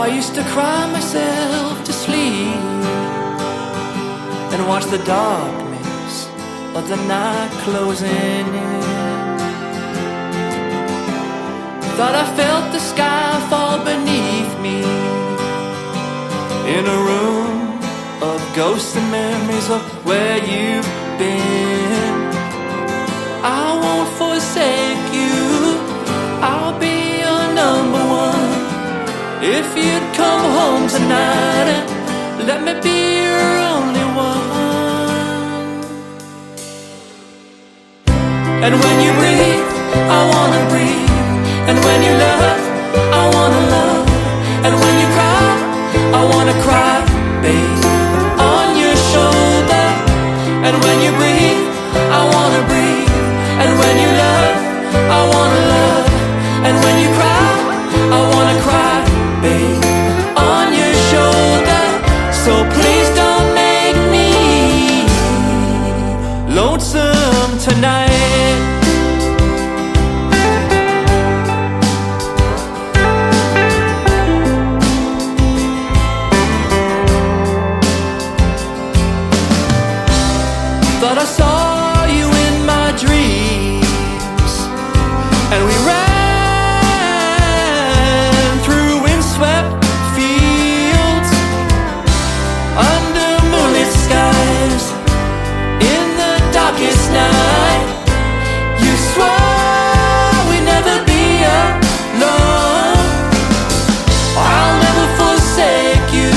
I used to cry myself to sleep and watch the darkness of the night closing in. Thought I felt the sky fall beneath me in a room of ghosts and memories of where you've been. I won't forsake you, I'll be your number one. If you'd come home tonight and let me be your only one. And when you breathe, I wanna breathe. And when you love, I wanna love. And when you cry, I wanna cry, babe, on your shoulder. And when you breathe, I wanna breathe. And when you love, I wanna love. And when you cry, I wanna cry, babe, on your shoulder. So please don't make me lonesome tonight. Thought I saw you in my dreams, and we ran through windswept fields, under moonlit skies, in the darkest night. You swore we'd never be alone. I'll never forsake you,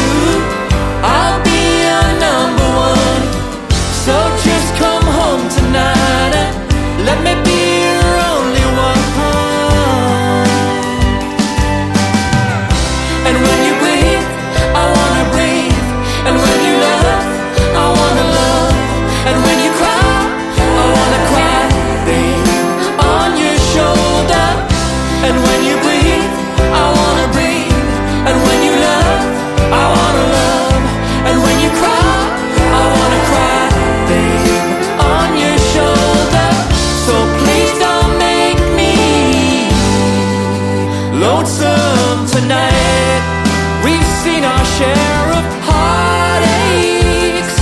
I'll be your number one. So just come home tonight and let me be your only one. And when you breathe, I wanna breathe. And when you love, I wanna love. And when you cry, I wanna cry, babe, on your shoulder. And when you breathe, I wanna breathe. And when you love, I wanna love. And when you cry, I wanna cry, babe, on your shoulder. So please don't make me lonesome tonight. We've seen our share of heartaches,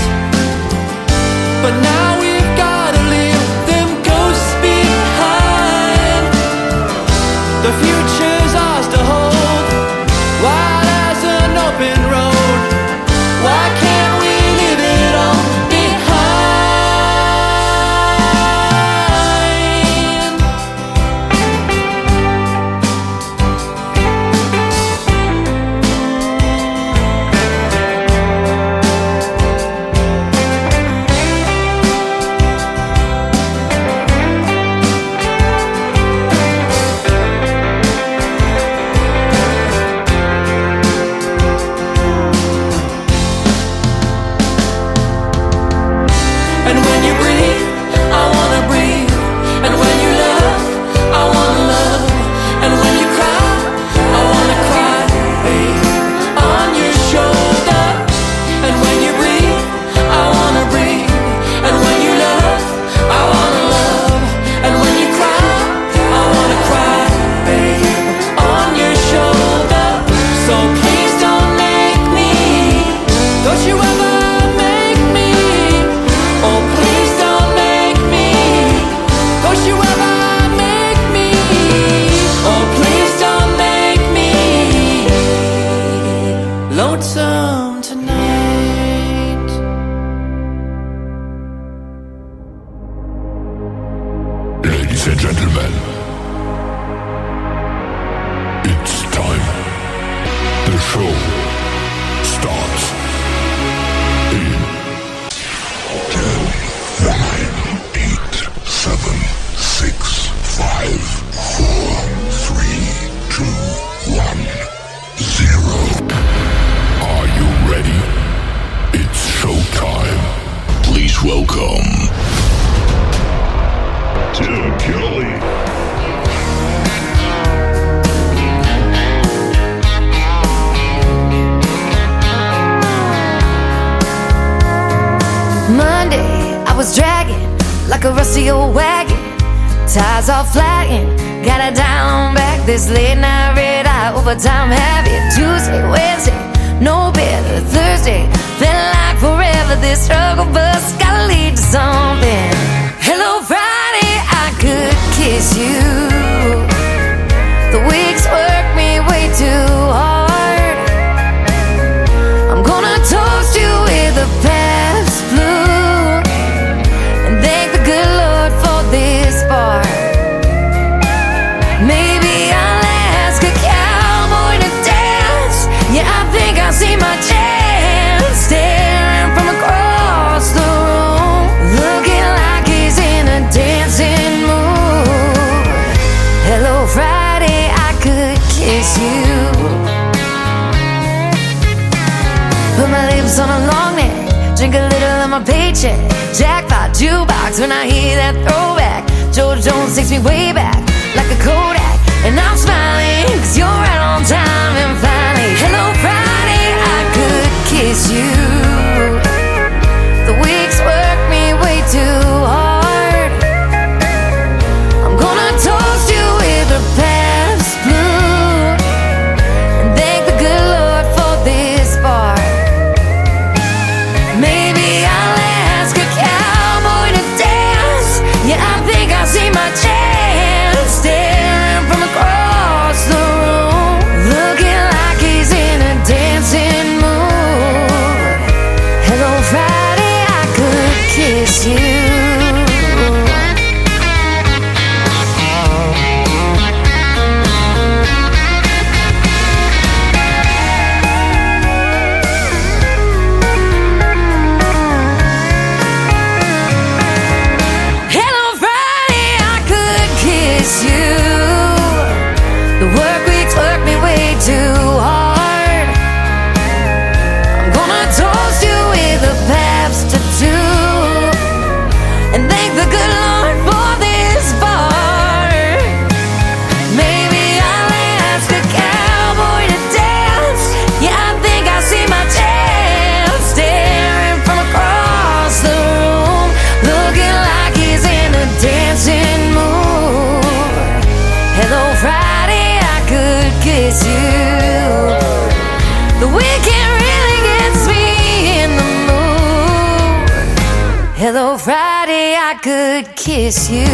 but now we've gotta leave them ghosts behind. The future's ours to hold, wide as an open road. Why can't we leave it all behind? And when you breathe, I wanna breathe. And when you love, I wanna love. And when you cry, I wanna cry, babe, on your shoulder. And when you breathe, I wanna breathe. And when you love, I wanna love. And when you cry, I wanna cry, babe, on your shoulder. So please don't make me, don't you ever make me. Oh, please don't make me, don't you ever make me. Oh, please don't make me lonesome tonight. Ladies and gentlemen, it's time. The show starts in 10, 9, 8, 7, 6, 5, 4, 3, 2, 1, 0. Are you ready? It's showtime. Please welcome Tim Kelly. Monday, I was dragging like a rusty old wagon. Tires all flying, got a down back this late night red eye. overtime heavy. Tuesday, Wednesday, no better. Thursday, felt like forever. This struggle bus gotta lead to something. Hello Friday, I could kiss you. The weeks work me way too hard. I'm gonna toast you with a Pabst Blue and thank the good Lord for this bar. Maybe I'll ask a cowboy to dance. Yeah, I think I see my chance. Staring from across the room, looking like he's in a dancing mood. Hello Friday, I could kiss you. Put my lips on a long neck, drink a little of my paycheck. Jackpot jukebox when I hear that throwback. George Jones takes me way back like a Kodak, and I'm smiling 'cause you're right on time. And finally, hello Friday, I could kiss you. The weeks work me way too hard. I'm gonna toast you with a Pabst Blue and thank the good Lord for this bar. Maybe I'll ask a cowboy to dance. Yeah, I think I see my chance. Staring from across the room, looking like he's in a dancing mood. Hello Friday, I could kiss you. Hello Friday, I could kiss you. The work weeks work me way too hard. I'm gonna toast you with a Pabst tattoo and thank the good Lord for this bar. Maybe I'll ask a cowboy to dance. Yeah, I think I see my chance. Staring from across the room, looking like he's in a dancing mood. Hello Friday, I could kiss you. The weekend really gets me in the mood. Hello Friday, I could kiss you.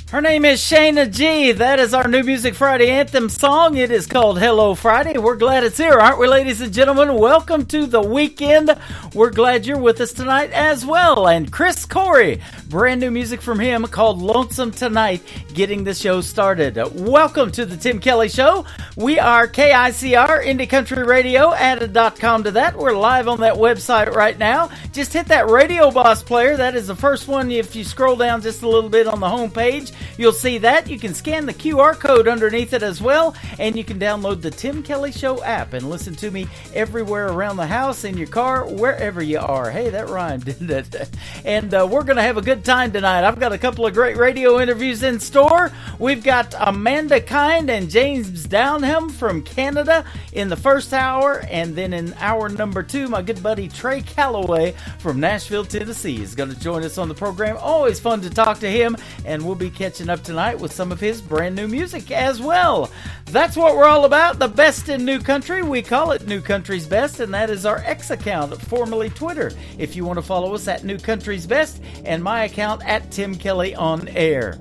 Her name is Shayna G. That is our New Music Friday anthem song. It is called Hello Friday. We're glad it's here, aren't we, ladies and gentlemen? Welcome to the weekend. We're glad you're with us tonight as well. And Chris Corey, brand new music from him called Lonesome Tonight, getting the show started. Welcome to the Tim Kelly Show. We are KICR, Indie Country Radio. Add a .com to that. We're live on that website right now. Just hit that Radio Boss player. That is the first one. If you scroll down just a little bit on the home page, you'll see that. You can scan the QR code underneath it as well, and you can download the Tim Kelly Show app and listen to me everywhere around the house, in your car, wherever you are. Hey, that rhymed, didn't it? And we're going to have a good time tonight. I've got a couple of great radio interviews in store. We've got Amanda Kind and James Downham from Canada in the first hour, and then in hour number 2, my good buddy Trey Calloway from Nashville, Tennessee is going to join us on the program. Always fun to talk to him, and we'll be catching up tonight with some of his brand new music as well. That's what we're all about, the best in New Country. We call it New Country's Best, and that is our X account, formerly Twitter, if you want to follow us at New Country's Best, and my account at Tim Kelly On Air.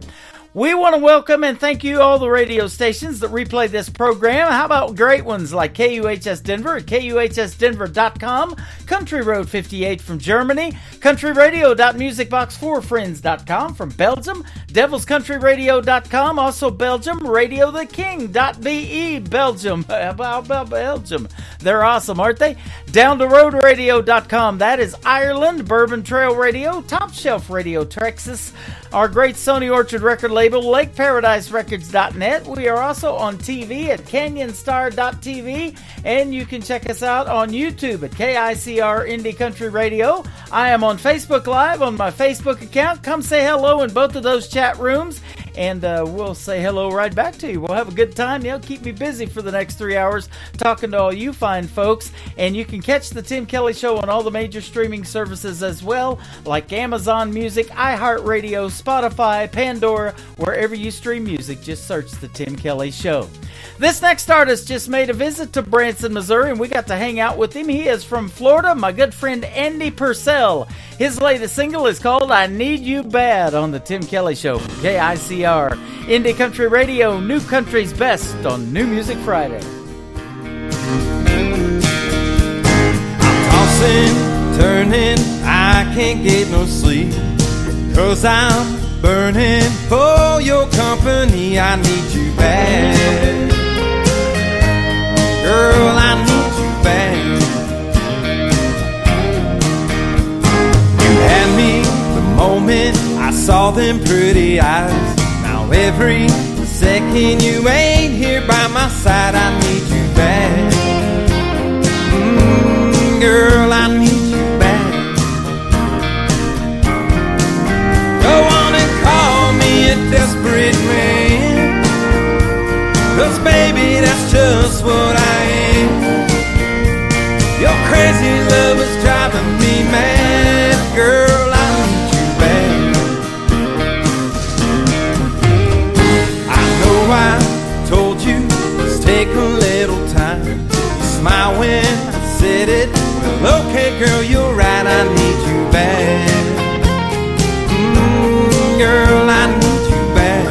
We want to welcome and thank you all the radio stations that replay this program. How about great ones like KUHS Denver at KUHSdenver.com, Country Road 58 from Germany, countryradio.musicbox4friends.com from Belgium, devilscountryradio.com, also Belgium, radiotheking.be, Belgium. How about Belgium? They're awesome, aren't they? Downtheroadradio.com, that is Ireland, Bourbon Trail Radio, Top Shelf Radio, Texas, our great Sony Orchard record label, LakeParadiseRecords.net. We are also on TV at CanyonStar.tv, and you can check us out on YouTube at KICR Indie Country Radio. I am on Facebook Live on my Facebook account. Come say hello in both of those chat rooms. and we'll say hello right back to you. We'll have a good time. You'll keep me busy for the next 3 hours talking to all you fine folks. And you can catch the Tim Kelly Show on all the major streaming services as well, like Amazon Music, iHeartRadio, Spotify, Pandora, wherever you stream music. Just search the Tim Kelly Show. This next artist just made a visit to Branson, Missouri, and we got to hang out with him. He is from Florida, my good friend Andy Purcell. His latest single is called I Need You Bad on the Tim Kelly Show from KICR. Indie Country Radio, New Country's Best on New Music Friday. I'm tossing, turning, I can't get no sleep, 'cause I'm burning for your company. I need you bad. Girl, I need you bad. You had me the moment I saw them pretty eyes. Now every second you ain't here by my side, I need you bad. Girl, I need you bad. Go on and call me a desperate man, 'cause baby, that's just what I am. Your crazy love is driving me mad. Girl, I need you bad. I know I told you, just take a little time. You smile when I said it. Well, okay, girl, you're right, I need you bad. Girl, I need you bad.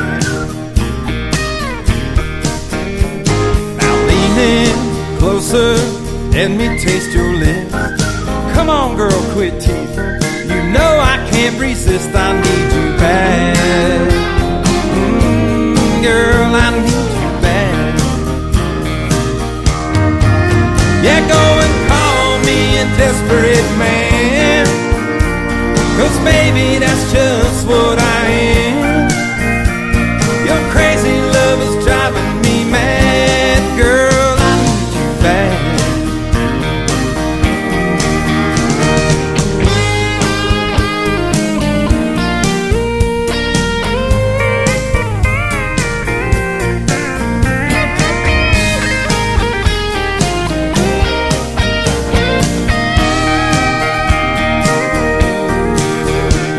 Now lean in closer, let me taste your lips. Come on, girl, quit teasing. You know I can't resist, I need you bad. Girl, I need you bad. Yeah, go and call me a desperate man, 'cause baby, that's just what I am. Your crazy love is driving me mad. Girl, I need you bad.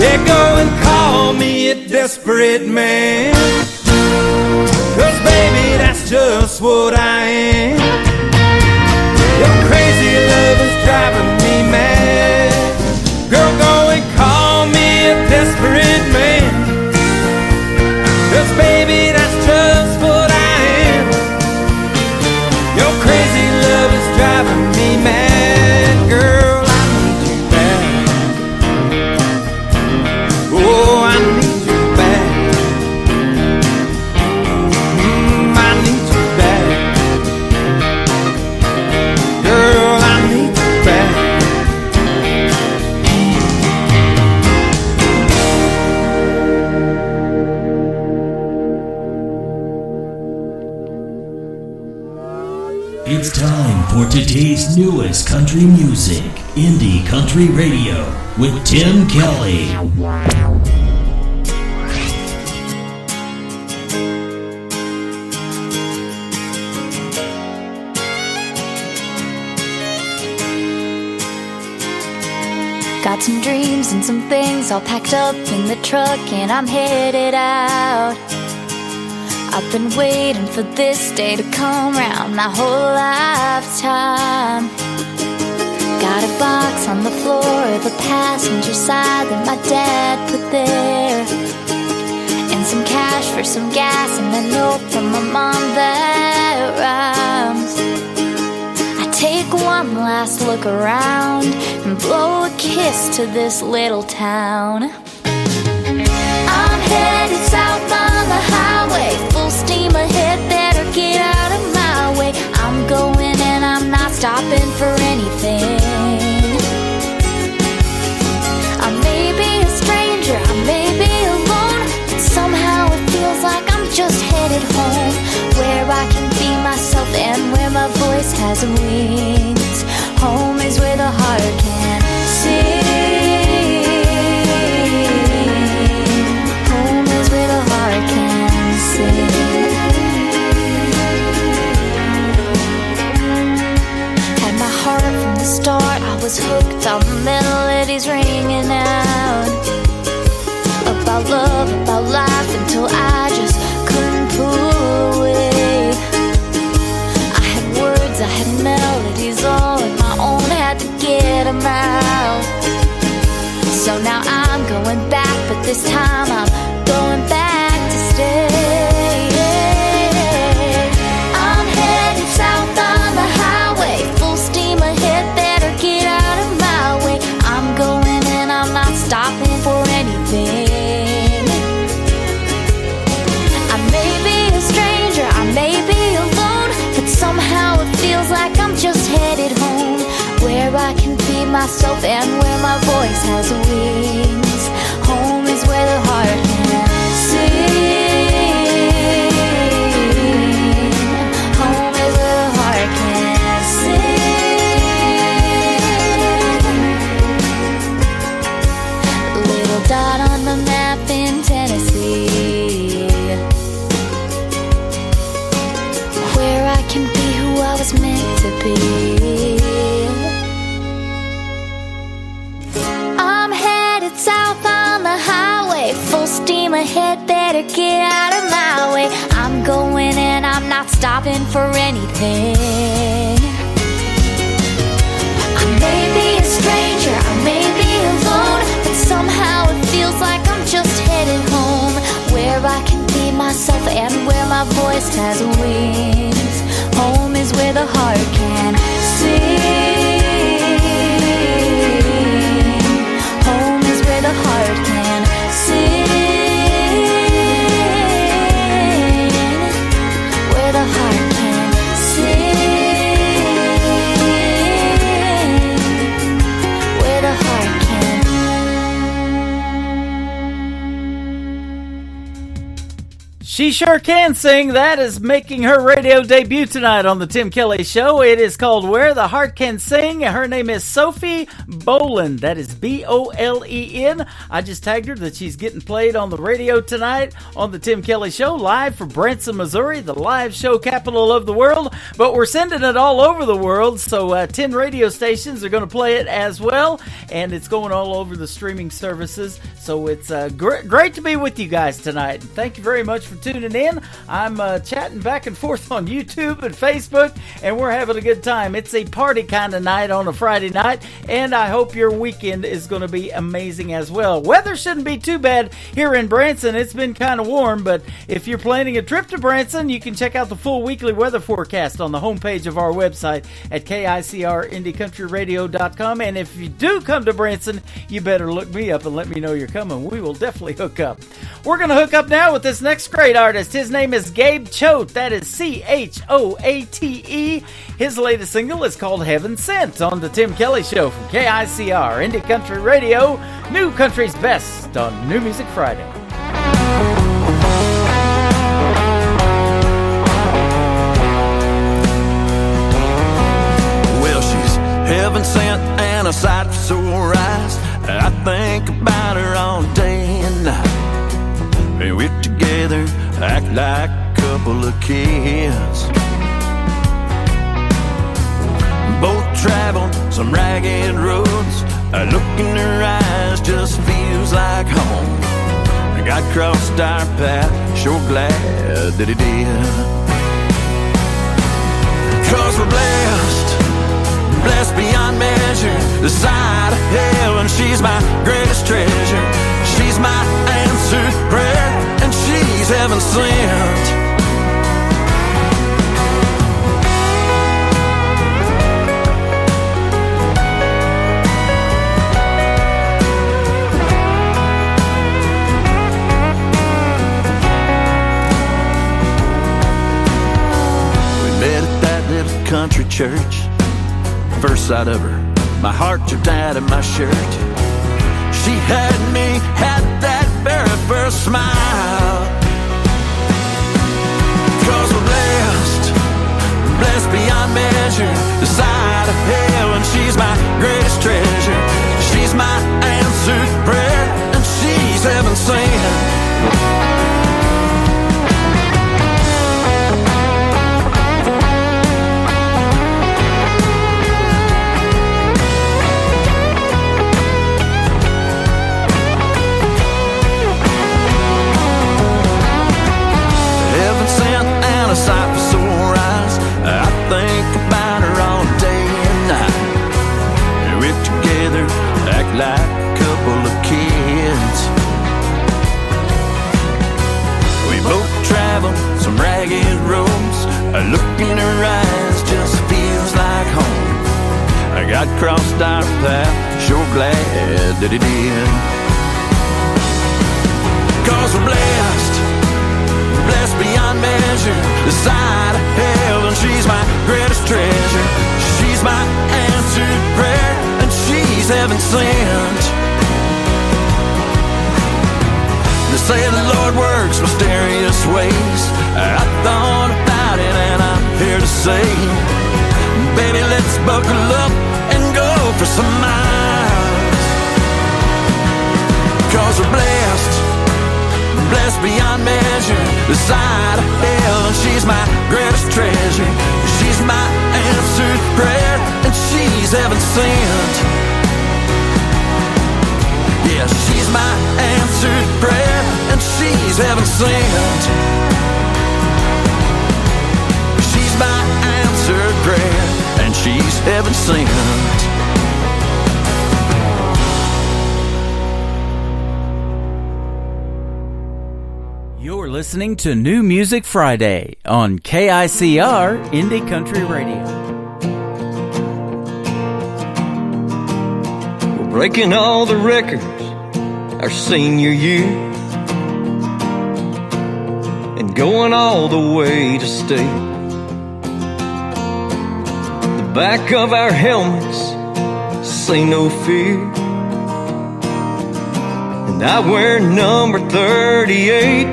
Yeah, go and call me a desperate man, 'cause baby, that's just what I am. Your crazy love is driving me mad. Girl, go and call me a desperate man, 'cause baby, that's just what I am. Your crazy love is driving me mad. Girl, I need you bad. Oh, I need you bad. I need you bad. Girl, I need you bad. It's time for today's newest country music, Indie Country Radio, with Tim Kelly. Got some dreams and some things all packed up in the truck, and I'm headed out. I've been waiting for this day to come round my whole lifetime. Got a box on the floor of the passenger side that my dad put there, and some cash for some gas and a note from my mom that rhymes. I take one last look around and blow a kiss to this little town. I'm headed south on the highway, full steam ahead, better get out of my way. I'm going and I'm not stopping for anything. I may be a stranger, I may be alone, but somehow it feels like I'm just headed home, where I can be myself and where my voice has wings. Home is where the heart can sing. Home is where the heart can was ringing out about love, about life, until I just couldn't pull away. I had words, I had melodies, all on my own, had to get them out. So now I'm going back, but this time I'm going back to stay. I'm headed south on the highway, full steam ahead, better get out of my way. I'm going and I'm not stopping for anything. I may be a stranger, I may be alone, but somehow it feels like I'm just headed home, where I can be myself and where my voice has wings. Home is where the heart can sing. Home is where the heart can sing. Little dot on the map in Tennessee, where I can be who I was meant to be. South on the highway, full steam ahead, better get out of my way. I'm going and I'm not stopping for anything. I may be a stranger, I may be alone, but somehow it feels like I'm just headed home, where I can be myself and where my voice has wings. Home is where the heart can sing. Home is where the heart can sing. Where the heart can sing. Where the heart can. She sure can sing. That is making her radio debut tonight on the Tim Kelly Show. It is called Where the Heart Can Sing. Her name is Sophie Bolen. That is Bolen. I just tagged her that she's getting played on the radio tonight on the Tim Kelly Show, live from Branson, Missouri, the live show capital of the world. But we're sending it all over the world, so 10 radio stations are going to play it as well, and it's going all over the streaming services. So it's great to be with you guys tonight. Thank you very much for tuning in. I'm chatting back and forth on YouTube and Facebook, and we're having a good time. It's a party kind of night on a Friday night, and I hope your weekend is going to be amazing as well. Weather shouldn't be too bad here in Branson. It's been kind of warm, but if you're planning a trip to Branson, you can check out the full weekly weather forecast on the homepage of our website at KICRIndieCountryRadio.com. And if you do come to Branson, you better look me up and let me know you're coming. We will definitely hook up. We're going to hook up now with this next great artist. His name is Gabe Choate. That is Choate. His latest single is called Heaven Sent on the Tim Kelly Show from KICR Indie Country Radio, New Country's Best on New Music Friday. Well, she's heaven sent and a sight for sore eyes. I think about her all day and night. And we're together, act like a couple of kids. Both travel some ragged roads. A look in her eyes just feels like home. God crossed our path, sure glad that He did. 'Cause we're blessed beyond measure. The side of heaven, she's my greatest treasure. She's my answered prayer, and she's heaven sent. Country church, first sight of her, my heart jumped out of my shirt. She had me at that very first smile. 'Cause we're blessed beyond measure. The side of heaven, she's my greatest treasure. She's my answered prayer, and she's heaven sent. A look in her eyes just feels like home. God crossed our path, sure glad that He did. 'Cause we're blessed, blessed beyond measure. The side of heaven, she's my greatest treasure. She's my answered prayer, and she's heaven sent. They say the Lord works mysterious ways. I thought about it and I'm here to say, baby, let's buckle up and go for some miles. 'Cause we're blessed, blessed beyond measure. The side of heaven, she's my greatest treasure. She's my answered prayer, and she's heaven sent. Yeah, she's my answered prayer, and she's heaven sent. She's my answered prayer, and she's heaven sent. You're listening to New Music Friday on KICR Indie Country Radio. We're breaking all the records our senior year and going all the way to state. The back of our helmets say no fear, and I wear number 38.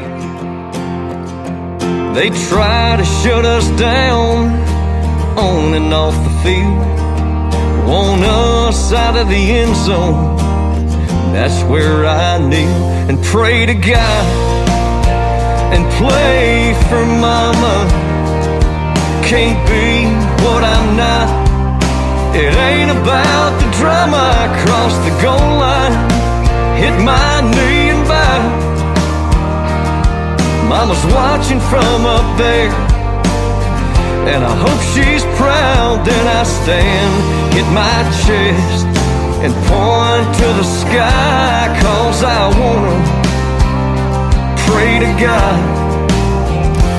They try to shut us down on and off the field. Want us out of the end zone. That's where I kneel and pray to God and play for mama. Can't be what I'm not. It ain't about the drama. I crossed the goal line, hit my knee and bow. Mama's watching from up there, and I hope she's proud. Then I stand, hit my chest, and point to the sky, 'cause I wanna pray to God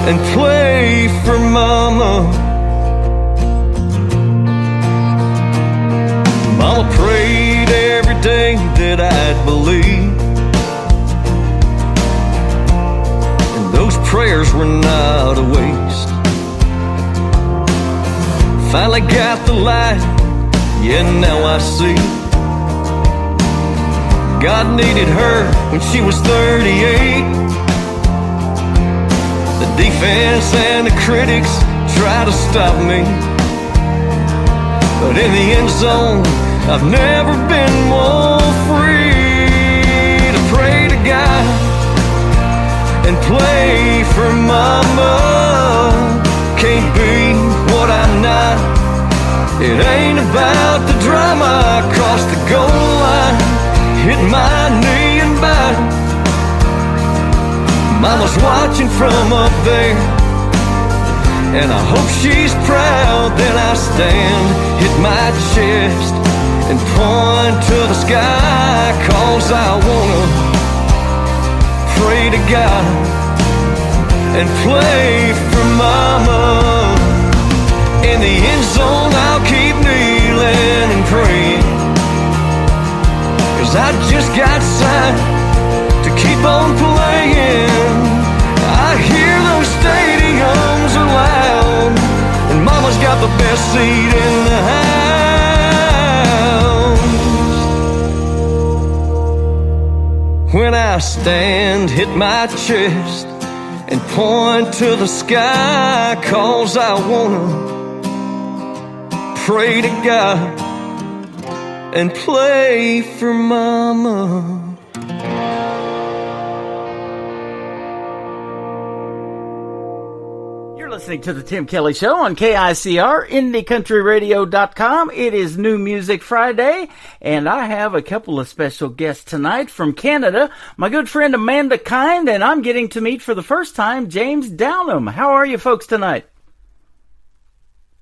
and play for mama. Mama prayed every day that I'd believe, and those prayers were not a waste. Finally got the light, yeah, now I see. God needed her when she was 38. The defense and the critics try to stop me, but in the end zone, I've never been more free to pray to God and play for mama. Can't be what I'm not. It ain't about the drama. I crossed the goal line, hit my knee and bow. Mama's watching from up there, and I hope she's proud. Then I stand, hit my chest, and point to the sky, 'cause I wanna pray to God and play for mama. In the end zone, I'll keep kneeling and praying, 'cause I just got signed to keep on playing. I hear those stadiums are loud, and mama's got the best seat in the house. When I stand, hit my chest, and point to the sky, 'cause I wanna pray to God and play for mama. You're listening to the Tim Kelly Show on KICR, IndieCountryRadio.com. It is New Music Friday, and I have a couple of special guests tonight from Canada. My good friend Amanda Kind, and I'm getting to meet for the first time James Downham. How are you folks tonight?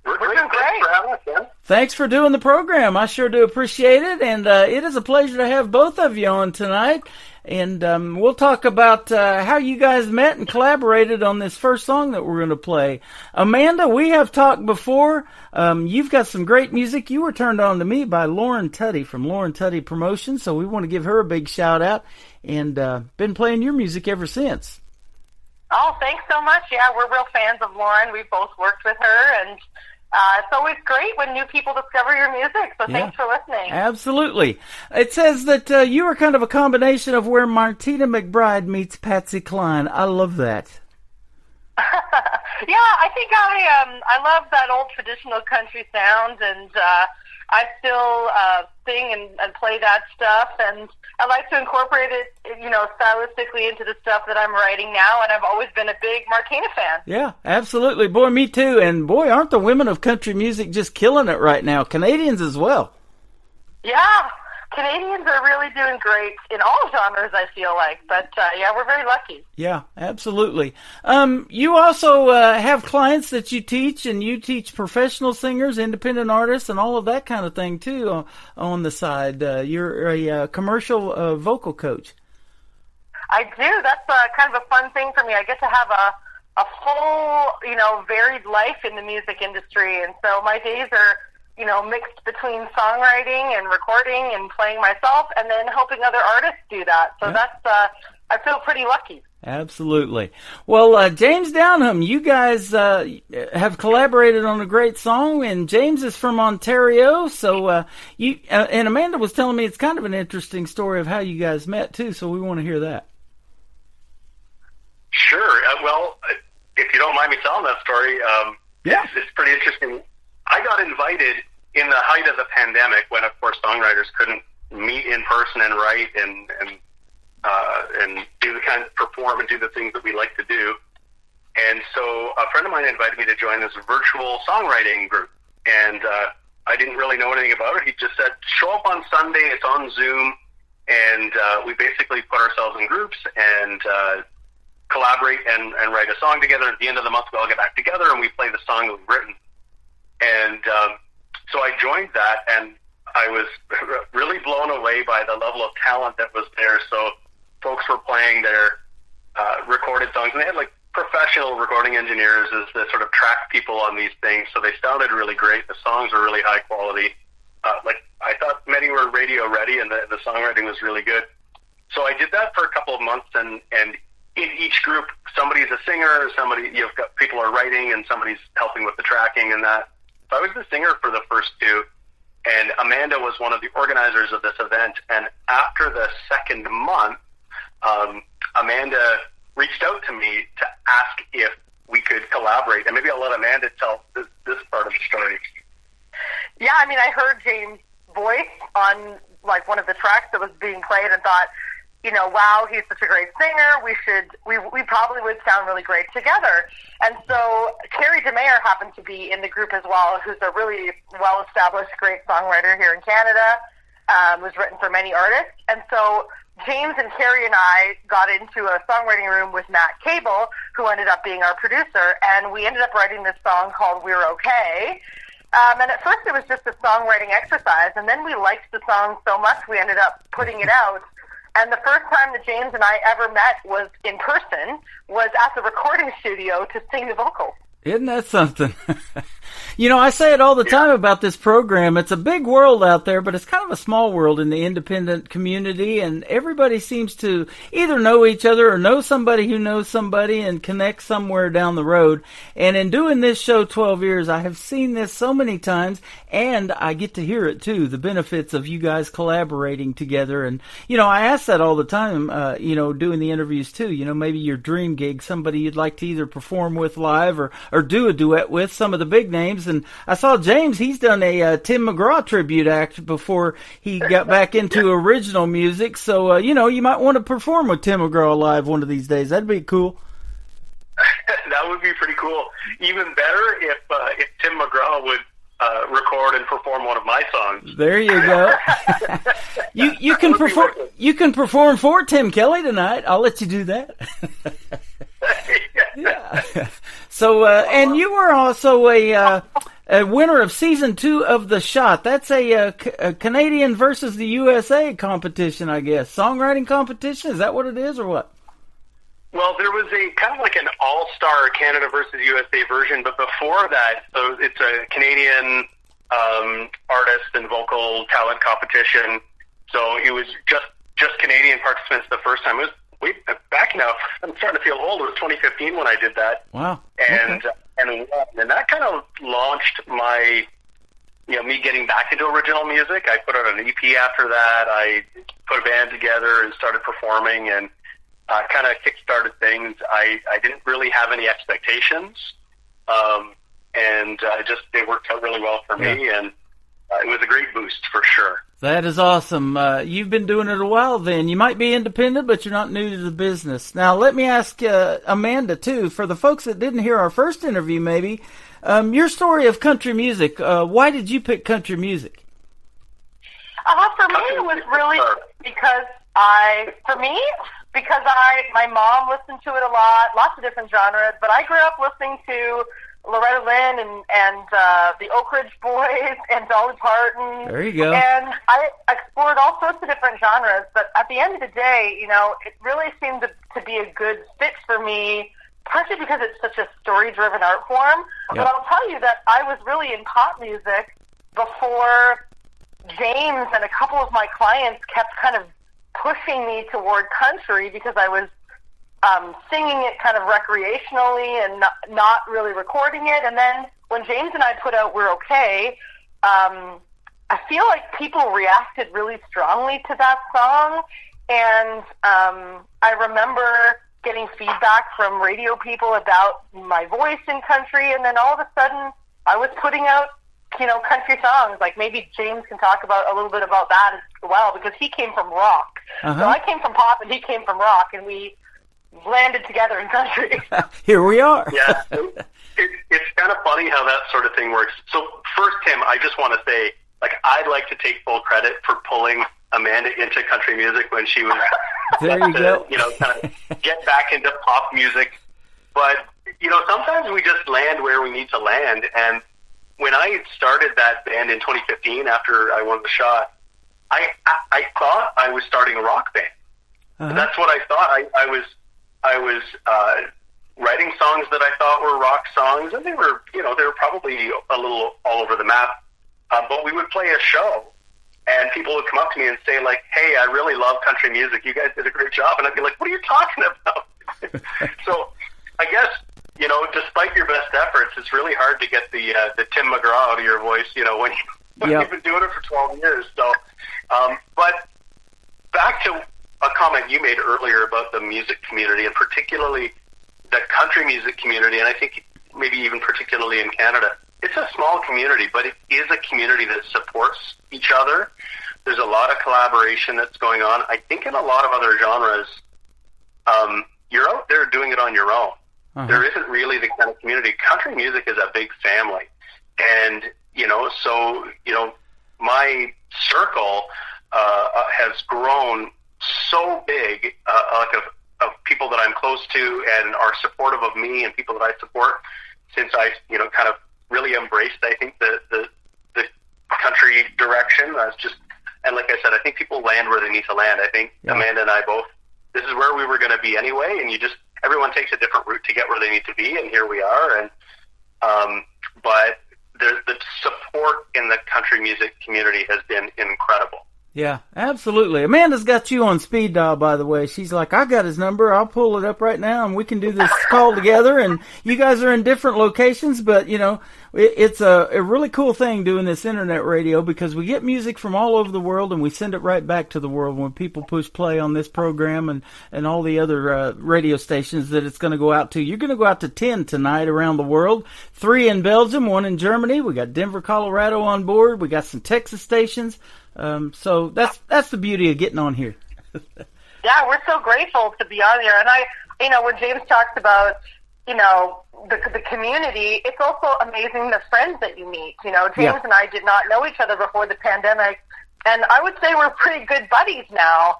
We're doing great. Thanks for having us, Tim. Thanks for doing the program. I sure do appreciate it, and it is a pleasure to have both of you on tonight. And we'll talk about how you guys met and collaborated on this first song that we're going to play. Amanda, we have talked before. You've got some great music. You were turned on to me by Lauren Tutty from Lauren Tutty Promotions, so we want to give her a big shout out, and been playing your music ever since. Oh, thanks so much. Yeah, we're real fans of Lauren. We've both worked with her, and it's always great when new people discover your music, so thanks for listening. Absolutely. It says that you are kind of a combination of where Martina McBride meets Patsy Cline. I love that. Yeah, I think I love that old traditional country sound, and I still sing and play that stuff, and I like to incorporate it, stylistically into the stuff that I'm writing now, and I've always been a big Martina fan. Yeah, absolutely. Boy, me too. And boy, aren't the women of country music just killing it right now? Canadians as well. Yeah, Canadians are really doing great in all genres, I feel like. But, we're very lucky. Yeah, absolutely. You also have clients that you teach, and you teach professional singers, independent artists, and all of that kind of thing, too, on the side. You're a commercial vocal coach. I do. That's kind of a fun thing for me. I get to have a full, varied life in the music industry. And so my days are mixed between songwriting and recording and playing myself, and then helping other artists do that. So that's, I feel pretty lucky. Absolutely. Well, James Downham, you guys have collaborated on a great song, and James is from Ontario. So you and Amanda was telling me it's kind of an interesting story of how you guys met too. So we want to hear that. Sure. Well, if you don't mind me telling that story, it's pretty interesting. I got invited in the height of the pandemic, when of course songwriters couldn't meet in person and write and do the kind of perform and do the things that we like to do. And so a friend of mine invited me to join this virtual songwriting group, and I didn't really know anything about it. He just said, show up on Sunday, it's on Zoom, and we basically put ourselves in groups and collaborate and write a song together. At the end of the month, we all get back together and we play the song that we've written. And so I joined that, and I was really blown away by the level of talent that was there. So folks were playing their recorded songs, and they had like professional recording engineers as the sort of track people on these things. So they sounded really great. The songs were really high quality. I thought many were radio ready, and the songwriting was really good. So I did that for a couple of months, and in each group, somebody's a singer, you've got people are writing, and somebody's helping with the tracking and that. So I was the singer for the first two, and Amanda was one of the organizers of this event. And after the second month, Amanda reached out to me to ask if we could collaborate. And maybe I'll let Amanda tell this part of the story. Yeah, I mean, I heard James' voice on like one of the tracks that was being played and thought, wow, he's such a great singer. We probably would sound really great together. And so Carrie DeMayer happened to be in the group as well, who's a really well-established, great songwriter here in Canada, who's written for many artists. And so James and Carrie and I got into a songwriting room with Matt Cable, who ended up being our producer, and we ended up writing this song called We're Okay. And at first it was just a songwriting exercise, and then we liked the song so much we ended up putting it out. And the first time that James and I ever met was in person, was at the recording studio to sing the vocals. Isn't that something? I say it all the time about this program. It's a big world out there, but it's kind of a small world in the independent community, and everybody seems to either know each other or know somebody who knows somebody and connect somewhere down the road. And in doing this show 12 years, I have seen this so many times, and I get to hear it too, the benefits of you guys collaborating together. And, I ask that all the time, doing the interviews too. Maybe your dream gig, somebody you'd like to either perform with live or do a duet with, some of the big names. And I saw James, he's done a Tim McGraw tribute act before he got back into original music. So, you might want to perform with Tim McGraw live one of these days. That'd be cool. That would be pretty cool. Even better if Tim McGraw would record and perform one of my songs. There you go. you can perform. You can perform for Tim Kelly tonight. I'll let you do that. Yeah. So, and you were also winner of season 2 of The Shot. That's a Canadian versus the USA competition, I guess. Songwriting competition? Is that what it is, or what? Well, there was a kind of like an all-star Canada versus USA version, but before that, so it's a Canadian artist and vocal talent competition. So it was just Canadian participants the first time. It was back now. I'm starting to feel old. It was 2015 when I did that. Wow. And that kind of launched my, me getting back into original music. I put out an EP after that. I put a band together and started performing, and kind of kick-started things. I didn't really have any expectations, and it worked out really well for me, and it was a great boost for sure. That is awesome. You've been doing it a while then. You might be independent, but you're not new to the business. Now, let me ask Amanda, too, for the folks that didn't hear our first interview maybe, your story of country music. Why did you pick country music? For me, it was really because my mom listened to it a lot, lots of different genres, but I grew up listening to Loretta Lynn and the Oak Ridge Boys and Dolly Parton. There you go. And I explored all sorts of different genres, but at the end of the day, it really seemed to be a good fit for me, partially because it's such a story-driven art form. But I'll tell you that I was really in pop music before James and a couple of my clients kept kind of pushing me toward country, because I was singing it kind of recreationally and not really recording it. And then when James and I put out We're Okay, I feel like people reacted really strongly to that song. And I remember getting feedback from radio people about my voice in country. And then all of a sudden I was putting out, country songs. Like maybe James can talk about a little bit about that as well, because he came from rock. So I came from pop and he came from rock, and we landed together in country. Here we are. Yeah. It's kind of funny how that sort of thing works. So first, Tim, I just want to say, I'd like to take full credit for pulling Amanda into country music when she was there you go. Kind of get back into pop music. But, sometimes we just land where we need to land. And when I started that band in 2015 after I won The Shot, I thought I was starting a rock band. That's what I thought. I was writing songs that I thought were rock songs, and they were probably a little all over the map. But we would play a show, and people would come up to me and say, like, "Hey, I really love country music. You guys did a great job." And I'd be like, "What are you talking about?" So I guess, despite your best efforts, it's really hard to get the Tim McGraw out of your voice, when you've been doing it for 12 years. So, but back to a comment you made earlier about the music community, and particularly the country music community, and I think maybe even particularly in Canada. It's a small community, but it is a community that supports each other. There's a lot of collaboration that's going on. I think in a lot of other genres, you're out there doing it on your own. There isn't really the kind of community. Country music is a big family. And, my circle has grown so big, of people that I'm close to and are supportive of me and people that I support, since I, kind of really embraced, I think, the country direction. And like I said, I think people land where they need to land. I think Amanda and I both, this is where we were going to be anyway, and everyone takes a different route to get where they need to be, and here we are. And but the support in the country music community has been incredible. Yeah, absolutely. Amanda's got you on speed dial, by the way. She's like, I got his number. I'll pull it up right now, and we can do this call together. And you guys are in different locations, but, it's a really cool thing doing this internet radio, because we get music from all over the world, and we send it right back to the world when people push play on this program and all the other radio stations that it's going to go out to. You're going to go out to 10 tonight around the world, 3 in Belgium, 1 in Germany. We got Denver, Colorado on board. We got some Texas stations. So that's the beauty of getting on here. Yeah, we're so grateful to be on here. And when James talks about, the community, it's also amazing the friends that you meet. James and I did not know each other before the pandemic, And I would say we're pretty good buddies now.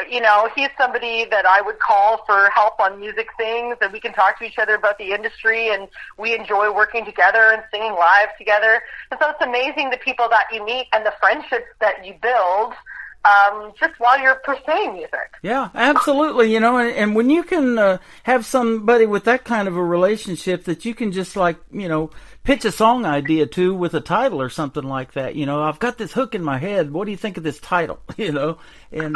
You know, he's somebody that I would call for help on music things, and we can talk to each other about the industry, and we enjoy working together and singing live together. And so it's amazing the people that you meet and the friendships that you build just while you're pursuing music. Yeah, absolutely. You know, and when you can have somebody with that kind of a relationship that you can just like, you know, pitch a song idea to with a title or something like that. You know, I've got this hook in my head. What do you think of this title? You know, and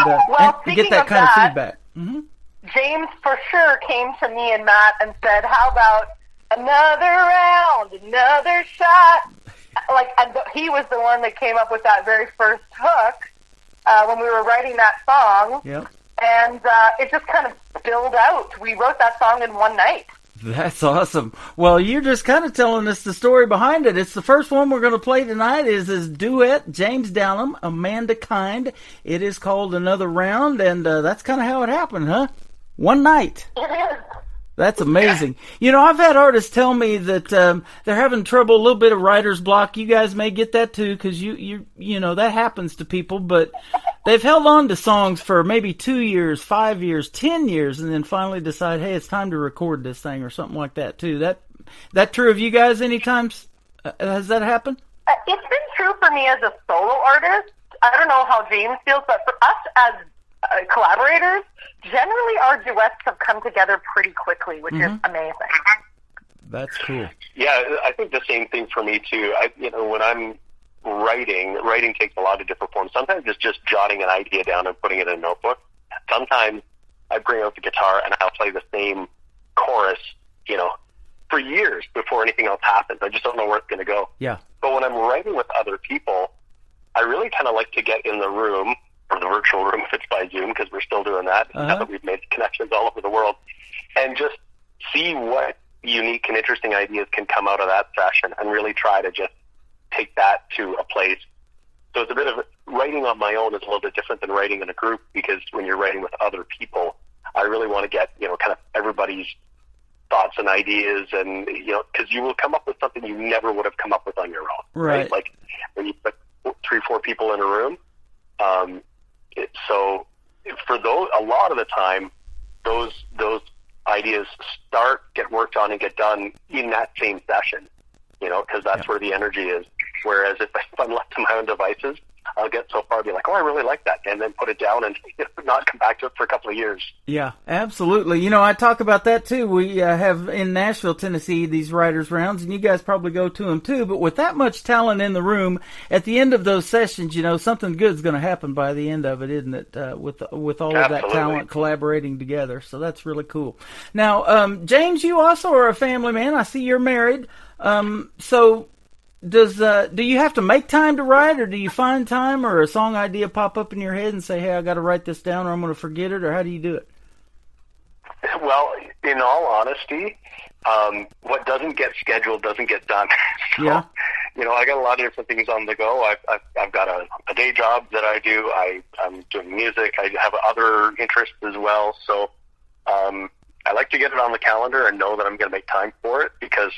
get that kind of feedback. Mm-hmm. James for sure came to me and Matt and said, "How about another round, another shot?" Like, and he was the one that came up with that very first hook when we were writing that song. Yep. And it just kind of built out. We wrote that song in one night. That's awesome. Well, you're just kind of telling us the story behind it. It's the first one we're going to play tonight is his duet, James Dallum, Amanda Kind. It is called Another Round, and that's kind of how it happened, huh? One night. It is. That's amazing. You know, I've had artists tell me that they're having trouble, a little bit of writer's block. You guys may get that too, because you know that happens to people. But they've held on to songs for maybe 2 years, 5 years, 10 years, and then finally decide, hey, it's time to record this thing or something like that too. That true of you guys? Any times has that happened? It's been true for me as a solo artist. I don't know how James feels, but for us as collaborators, generally our duets have come together pretty quickly, which is amazing. That's cool. Yeah, I think the same thing for me too. When I'm writing takes a lot of different forms. Sometimes it's just jotting an idea down and putting it in a notebook. Sometimes I bring out the guitar and I'll play the same chorus, for years before anything else happens. I just don't know where it's going to go. Yeah. But when I'm writing with other people, I really kind of like to get in the room, or the virtual room if it's by Zoom, because we're still doing that now that we've made connections all over the world, and just see what unique and interesting ideas can come out of that session and really try to just take that to a place. So it's a bit of writing on my own is a little bit different than writing in a group, because when you're writing with other people, I really want to get, kind of everybody's thoughts and ideas, and, because you will come up with something you never would have come up with on your own. Right? Like when you put 3-4 people in a room, so for those, a lot of the time, those ideas get worked on and get done in that same session, because that's where the energy is. Whereas if I'm left to my own devices, I'll get so far, be like, oh, I really like that, and then put it down and not come back to it for a couple of years. Yeah, absolutely. I talk about that too. We have in Nashville, Tennessee, these writers' rounds, and you guys probably go to them too. But with that much talent in the room, at the end of those sessions, something good's going to happen by the end of it, isn't it? With all of that talent collaborating together, so that's really cool. Now, James, you also are a family man. I see you're married. So. Do you have to make time to write, or do you find time, or a song idea pop up in your head and say, hey, I got to write this down or I'm going to forget it, or how do you do it? Well, in all honesty, what doesn't get scheduled doesn't get done. So, yeah. I got a lot of different things on the go. I've got a day job that I do. I'm doing music. I have other interests as well. So I like to get it on the calendar and know that I'm going to make time for it, because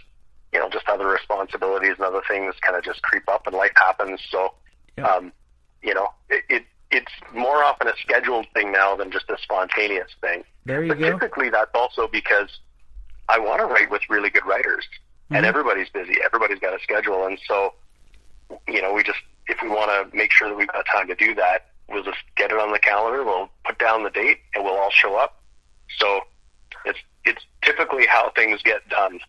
just other responsibilities and other things kind of just creep up and life happens. So, it's more often a scheduled thing now than just a spontaneous thing. There you but go. Typically that's also because I want to write with really good writers, and everybody's busy. Everybody's got a schedule. And so, if we want to make sure that we've got time to do that, we'll just get it on the calendar. We'll put down the date and we'll all show up. So it's typically how things get done.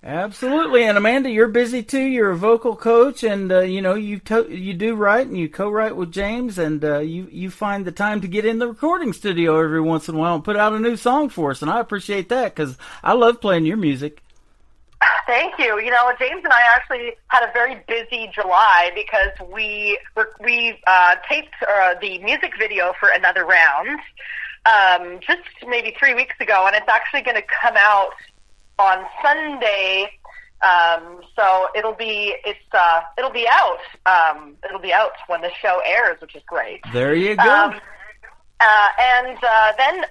Absolutely. And Amanda, you're busy too. You're a vocal coach, and you do write, and you co-write with James, and you find the time to get in the recording studio every once in a while and put out a new song for us. And I appreciate that, because I love playing your music. Thank you. James and I actually had a very busy July, because we taped the music video for Another Round just maybe 3 weeks ago, and it's actually going to come out on Sunday, so it'll be out. It'll be out when the show airs, which is great. There you go. And then,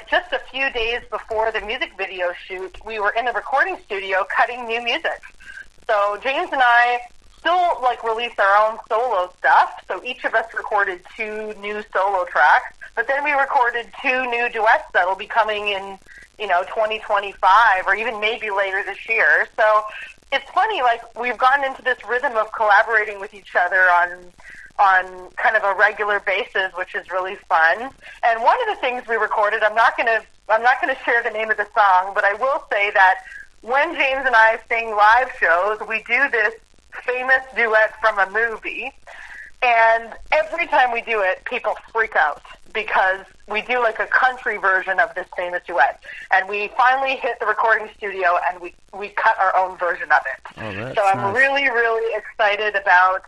just a few days before the music video shoot, we were in the recording studio cutting new music. So James and I still like release our own solo stuff. So each of us recorded 2 new solo tracks, but then we recorded 2 new duets that will be coming in, 2025 or even maybe later this year. So it's funny, like we've gotten into this rhythm of collaborating with each other on kind of a regular basis, which is really fun. And one of the things we recorded, I'm not going to share the name of the song, but I will say that when James and I sing live shows, we do this famous duet from a movie. And every time we do it, people freak out because we do like a country version of this famous duet. And we finally hit the recording studio and we cut our own version of it. Oh, so I'm nice. really, really excited about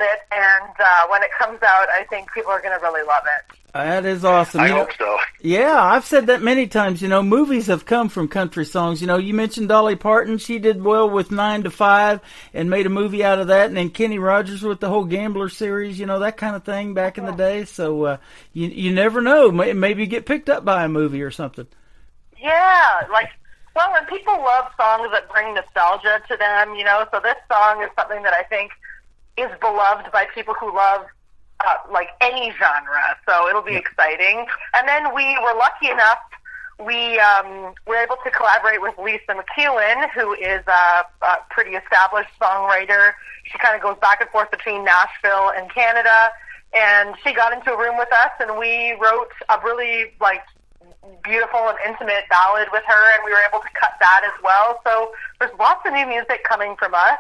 it, and when it comes out, I think people are going to really love it. That is awesome. I hope so. Yeah, I've said that many times. Movies have come from country songs. You mentioned Dolly Parton. She did well with 9 to 5 and made a movie out of that. And then Kenny Rogers with the whole Gambler series, that kind of thing back in the day. So you never know. Maybe you get picked up by a movie or something. Yeah, and people love songs that bring nostalgia to them, so this song is something that I think is beloved by people who love any genre, so it'll be exciting. And then we were lucky enough, we were able to collaborate with Lisa McKeown, who is a pretty established songwriter. She kind of goes back and forth between Nashville and Canada, and she got into a room with us, and we wrote a really, beautiful and intimate ballad with her, and we were able to cut that as well. So there's lots of new music coming from us,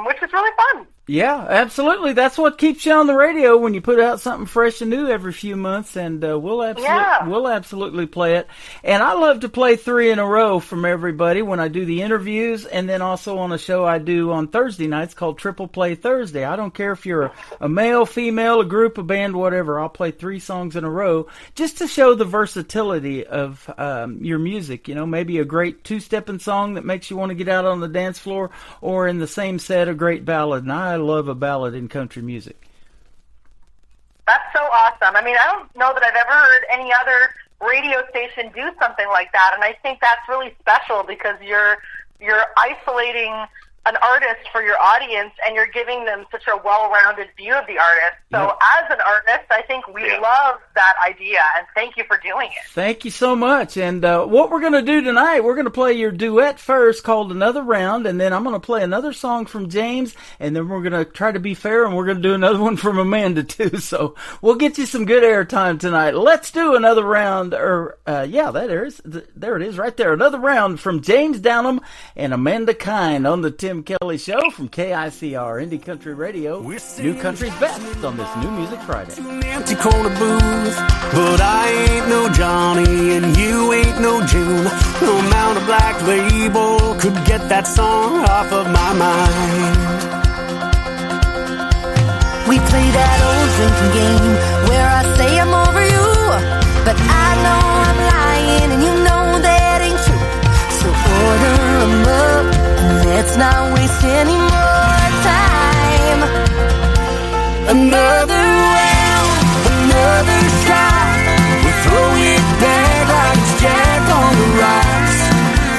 which is really fun. Yeah, absolutely. That's what keeps you on the radio when you put out something fresh and new every few months, and we'll absolutely play it. And I love to play 3 in a row from everybody when I do the interviews, and then also on a show I do on Thursday nights called Triple Play Thursday. I don't care if you're a male, female, a group, a band, whatever. I'll play 3 songs in a row just to show the versatility of your music. Maybe a great 2-stepping song that makes you want to get out on the dance floor, or in the same set, a great ballad. And I love a ballad in country music. That's so awesome. I don't know that I've ever heard any other radio station do something like that, and I think that's really special because you're isolating an artist for your audience, and you're giving them such a well-rounded view of the artist. So as an artist, I think we love that idea, and thank you for doing it. Thank you so much. And what we're going to do tonight, we're going to play your duet first called Another Round, and then I'm going to play another song from James, and then we're going to try to be fair, and we're going to do another one from Amanda, too. So we'll get you some good airtime tonight. Let's do another round, there it is right there. Another round from James Downham and Amanda Kine on the Tim Kelly Show from KICR Indie Country Radio. New Country's best on this New Music Friday. Empty corner booth, but I ain't no Johnny and you ain't no June. No amount of Black Label could get that song off of my mind. We play that old drinking game where I say I'm over you, but I know I'm lying and you know that ain't true. So order 'em up and let's not waste any more time. Another round, another shot. We'll throw it back like it's Jack on the rocks.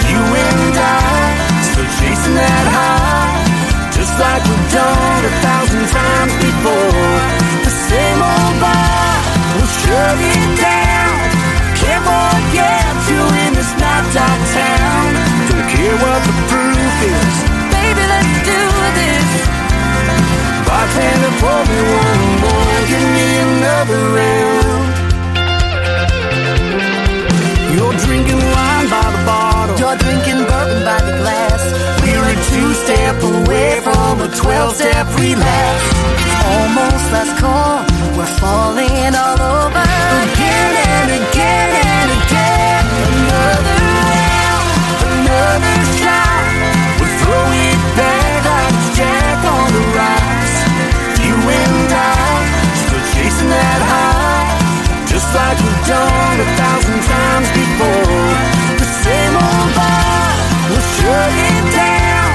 You and I, still chasing that high, just like we've done 1,000 times before. The same old bar, we'll shut it down. Can't forget you in this knocked-out town. Don't care what the proof is, Baby, let's do this. bartender, pour me one more, give me another round. You're drinking wine by the bottle, You're drinking bourbon by the glass. we're a 2-step away from a 12-step relapse. Almost last call, we're falling all over. Again and again and again. Another round, another shot. We'll throw it back like it's Jack on the rocks. You and I, still chasing that high, just like we've done 1,000 times before. The same old bar, we'll shut it down.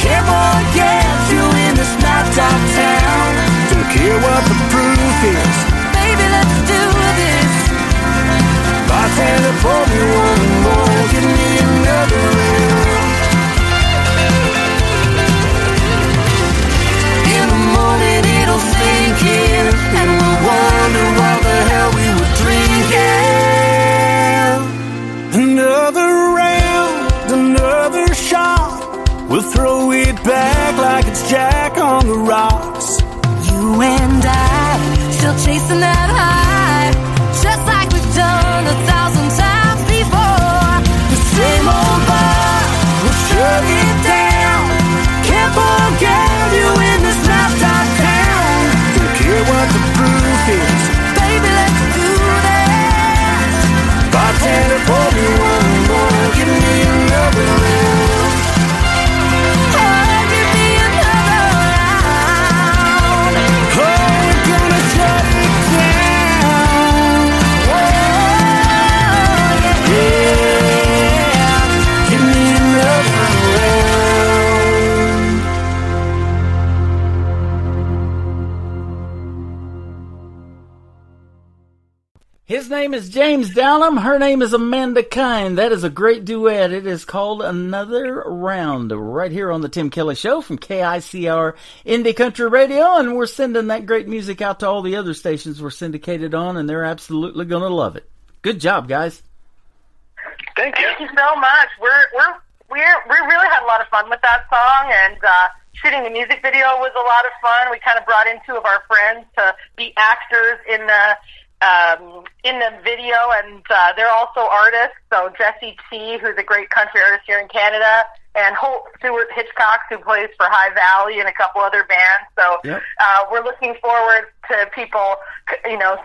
Can't forget you in this knocked-out town. Don't care what the proof is, Baby, let's do It's Jack on the rocks. You and I, still chasing that high, just like we've done 1,000 times before. The same old bar, we'll shut it down. Can't forget you in this laptop town. Don't care what the proof is. Baby, let's do this. Bartender, pour me one more. Give me another round. Oh, give me another round. Oh, we're gonna shut it down. Oh, Yeah, give me another round. His name is James Downham. Her name is Amanda Kine. That is a great duet. It is called Another Round, right here on the Tim Kelly Show from KICR Indie Country Radio. And we're sending that great music out to all the other stations we're syndicated on, and they're absolutely going to love it. Good job, guys. Thank you. Thank you so much. We really had a lot of fun with that song, and shooting the music video was a lot of fun. We kind of brought in two of our friends to be actors in the video, and they're also artists. So Jesse T, who's a great country artist here in Canada, and Holt Stewart Hitchcock, who plays for High Valley and a couple other bands. So Yep. we're looking forward to people,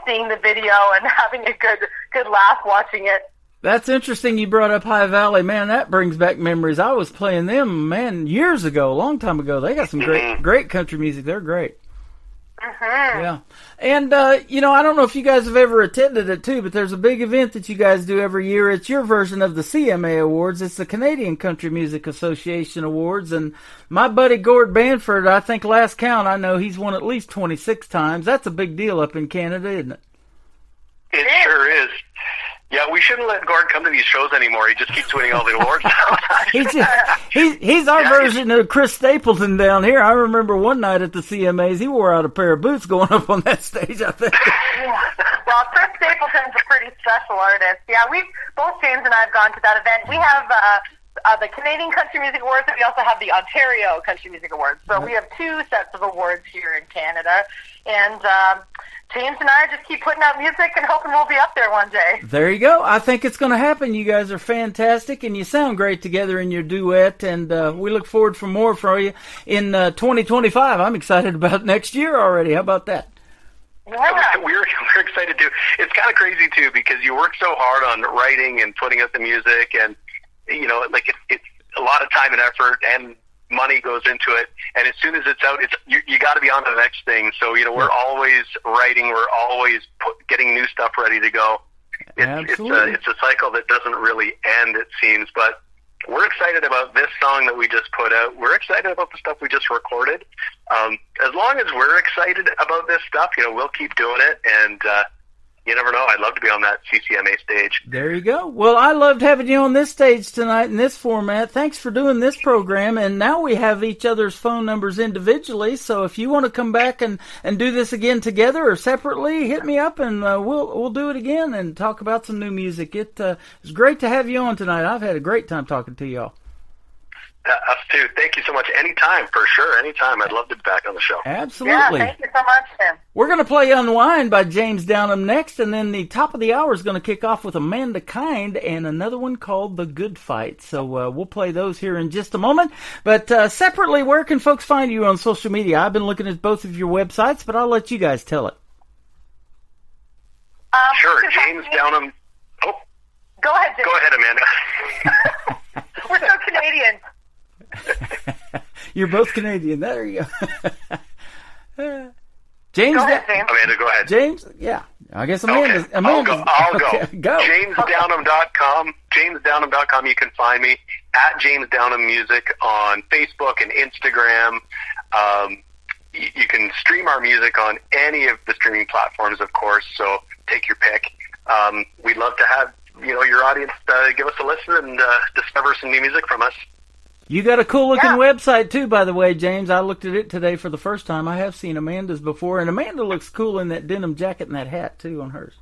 seeing the video and having a good laugh watching it. That's interesting you brought up High Valley. Man, that brings back memories. I was playing them, man, years ago, a long time ago. They got some great country music. They're great. Mm-hmm. Yeah. And, I don't know if you guys have ever attended it too, but there's a big event that you guys do every year. It's your version of the CMA Awards. It's the Canadian Country Music Association Awards. And my buddy Gord Banford, I think last count, I know he's won at least 26 times. That's a big deal up in Canada, isn't it? It sure is. Yeah, we shouldn't let Gord come to these shows anymore. He just keeps winning all the awards. He's our version of Chris Stapleton down here. I remember one night at the CMAs, he wore out a pair of boots going up on that stage, I think. Well, Chris Stapleton's a pretty special artist. Yeah, both James and I have gone to that event. We have the Canadian Country Music Awards, and we also have the Ontario Country Music Awards. So we have two sets of awards here in Canada. And James and I just keep putting out music and hoping we'll be up there one day. There you go. I think it's going to happen. You guys are fantastic, and you sound great together in your duet, and we look forward for more from you in 2025. I'm excited about next year already. How about that? Yeah. We're excited too. It's kind of crazy too because you work so hard on writing and putting out the music, and it's a lot of time and effort and money goes into it. And as soon as it's out, you got to be on to the next thing. So we're always writing, we're always getting new stuff ready to go. Absolutely. It's a cycle that doesn't really end, it seems. But we're excited about this song that we just put out. We're excited about the stuff we just recorded. As long as we're excited about this stuff, we'll keep doing it. And you never know. I'd love to be on that CCMA stage. There you go. Well, I loved having you on this stage tonight in this format. Thanks for doing this program. And now we have each other's phone numbers individually. So if you want to come back and do this again together or separately, hit me up and we'll do it again and talk about some new music. It's great to have you on tonight. I've had a great time talking to y'all. Us too. Thank you so much. Anytime, for sure. Anytime. I'd love to be back on the show. Absolutely. Yeah, thank you so much, Tim. We're going to play Unwind by James Downham next, and then the top of the hour is going to kick off with Amanda Kine and another one called The Good Fight. So we'll play those here in just a moment. But separately, where can folks find you on social media? I've been looking at both of your websites, but I'll let you guys tell it. Sure. James Downham. Oh. Go ahead, James. Go ahead, Amanda. We're so Canadian. You're both Canadian. There you go. James. Go ahead, James. Amanda, go ahead. James, yeah. I guess Amanda. Okay. I'll go. Okay, go. JamesDownham.com. JamesDownham.com. You can find me at James Downham Music on Facebook and Instagram. You can stream our music on any of the streaming platforms, of course. So take your pick. We'd love to have your audience give us a listen and discover some new music from us. You got a cool-looking website, too, by the way, James. I looked at it today for the first time. I have seen Amanda's before, and Amanda looks cool in that denim jacket and that hat, too, on hers.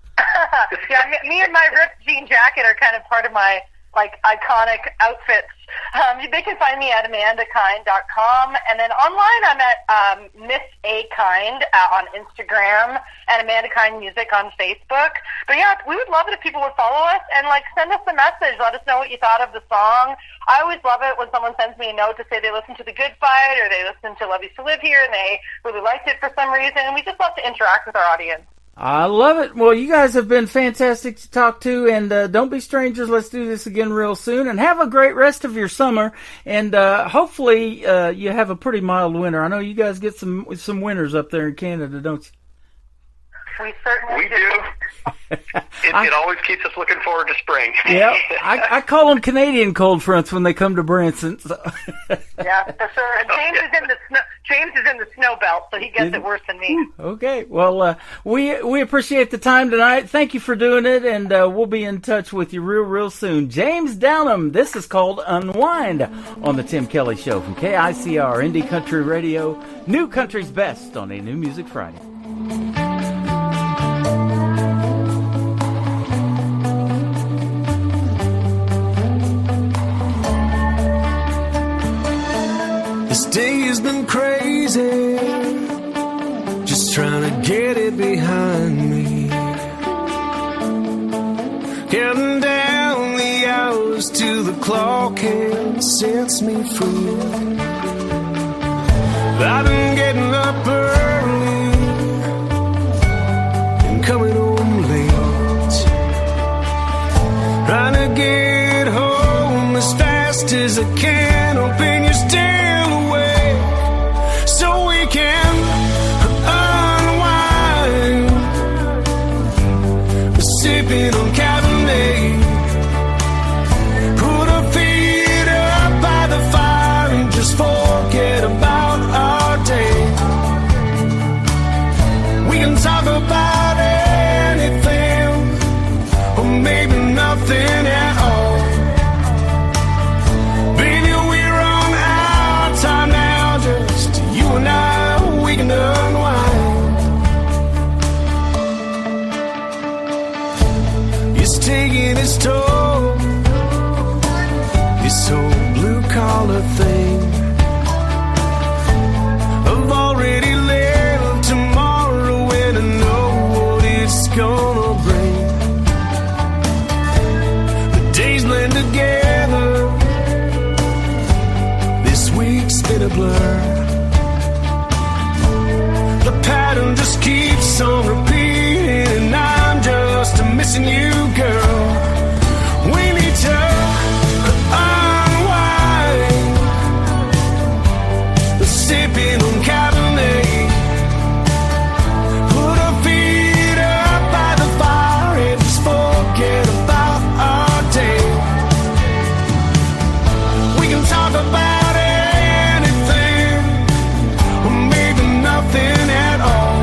Yeah, me and my ripped jean jacket are kind of part of my like iconic outfits. They can find me at amandakind.com, and then online I'm at Miss A Kind on Instagram and Amanda Kind Music on Facebook. But yeah, we would love it if people would follow us and like send us a message. Let us know what you thought of the song. I always love it when someone sends me a note to say they listened to The Good Fight or they listened to Love Used to Live Here and they really liked it for some reason. And we just love to interact with our audience. I love it. Well, you guys have been fantastic to talk to, and don't be strangers. Let's do this again real soon, and have a great rest of your summer, and hopefully you have a pretty mild winter. I know you guys get some winters up there in Canada, don't you? We certainly do. It always keeps us looking forward to spring. Yeah, I call them Canadian cold fronts when they come to Branson. So. Yeah, for sure. And James is in the snow belt, so he gets it worse than me. Okay. Well, we appreciate the time tonight. Thank you for doing it, and we'll be in touch with you real soon. James Downham, this is called Unwind on the Tim Kelly Show from KICR Indie Country Radio, New Country's Best on a New Music Friday. This day has been crazy, just trying to get it behind me. Counting down the hours till the clock hand sets me free. I've been getting up early and coming home late, trying to get home as fast as I can, hoping you're still awake so we can unwind. We're sipping on Cabernet, put our feet up by the fire and just forget about our day. We can talk about anything, or maybe nothing at all. Baby, we're on our time now, just you and I, we can unwind. It's taking its toll, this whole blue-collar thing. I've already lived tomorrow and I know what it's gonna bring. The days blend together, this week's been a blur. The pattern just keeps on repeating and I'm just missing you, girl. We need to unwind. We're sipping on Cabernet, put our feet up by the fire and just forget about our day. We can talk about anything, or maybe nothing at all.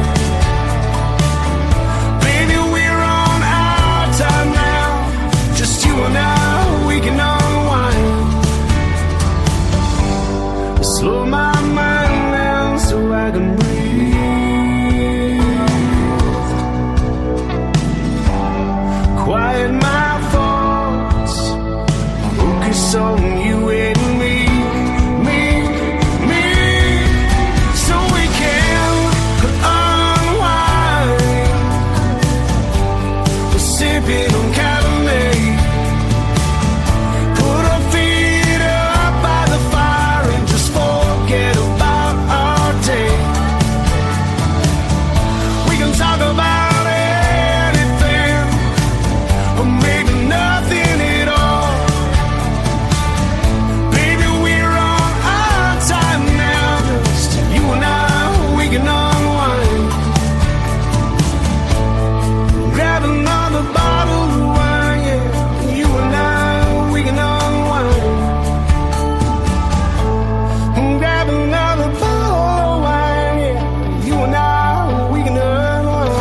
Baby, we're on our time now, just you and I, we can unwind. Slow my mind down so I can breathe. Quiet my thoughts, focus on you and me, so we can unwind. We're sipping on Cabernet, put our feet up by the fire and just forget about our day. We can talk about anything, or maybe nothing at all. Baby, we're on our time now, just you and I, we can unwind. Grab another bottle of wine, yeah, you and I, we can unwind. Grab another bottle of wine, yeah, you and I, we can unwind.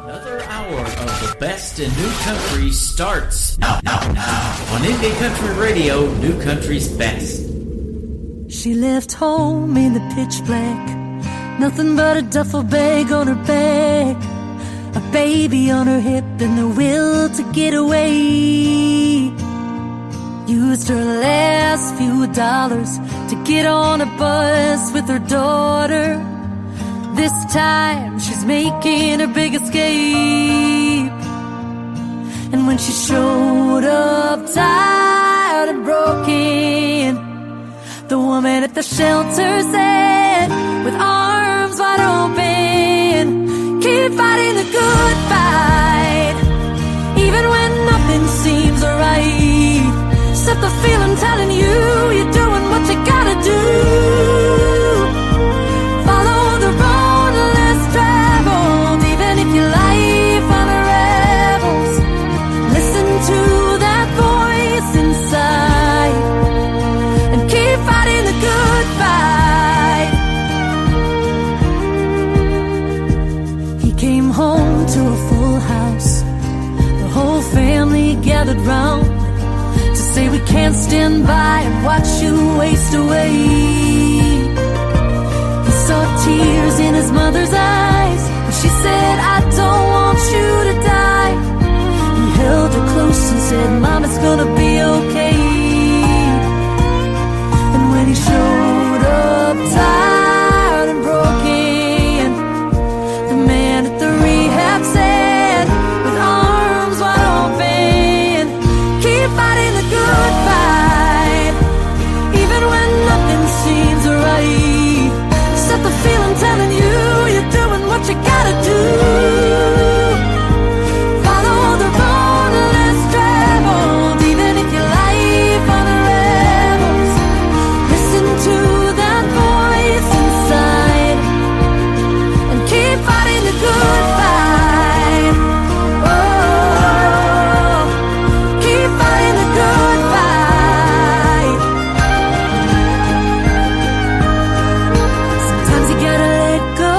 Another hour of the best in new country starts now on Indie Country Radio, New Country's Best. She left home in the pitch black, nothing but a duffel bag on her back. a baby on her hip, and the will to get away. Used her last few dollars to get on a bus with her daughter. This time she's making her big escape. And when she showed up tired and broken, the woman at the shelter said, with arms wide open, keep fighting the good fight, even when nothing seems right. Set the feeling telling you you're doing what you gotta do. Follow the road less traveled, even if your life unravels. Listen to that voice inside and keep fighting the good fight. He came home to a full house, the whole family gathered round to say we can't stand by and watch you waste away. He saw tears in his mother's eyes, and she said, I don't want you to die. He held her close and said, Mom, it's gonna be okay. And when he showed up tired and broken, the man at the rehab said, with arms wide open, keep fighting the good fight, even when nothing seems right. Set the feeling telling you you're doing what you gotta do. Follow the road less traveled, even if your life unravels. Listen to that voice inside and keep fighting the good fight. Oh, keep fighting the good fight. Sometimes you gotta let go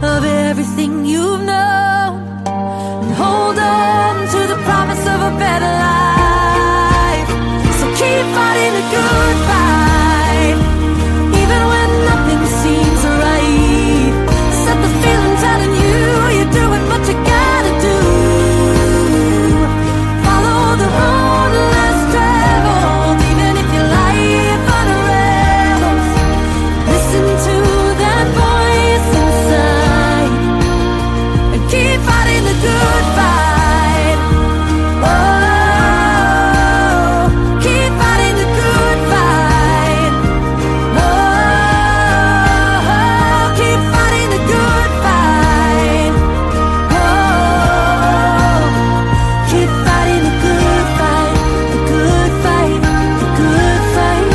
of everything you've known and hold on to the promise of a better life. So keep fighting the good fight, even when nothing seems right. Set the feeling telling you you're doing what you gotta do. Follow the road less traveled, even if your life unravels. Listen to that voice inside and keep fighting the good fight. Oh, keep fighting the good fight. Oh, keep fighting the good fight. Oh, keep fighting the good fight, the good fight, the good fight.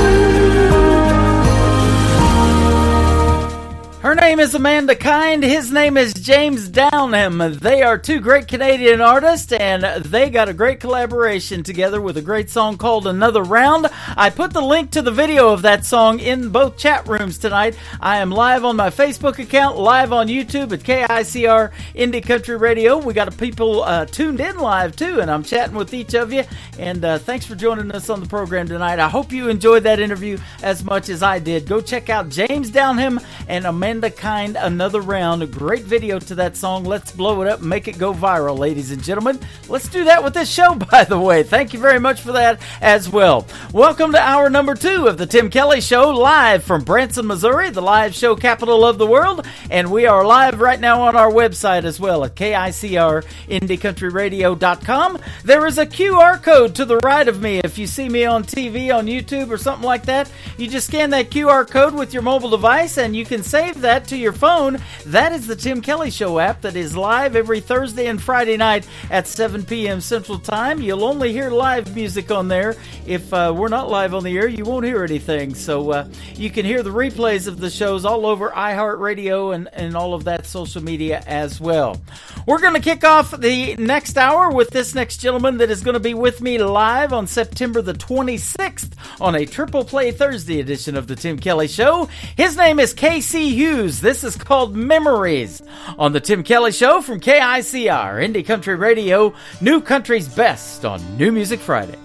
Her name is Amanda Kind. His name is James Downham. They are two great Canadian artists, and they got a great collaboration together with a great song called Another Round. I put the link to the video of that song in both chat rooms tonight. I am live on my Facebook account, live on YouTube at KICR Indie Country Radio. We got people tuned in live too, and I'm chatting with each of you. And thanks for joining us on the program tonight. I hope you enjoyed that interview as much as I did. Go check out James Downham and Amanda Kind, Another Round. A great video to that song. Let's blow it up and make it go viral, ladies and gentlemen. Let's do that with this show, by the way. Thank you very much for that as well. Welcome to hour number 2 of the Tim Kelly Show, live from Branson, Missouri, the live show capital of the world. And we are live right now on our website as well at KICRIndieCountryRadio.com. There is a QR code to the right of me. If you see me on TV, on YouTube, or something like that, you just scan that QR code with your mobile device and you can save that to your phone. That is the Tim Kelly Show app that is live every Thursday and Friday night at 7 p.m. Central Time. You'll only hear live music on there. If we're not live on the air, you won't hear anything. So you can hear the replays of the shows all over iHeartRadio and all of that social media as well. We're going to kick off the next hour with this next gentleman that is going to be with me live on September the 26th on a Triple Play Thursday edition of the Tim Kelly Show. His name is KC Hughes. This is called Memories on the Tim Kelly Show from KICR Indie Country Radio, New Country's Best on New Music Friday.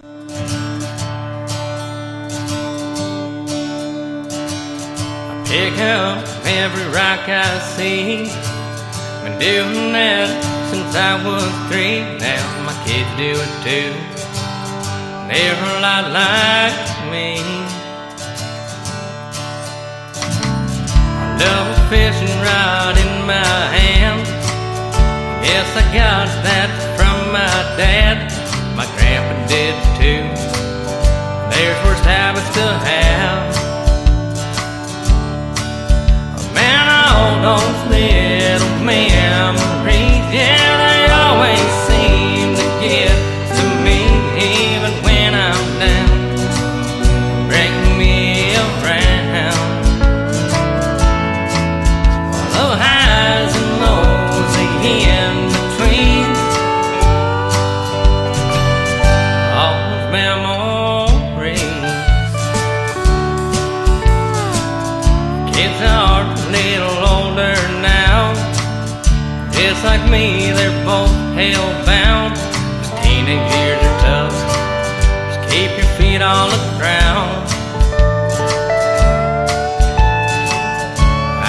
Pick up every rock I see, Been doing that since I was 3. Now my kids do it too. They're a lot like me. I love a fishing rod in my hand. Yes, I got that from my dad. My grandpa did too. There's worse habits to have. Man, all those little memories, yeah, they always seem to get to me. Even when I'm down, bring me around. The highs and lows, the in-between, all those memories. Kids are a little older now. Just like me, they're both hell-bound. 'Cause teenage years are tough. Just keep your feet on the ground.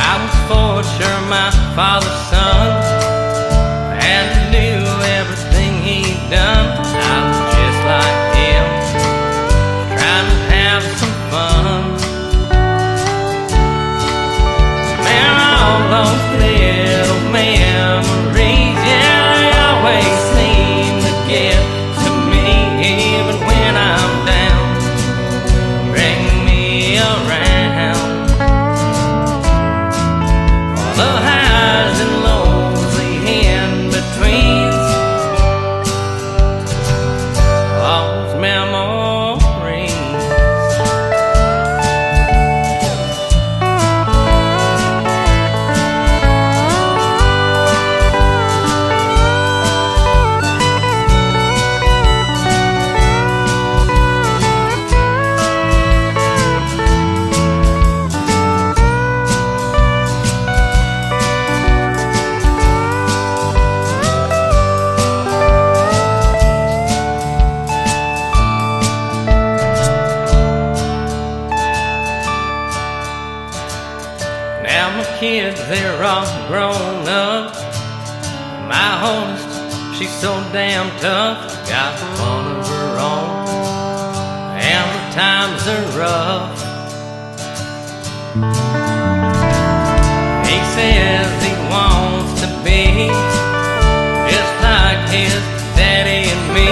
I was for sure my father's son. And I knew everything he'd done. I was just like him, trying to have some fun. Man, all those little memories, yeah, they always seem to get to me. Even when I'm down, bring me around. All the highs and lows, the in-betweens, all those memories. Now my kids, they're all grown up. My oldest, she's so damn tough. Got one of her own, and the times are rough. He says he wants to be just like his daddy and me.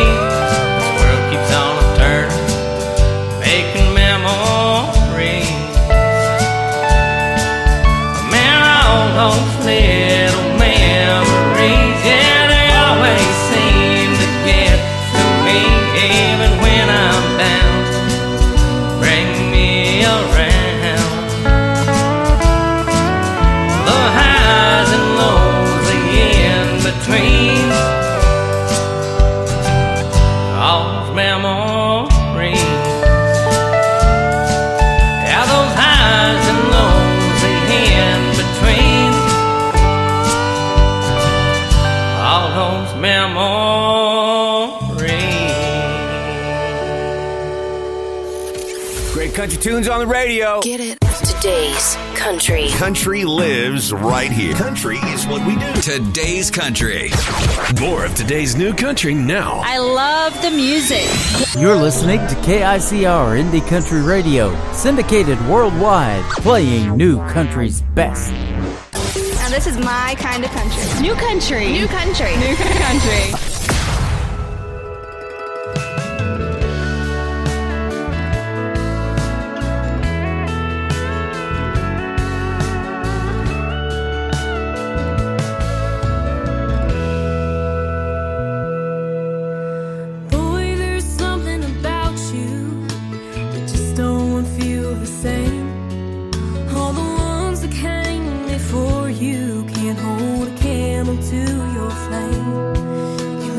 This world keeps on turning, making memories. Man, all those little memories, yeah, they always seem to get to me. Even when I'm down, bring me around. The highs and lows, the in-betweens, all those memories. Yeah, those highs and lows, the in-betweens, all those memories. Great country tunes on the radio. Get it? Today's country. Country lives right here. Country is what we do. Today's country. More of today's new country now. I love the music. You're listening to KICR Indie Country Radio, syndicated worldwide, playing new country's best. Now this is my kind of country. New country. New country. New country. Boy, there's something about you that just don't feel the same. All the ones that came before you can't hold a candle to your flame. You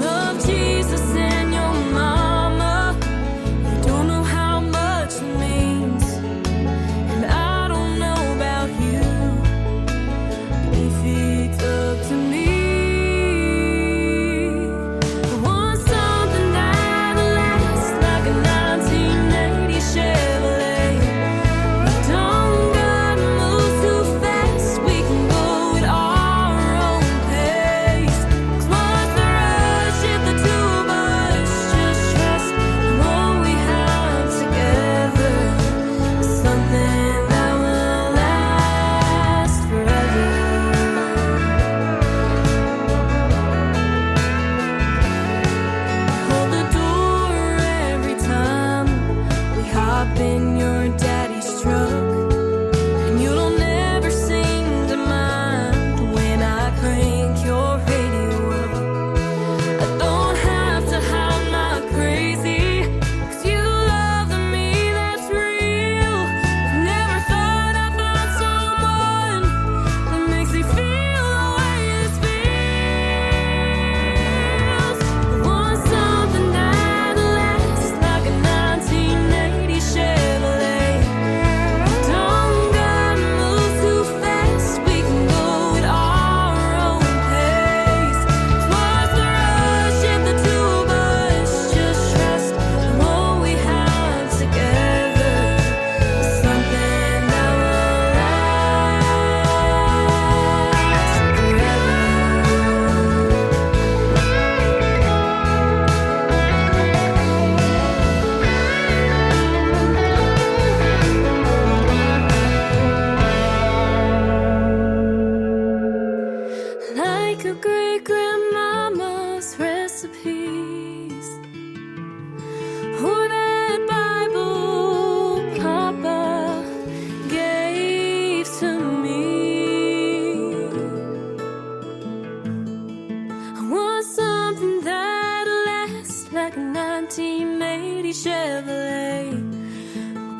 pretty Chevrolet.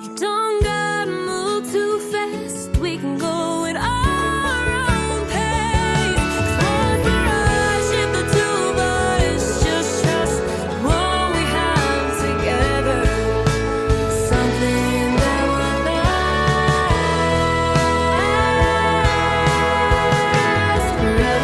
You don't gotta move too fast. We can go at our own pace. 'Cause one's the rush if the two of us just trust what we have together. Something that will last forever.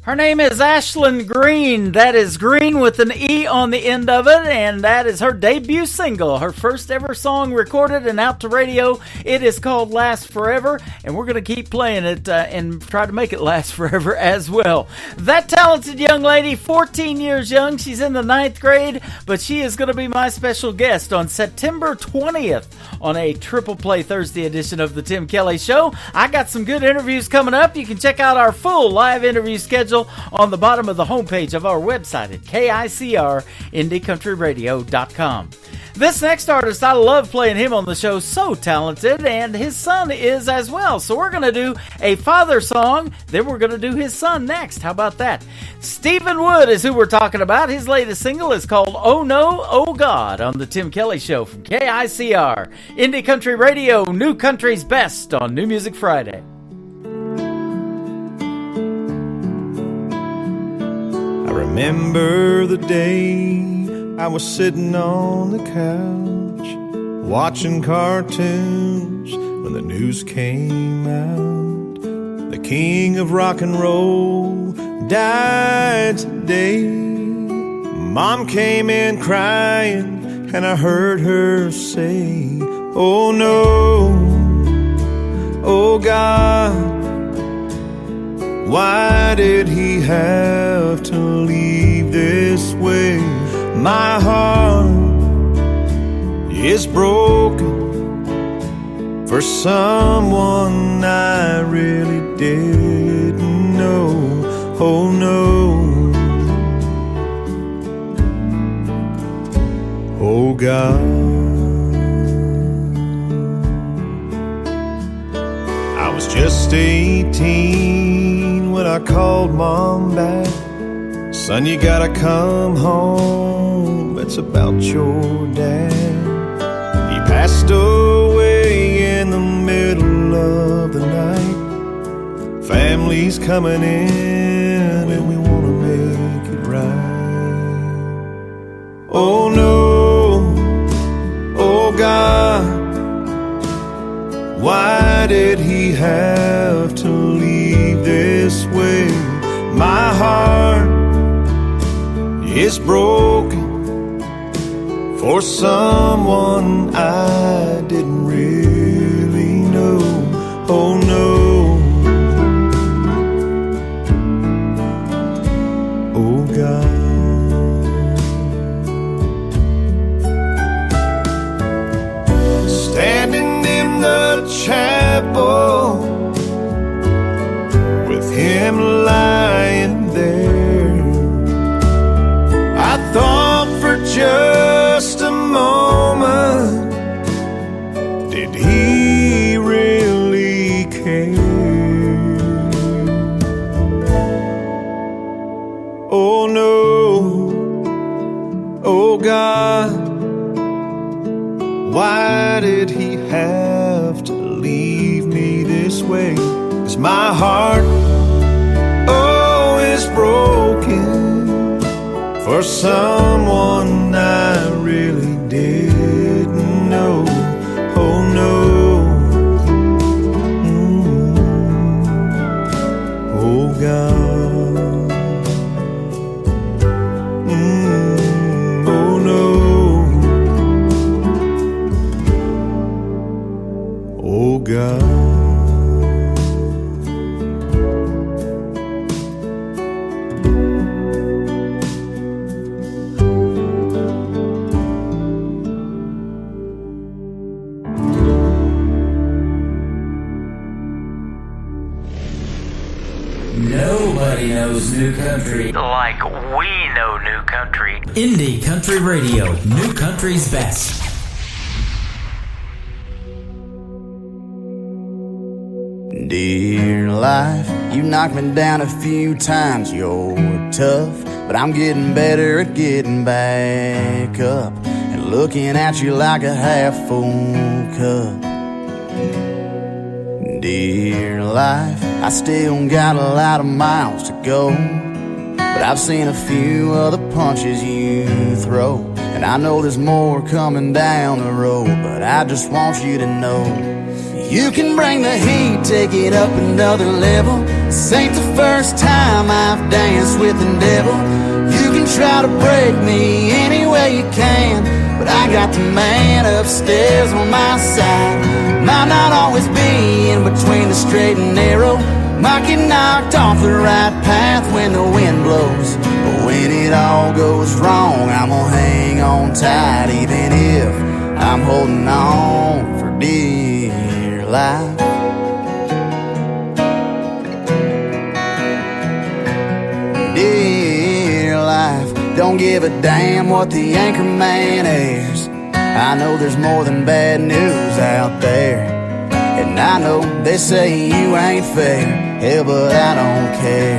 Her name is Ashlyn Green. That is Green with an E on the end of it, and that is her debut single, her first ever song recorded and out to radio. It is called Last Forever, and we're going to keep playing it and try to make it last forever as well. That talented young lady, 14 years young, she's in the 9th grade, but she is going to be my special guest on September 20th on a Triple Play Thursday edition of The Tim Kelly Show. I got some good interviews coming up. You can check out our full live interview schedule on the bottom of the homepage of our website at KICRIndieCountryRadio.com. This next artist, I love playing him on the show, so talented, and his son is as well. So we're going to do a father song, then we're going to do his son next. How about that? Stephen Wood is who we're talking about. His latest single is called Oh No, Oh God on The Tim Kelly Show from KICR. Indie Country Radio, New Country's Best on New Music Friday. I remember the day I was sitting on the couch watching cartoons when the news came out. The king of rock and roll died today. Mom came in crying and I heard her say, oh no, oh God, why did he have to leave this way? My heart is broken for someone I really didn't know. Oh no, oh God. I was just 18 when I called Mom back. Son, you gotta come home, it's about your dad. He passed away in the middle of the night. Family's coming in and we wanna make it right. Oh no, oh God, why did he have to leave this way? My heart is broken for someone I didn't really know. Oh no, oh God. Standing in the chapel with him lying there, I thought for just a moment, did he really care? Oh no, oh God, why did he have to leave me this way? 'Cause my heart, oh, is broken for someone I really didn't know. Oh no, oh God, oh no, oh God. country like we know new country. Indie Country Radio, New Country's best. Dear life, you knocked me down a few times, you're tough, but I'm getting better at getting back up and looking at you like a half-full cup. Dear life, I still got a lot of miles to go, but I've seen a few of the punches you throw, and I know there's more coming down the road, but I just want you to know you can bring the heat, take it up another level. This ain't the first time I've danced with the devil. You can try to break me any way you can, but I got the man upstairs on my side. Might not always be in between the straight and narrow, might get knocked off the right path when the wind blows, but when it all goes wrong, I'm gonna hang on tight, even if I'm holding on for dear life. Dear life, don't give a damn what the anchor man airs. I know there's more than bad news out there, and I know they say you ain't fair. Hell, but I don't care.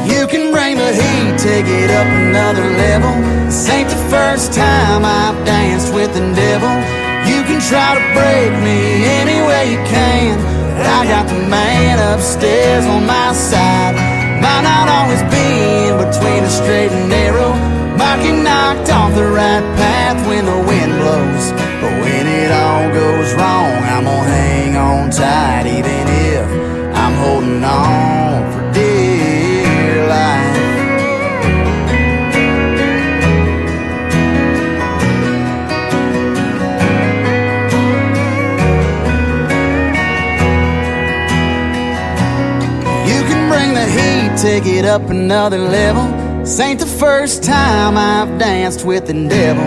You can bring the heat, take it up another level. This ain't the first time I've danced with the devil. You can try to break me any way you can, but I got the man upstairs on my side. Might not always be in between the straight and narrow, might get knocked off the right path when the wind blows, but when it all goes wrong, I'm gonna hang on tight, even if I'm holding on for dear life. Take it up another level. This ain't the first time I've danced with the devil.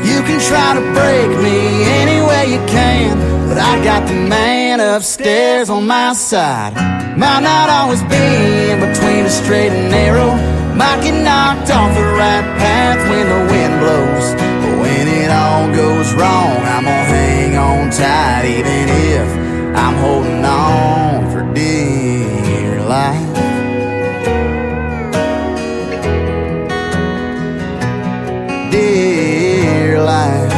You can try to break me any way you can, but I got the man upstairs on my side. Might not always be in between the straight and narrow, might get knocked off the right path when the wind blows, but when it all goes wrong, I'm gonna hang on tight, even if I'm holding on for dear life. Dear life.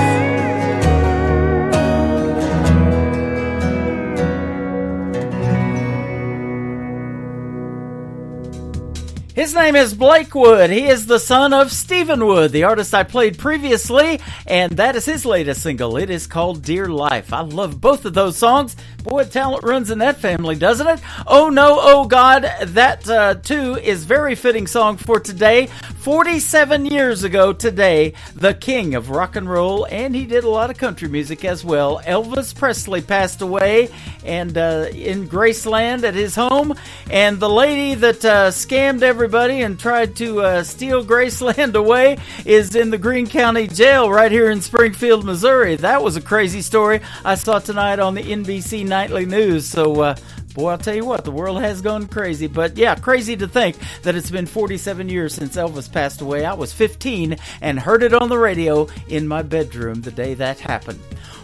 His name is Blake Wood. He is the son of Stephen Wood, the artist I played previously, and that is his latest single. It is called Dear Life. I love both of those songs. Boy, talent runs in that family, doesn't it? Oh No, Oh God, that too is very fitting song for today. 47 years ago today, the king of rock and roll, and he did a lot of country music as well, Elvis Presley passed away, and in Graceland at his home, and the lady that scammed everybody and tried to steal Graceland away is in the Greene County Jail right here in Springfield, Missouri. That was a crazy story I saw tonight on the NBC Nightly News. So, boy, I'll tell you what, the world has gone crazy. But yeah, crazy to think that it's been 47 years since Elvis passed away. I was 15 and heard it on the radio in my bedroom the day that happened.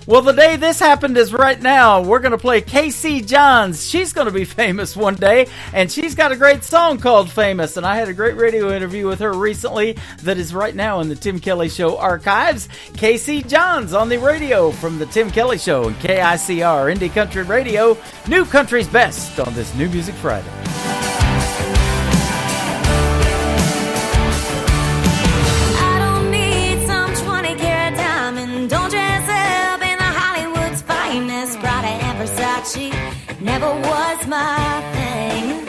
Well, the day this happened is right now. We're going to play Casey Johns. She's going to be famous one day, and she's got a great song called Famous, and I had a great radio interview with her recently that is right now in the Tim Kelly Show archives. Casey Johns on the radio from the Tim Kelly Show and KICR, Indie Country Radio, New Country's Best on this New Music Friday. Never was my thing.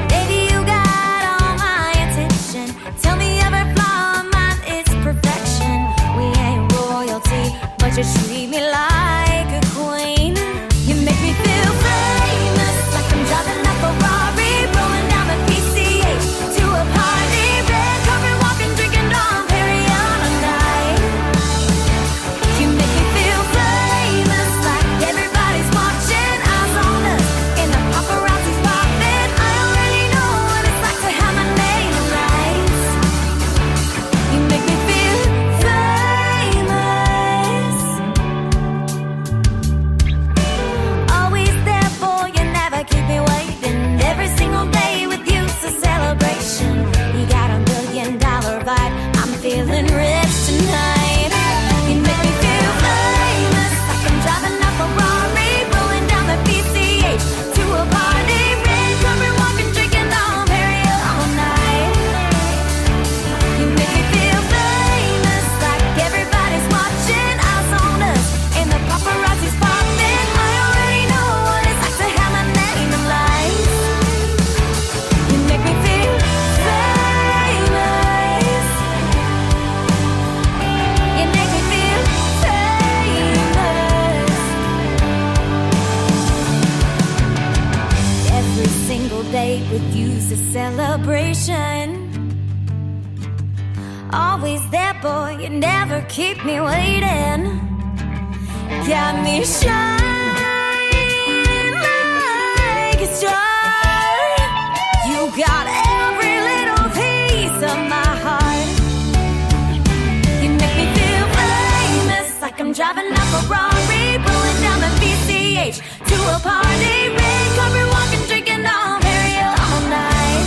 Baby, you got all my attention. Tell me every flaw of mine is perfection. We ain't royalty, but you treat me like a queen. You make me feel famous, like I'm always there, boy, you never keep me waiting. Got me shining like a star. You got every little piece of my heart. You make me feel famous, like I'm driving up a Ferrari, pulling down the VCH to a party. Red carpet walking, drinking all very all night.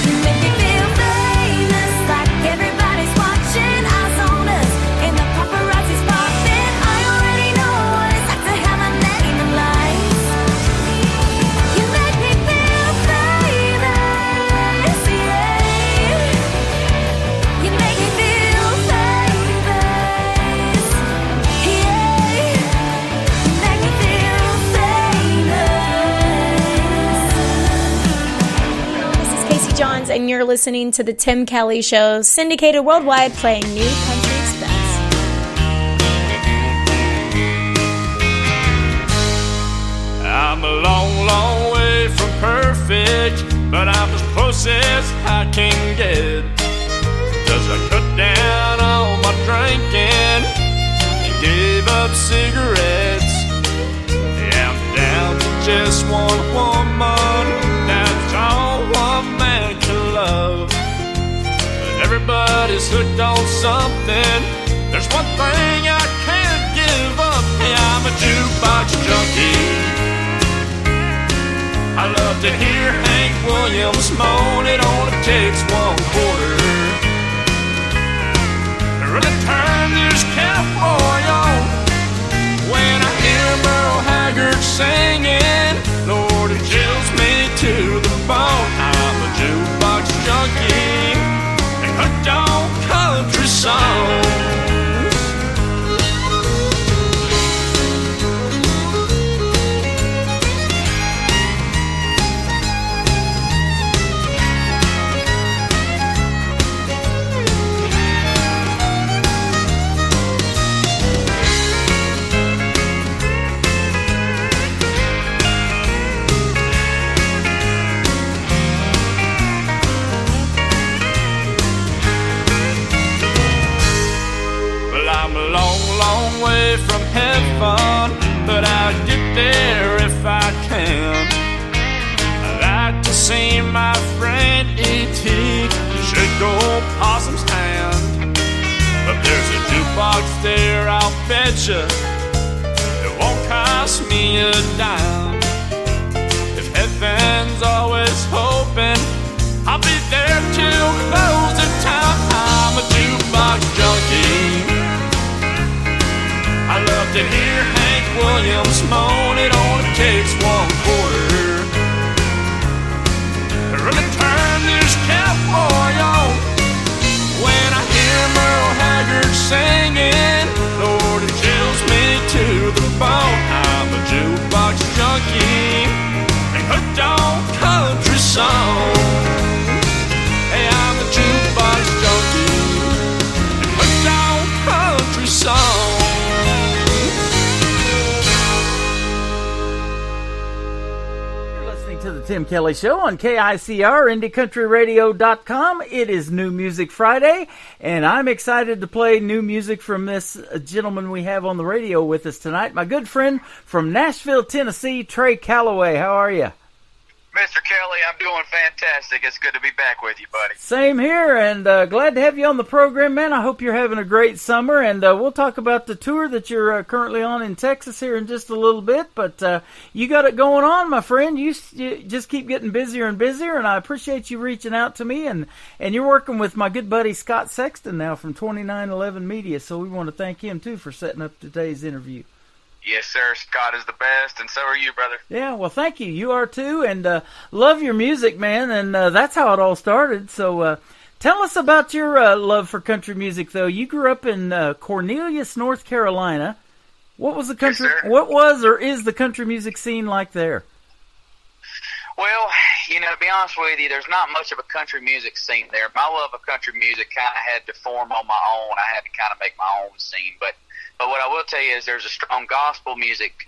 You make me feel famous, like everybody's watching, eyes on us, and the paparazzi's popping. I already know what it's like to have my name in lights. You make me feel famous, yeah. You make me feel famous, yeah. You make me feel famous. This is Casey Johns, and you're listening to The Tim Kelly Show, syndicated worldwide, playing new country's best. I'm a long, long way from perfect, but I'm as close as I can get. 'Cause I cut down all my drinking and gave up cigarettes. Yeah, I'm down to just one woman, that's all one man can love. But everybody's hooked on something, there's one thing I can't give up. Hey, I'm a jukebox junkie. I love to hear Hank Williams moan, it only takes 1/4. To really turn this cowboy on. When I hear Merle Haggard singing, Lord, it chills me to the bone. I'm a jukebox junkie and hooked on country songs. Well, I'm a long, long way from heaven, but I'll get there if I can. I'd like to see my friend E.T. should go possum's hand. But there's a jukebox there, I'll bet you it won't cost me a dime. If heaven's always hoping, I'll be there till closing time. I'm a jukebox junkie. I love to hear Hank Williams moan, it only takes 1/4. To really turn this cowboy on. When I hear Merle Haggard singing, Lord, it chills me to the bone. I'm a jukebox junkie and hooked on country songs. Hey, I'm a jukebox junkie and hooked on country songs. You're listening to the Tim Kelly Show on KICR, IndieCountryRadio.com. It is New Music Friday, and I'm excited to play new music from this gentleman we have on the radio with us tonight, my good friend from Nashville, Tennessee, Trey Calloway. How are you? Mr. Kelly, I'm doing fantastic. It's good to be back with you, buddy. Same here, and glad to have you on the program, man. I hope you're having a great summer, and we'll talk about the tour that you're currently on in Texas here in just a little bit, but you got it going on, my friend. You just keep getting busier and busier, and I appreciate you reaching out to me, and you're working with my good buddy Scott Sexton now from 2911 Media, so we want to thank him, too, for setting up today's interview. Yes, sir. Scott is the best, and so are you, brother. Yeah, well, thank you. You are too, and love your music, man, and that's how it all started. So tell us about your love for country music, though. You grew up in Cornelius, North Carolina. What was the country? Yes, sir. What was or is the country music scene like there? Well, to be honest with you, there's not much of a country music scene there. My love of country music kind of had to form on my own. I had to kind of make my own scene, But what I will tell you is there's a strong gospel music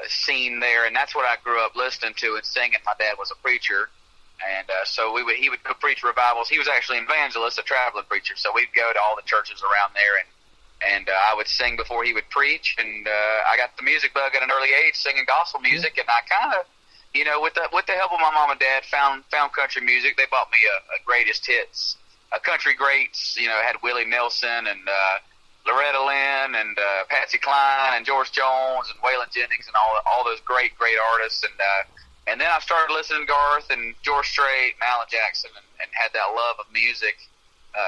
scene there, and that's what I grew up listening to and singing. My dad was a preacher, And so he would go preach revivals. He was actually an evangelist, a traveling preacher. So we'd go to all the churches around there, and I would sing before he would preach. And I got the music bug at an early age, singing gospel music. And I kind of, with the help of my mom and dad, found country music. They bought me a greatest hits, a country greats. It had Willie Nelson and Loretta Lynn and Patsy Cline and George Jones and Waylon Jennings and all those great artists. And then I started listening to Garth and George Strait and Alan Jackson and had that love of music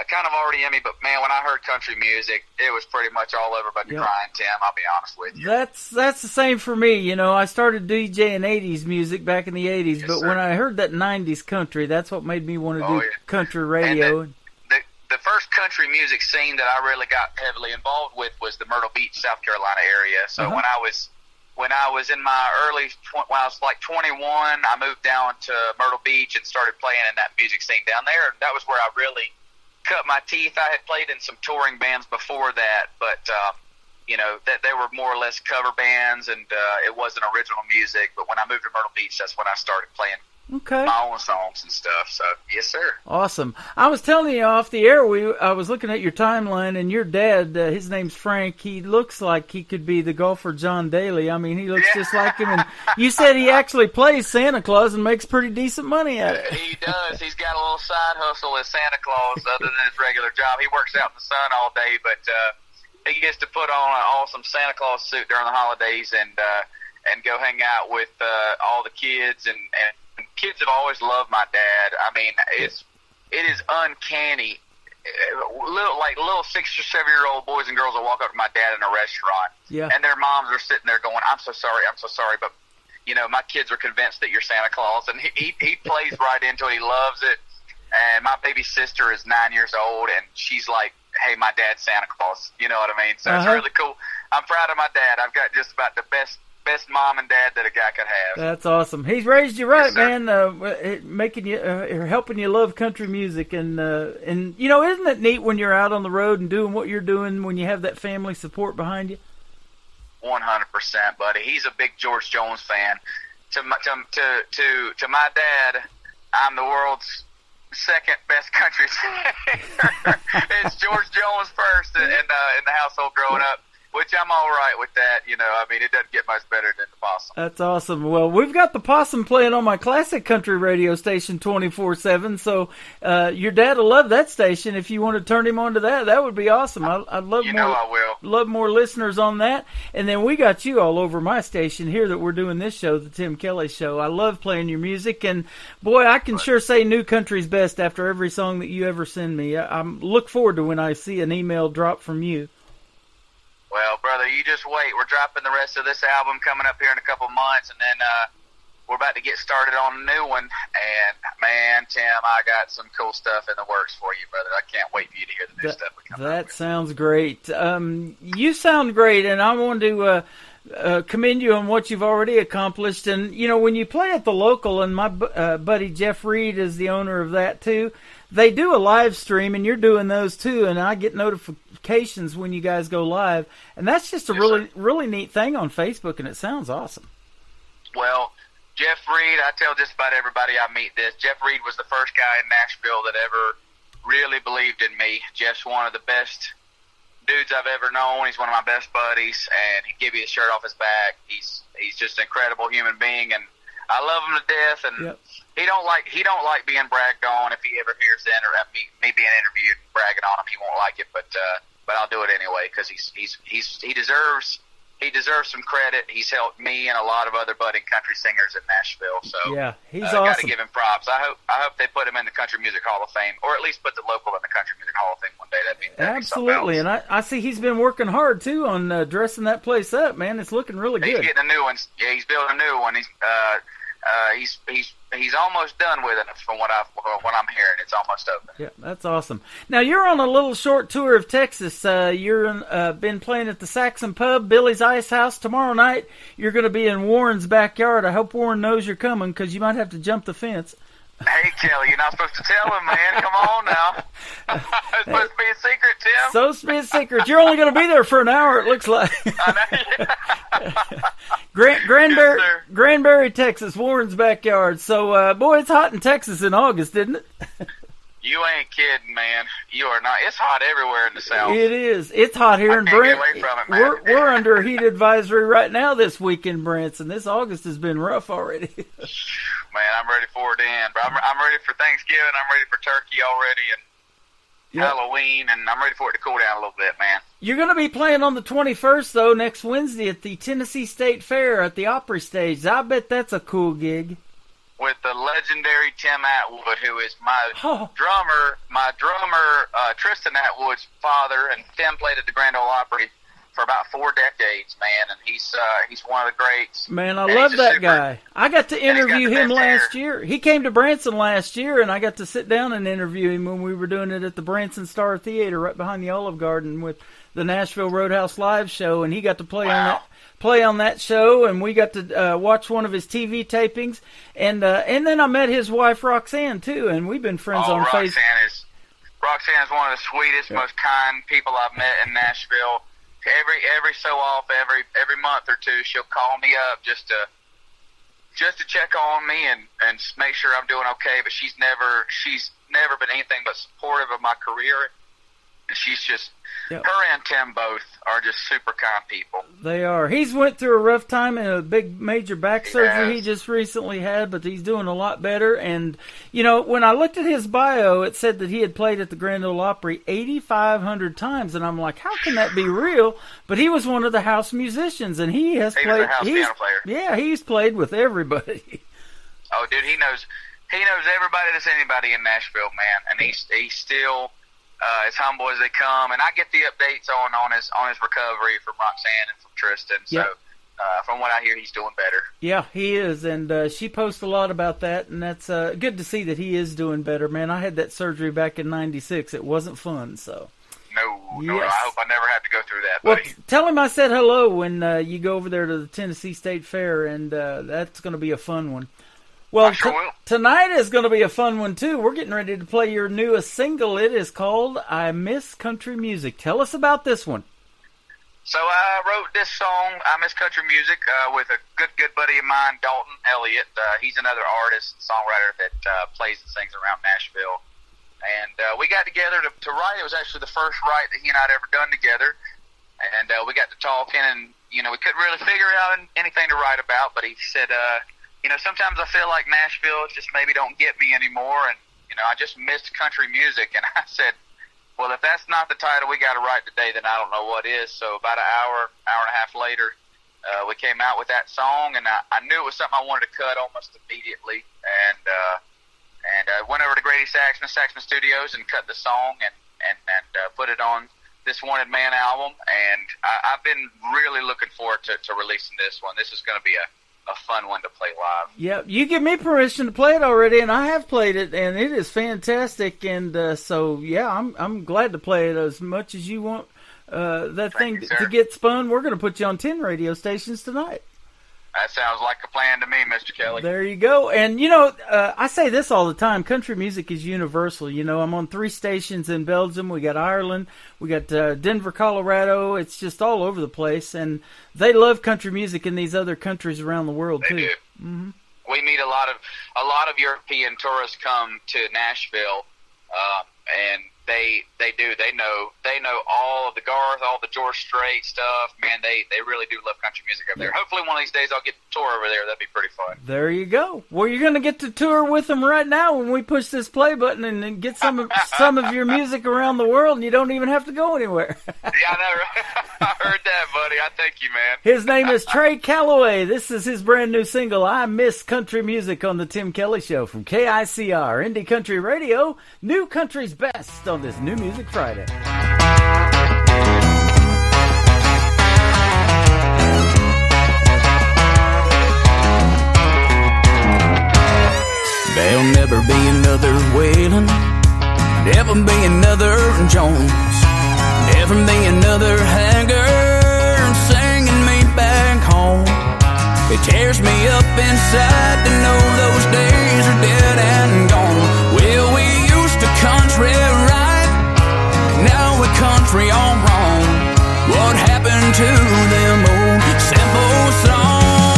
kind of already in me. But, man, when I heard country music, it was pretty much all over but the crying, Tim. I'll be honest with you. That's the same for me. I started DJing 80s music back in the 80s, yes, but sir. When I heard that 90s country, that's what made me want to do country radio. And the first country music scene that I really got heavily involved with was the Myrtle Beach, South Carolina area. So when I was in my when I was like 21, I moved down to Myrtle Beach and started playing in that music scene down there. And that was where I really cut my teeth. I had played in some touring bands before that, but that they were more or less cover bands, and it wasn't original music. But when I moved to Myrtle Beach, that's when I started playing my own songs and stuff. So yes, sir. Awesome. I was telling you off the air, I was looking at your timeline, and your dad, his name's Frank. He looks like he could be the golfer John Daly. I mean, he looks just like him. And you said he actually plays Santa Claus and makes pretty decent money at it. He does. He's got a little side hustle as Santa Claus other than his regular job. He works out in the sun all day, but he gets to put on an awesome Santa Claus suit during the holidays and go hang out with all the kids and kids have always loved my dad. I mean, it is uncanny. Little 6 or 7 year old boys and girls will walk up to my dad in a restaurant, and their moms are sitting there going, "I'm so sorry, but my kids are convinced that you're Santa Claus," and he plays right into it. He loves it. And my baby sister is 9 years old, and she's like, "Hey, my dad's Santa Claus." You know what I mean? So it's really cool. I'm proud of my dad. I've got just about the best mom and dad that a guy could have. That's awesome. He's raised you right, man. Making you, helping you love country music, and isn't it neat when you're out on the road and doing what you're doing when you have that family support behind you? 100%, buddy. He's a big George Jones fan. To my dad, I'm the world's second best country singer. It's George Jones first in the household growing up. Which I'm all right with that, I mean, it doesn't get much better than the Possum. That's awesome. Well, we've got the Possum playing on my classic country radio station 24/7, so your dad will love that station. If you want to turn him on to that would be awesome. I'd love love more listeners on that. And then we got you all over my station here that we're doing this show, the Tim Kelly Show. I love playing your music, and boy, I can sure say New Country's best after every song that you ever send me. I look forward to when I see an email drop from you. Well, brother, you just wait. We're dropping the rest of this album coming up here in a couple of months, and then we're about to get started on a new one. And, man, Tim, I got some cool stuff in the works for you, brother. I can't wait for you to hear the new stuff we come up with. That sounds great. You sound great, and I want to commend you on what you've already accomplished. And, when you play at the local, and my buddy Jeff Reed is the owner of that, too, they do a live stream, and you're doing those, too, and I get notifications when you guys go live, and that's just a really neat thing on Facebook, and it sounds awesome. Well, Jeff Reed, I tell just about everybody I meet this. Jeff Reed was the first guy in Nashville that ever really believed in me. Jeff's one of the best dudes I've ever known. He's one of my best buddies, and he'd give you his shirt off his back. He's just an incredible human being, and I love him to death. And he don't like being bragged on. If he ever hears me being interviewed and bragging on him, he won't like it. But I'll do it anyway because he deserves some credit. He's helped me and a lot of other budding country singers in Nashville. So yeah, he's awesome. Got to give him props. I hope they put him in the Country Music Hall of Fame, or at least put the local in the Country Music Hall of Fame one day. That'd be absolutely. And I see he's been working hard too on dressing that place up. Man, it's looking really good. He's getting a new one. Yeah, he's building a new one. He's almost done with it from what I'm hearing. It's almost open. Yeah, that's awesome. Now you're on a little short tour of Texas. You're been playing at the Saxon Pub, Billy's Ice House. Tomorrow night you're going to be in Warren's backyard. I hope Warren knows you're coming because you might have to jump the fence. Hey, Kelly, you're not supposed to tell him, man. Come on now. It's supposed to be a secret, Tim. So it's supposed to be a secret. You're only going to be there for an hour, it looks like. I know. Granbury, Texas, Warren's backyard. So, boy, it's hot in Texas in August, isn't it? You ain't kidding, man. You are not. It's hot everywhere in the South. It is. It's hot here in Branson. Get away from it, man. We're under a heat advisory right now this week in Branson. This August has been rough already. Man, I'm ready for it to end. But I'm ready for Thanksgiving. I'm ready for turkey already and Halloween, and I'm ready for it to cool down a little bit, man. You're going to be playing on the 21st, though, next Wednesday at the Tennessee State Fair at the Opry Stage. I bet that's a cool gig. With the legendary Tim Atwood, who is my drummer, Tristan Atwood's father, and Tim played at the Grand Ole Opry for about 4 decades, man, and he's one of the greats. Man, I love that guy. I got to interview him last year. He came to Branson last year, and I got to sit down and interview him when we were doing it at the Branson Star Theater right behind the Olive Garden with the Nashville Roadhouse Live show, and he got to play on that show, and we got to watch one of his TV tapings, and then I met his wife Roxanne too, and we've been friends on Facebook. Roxanne is one of the sweetest, most kind people I've met in Nashville. Every so often, every month or two, she'll call me up just to check on me and make sure I'm doing okay. But she's never been anything but supportive of my career. And she's just, her and Tim both are just super kind people. They are. He's went through a rough time and a big major back surgery he just recently had, but he's doing a lot better. And, you know, when I looked at his bio, it said that he had played at the Grand Ole Opry 8,500 times. And I'm like, how can that be real? But he was one of the house musicians, and he has played. He's a house piano player. Yeah, he's played with everybody. Oh, dude, he knows everybody that's anybody in Nashville, man. And he's still as humble as they come, and I get the updates on his recovery from Roxanne and from Tristan. So, from what I hear, he's doing better. Yeah, he is, and she posts a lot about that, and that's good to see that he is doing better. Man, I had that surgery back in '96. It wasn't fun, so. No, I hope I never have to go through that, buddy. Well, tell him I said hello when you go over there to the Tennessee State Fair, and that's going to be a fun one. Well, tonight is going to be a fun one, too. We're getting ready to play your newest single. It is called I Miss Country Music. Tell us about this one. So I wrote this song, I Miss Country Music, with a good buddy of mine, Dalton Elliott. He's another artist, songwriter that plays and sings around Nashville. And we got together to write. It was actually the first write that he and I had ever done together. And we got to talking, and, we couldn't really figure out anything to write about, but he said, sometimes I feel like Nashville just maybe don't get me anymore, and, I just missed country music. And I said, well, if that's not the title we got to write today, then I don't know what is. So about an hour and a half later, we came out with that song, and I knew it was something I wanted to cut almost immediately. And I went over to Grady Saxman Studios, and cut the song and put it on this Wanted Man album. And I've been really looking forward to releasing this one. This is going to be a fun one to play live. Yeah, you give me permission to play it already, and I have played it, and it is fantastic. And so, yeah, I'm glad to play it as much as you want that thing to get spun. We're going to put you on 10 radio stations tonight. That sounds like a plan to me, Mr. Kelly. There you go. And, I say this all the time. Country music is universal. I'm on 3 stations in Belgium. We got Ireland. We got Denver, Colorado. It's just all over the place. And they love country music in these other countries around the world, too. They do. Mm-hmm. We meet a lot of European tourists come to Nashville, and they do. They know all of the Garth, all the George Strait stuff. Man, they really do love country music up there. Hopefully one of these days I'll get to tour over there. That'd be pretty fun. There you go. Well, you're going to get to tour with them right now when we push this play button and get some of your music around the world, and you don't even have to go anywhere. Yeah, I know, right? I heard that, buddy. I thank you, man. His name is Trey Calloway. This is his brand new single, I Miss Country Music, on the Tim Kelly Show from KICR, Indie Country Radio, New Country's Best, on this New Music Friday. There'll never be another Waylon, never be another Jones, never be another Haggard singing me back home. It tears me up inside to know those days are dead and gone. Well, we used to country right, now we're country all wrong. What happened to them old simple songs?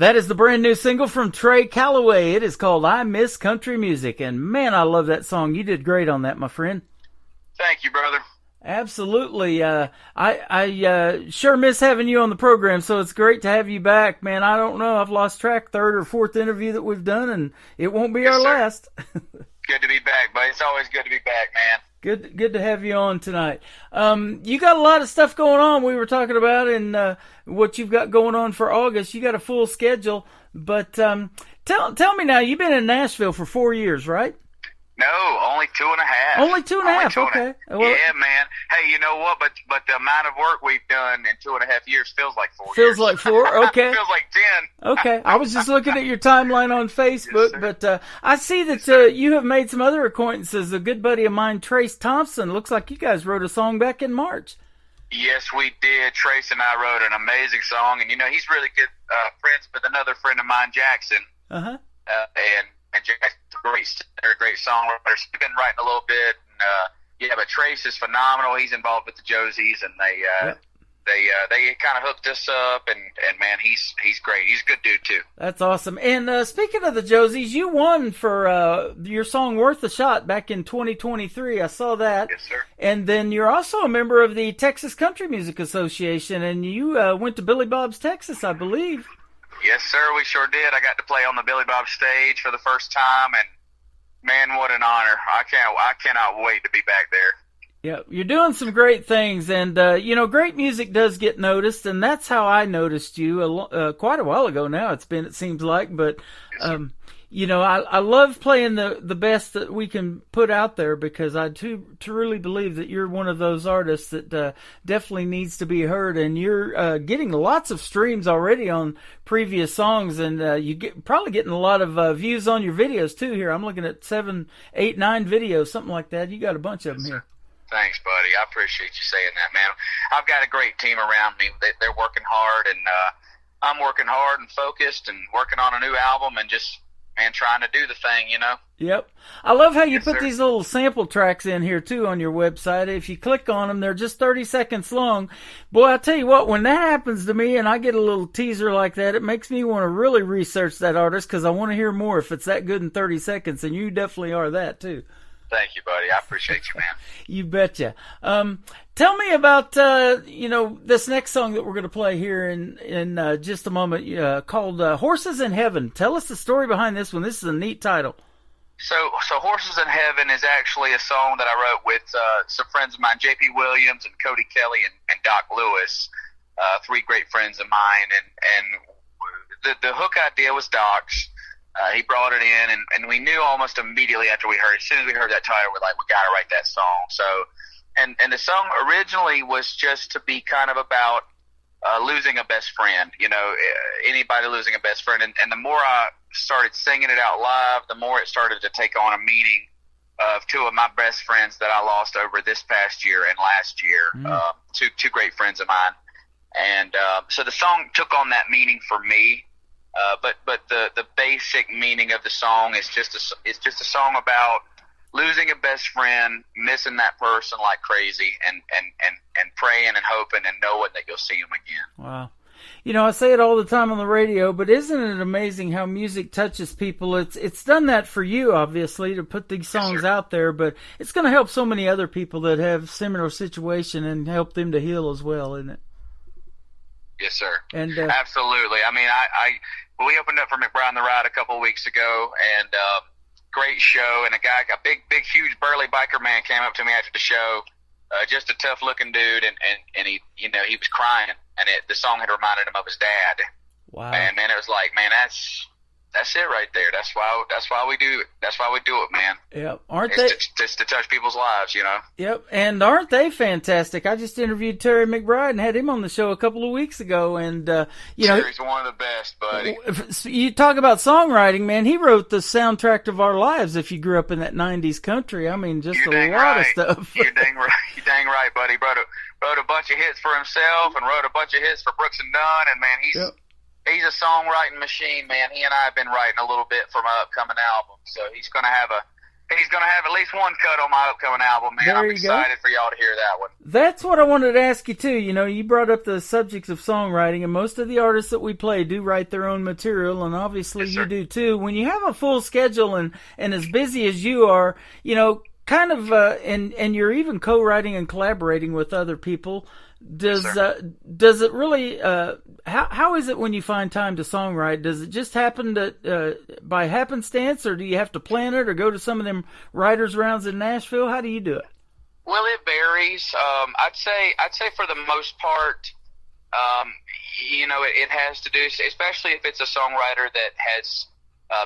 That is the brand new single from Trey Calloway. It is called I Miss Country Music. And man, I love that song. You did great on that, my friend. Thank you, brother. Absolutely. I sure miss having you on the program, so it's great to have you back, man. I don't know. I've lost track, third or fourth interview that we've done, and it won't be our last. Good to be back, buddy. It's always good to be back, man. Good to have you on tonight. You got a lot of stuff going on. We were talking about and what you've got going on for August. You got a full schedule, but tell me now. You've been in Nashville for 4 years, right? No, only 2.5. Only 2.5. Okay. Well, yeah, man. Hey, you know what? But the amount of work we've done in 2.5 years feels like 4 years. Feels like 4. Okay. Feels like 10. Okay. I was just looking at your timeline on Facebook, Yes, but I see that you have made some other acquaintances. A good buddy of mine, Trace Thompson. Looks like you guys wrote a song back in March. Yes, we did. Trace and I wrote an amazing song, and he's really good friends with another friend of mine, Jackson. Uh-huh. And Jackson's a great songwriter. He's been writing a little bit, and but Trace is phenomenal. He's involved with the Josies, and they kind of hooked us up, and man, he's great. He's a good dude too. That's awesome. And speaking of the Josies, you won for your song "Worth a Shot" back in 2023. I saw that. Yes, sir. And then you're also a member of the Texas Country Music Association, and you went to Billy Bob's Texas, I believe. Yes, sir, we sure did. I got to play on the Billy Bob stage for the first time, and man, what an honor. I cannot wait to be back there. Yeah, you're doing some great things, and great music does get noticed, and that's how I noticed you quite a while ago now. It seems like, but I love playing the best that we can put out there, because I truly believe that you're one of those artists that definitely needs to be heard, and you're getting lots of streams already on previous songs, and probably getting a lot of views on your videos too. Here, I'm looking at 7, 8, 9 videos, something like that. You got a bunch of them here. Thanks, buddy. I appreciate you saying that, man. I've got a great team around me. They're working hard, and I'm working hard and focused and working on a new album and just, man, trying to do the thing, Yep. I love how you put these little sample tracks in here, too, on your website. If you click on them, they're just 30 seconds long. Boy, I tell you what, when that happens to me and I get a little teaser like that, it makes me want to really research that artist, because I want to hear more if it's that good in 30 seconds, and you definitely are that, too. Thank you, buddy. I appreciate you, man. You betcha. Tell me about this next song that we're going to play here in just a moment, called "Horses in Heaven." Tell us the story behind this one. This is a neat title. So "Horses in Heaven" is actually a song that I wrote with some friends of mine, J.P. Williams and Cody Kelly and Doc Lewis, 3 great friends of mine, and the hook idea was Doc's. He brought it in, and we knew almost immediately after we heard it. As soon as we heard that title, we're like, we got to write that song. So, and the song originally was just to be kind of about losing a best friend, anybody losing a best friend. And the more I started singing it out live, the more it started to take on a meaning of 2 of my best friends that I lost over this past year and last year, two great friends of mine. And so the song took on that meaning for me. But the basic meaning of the song is just a song about losing a best friend, missing that person like crazy, and praying and hoping and knowing that you'll see him again. Wow. I say it all the time on the radio, but isn't it amazing how music touches people? It's done that for you, obviously, to put these songs out there, but it's going to help so many other people that have similar situation and help them to heal as well, isn't it? Yes, sir. And absolutely. I mean, we opened up for McBride the Ride a couple of weeks ago, and great show. And a big, huge burly biker man came up to me after the show, just a tough looking dude, and he, he was crying, and the song had reminded him of his dad. Wow. And man, it was like, man, that's it right there. That's why we do it. That's why we do it, man. Yep. Aren't they? Just to touch people's lives, Yep. And aren't they fantastic? I just interviewed Terry McBride and had him on the show a couple of weeks ago, and Terry's one of the best, buddy. You talk about songwriting, man. He wrote the soundtrack of our lives. If you grew up in that '90s country, I mean, just a lot of stuff. You're dang right. You're dang right, buddy. Wrote a bunch of hits for himself and wrote a bunch of hits for Brooks and Dunn, and man, he's. Yep. He's a songwriting machine, man. He and I have been writing a little bit for my upcoming album, so he's going to have he's going to have at least one cut on my upcoming album, man. There I'm you excited go. for y'all to hear that one. That's what I wanted to ask you, too. You know, you brought up the subjects of songwriting, and most of the artists that we play do write their own material, and obviously you do, too. When you have a full schedule and as busy as you are, you know, kind of, and you're even co-writing and collaborating with other people, does it really, how is it when you find time to songwrite? Does it just happen by happenstance, or do you have to plan it or go to some of them writers' rounds in Nashville? How do you do it? Well, it varies. I'd say for the most part, you know, it has to do, especially if it's a songwriter that has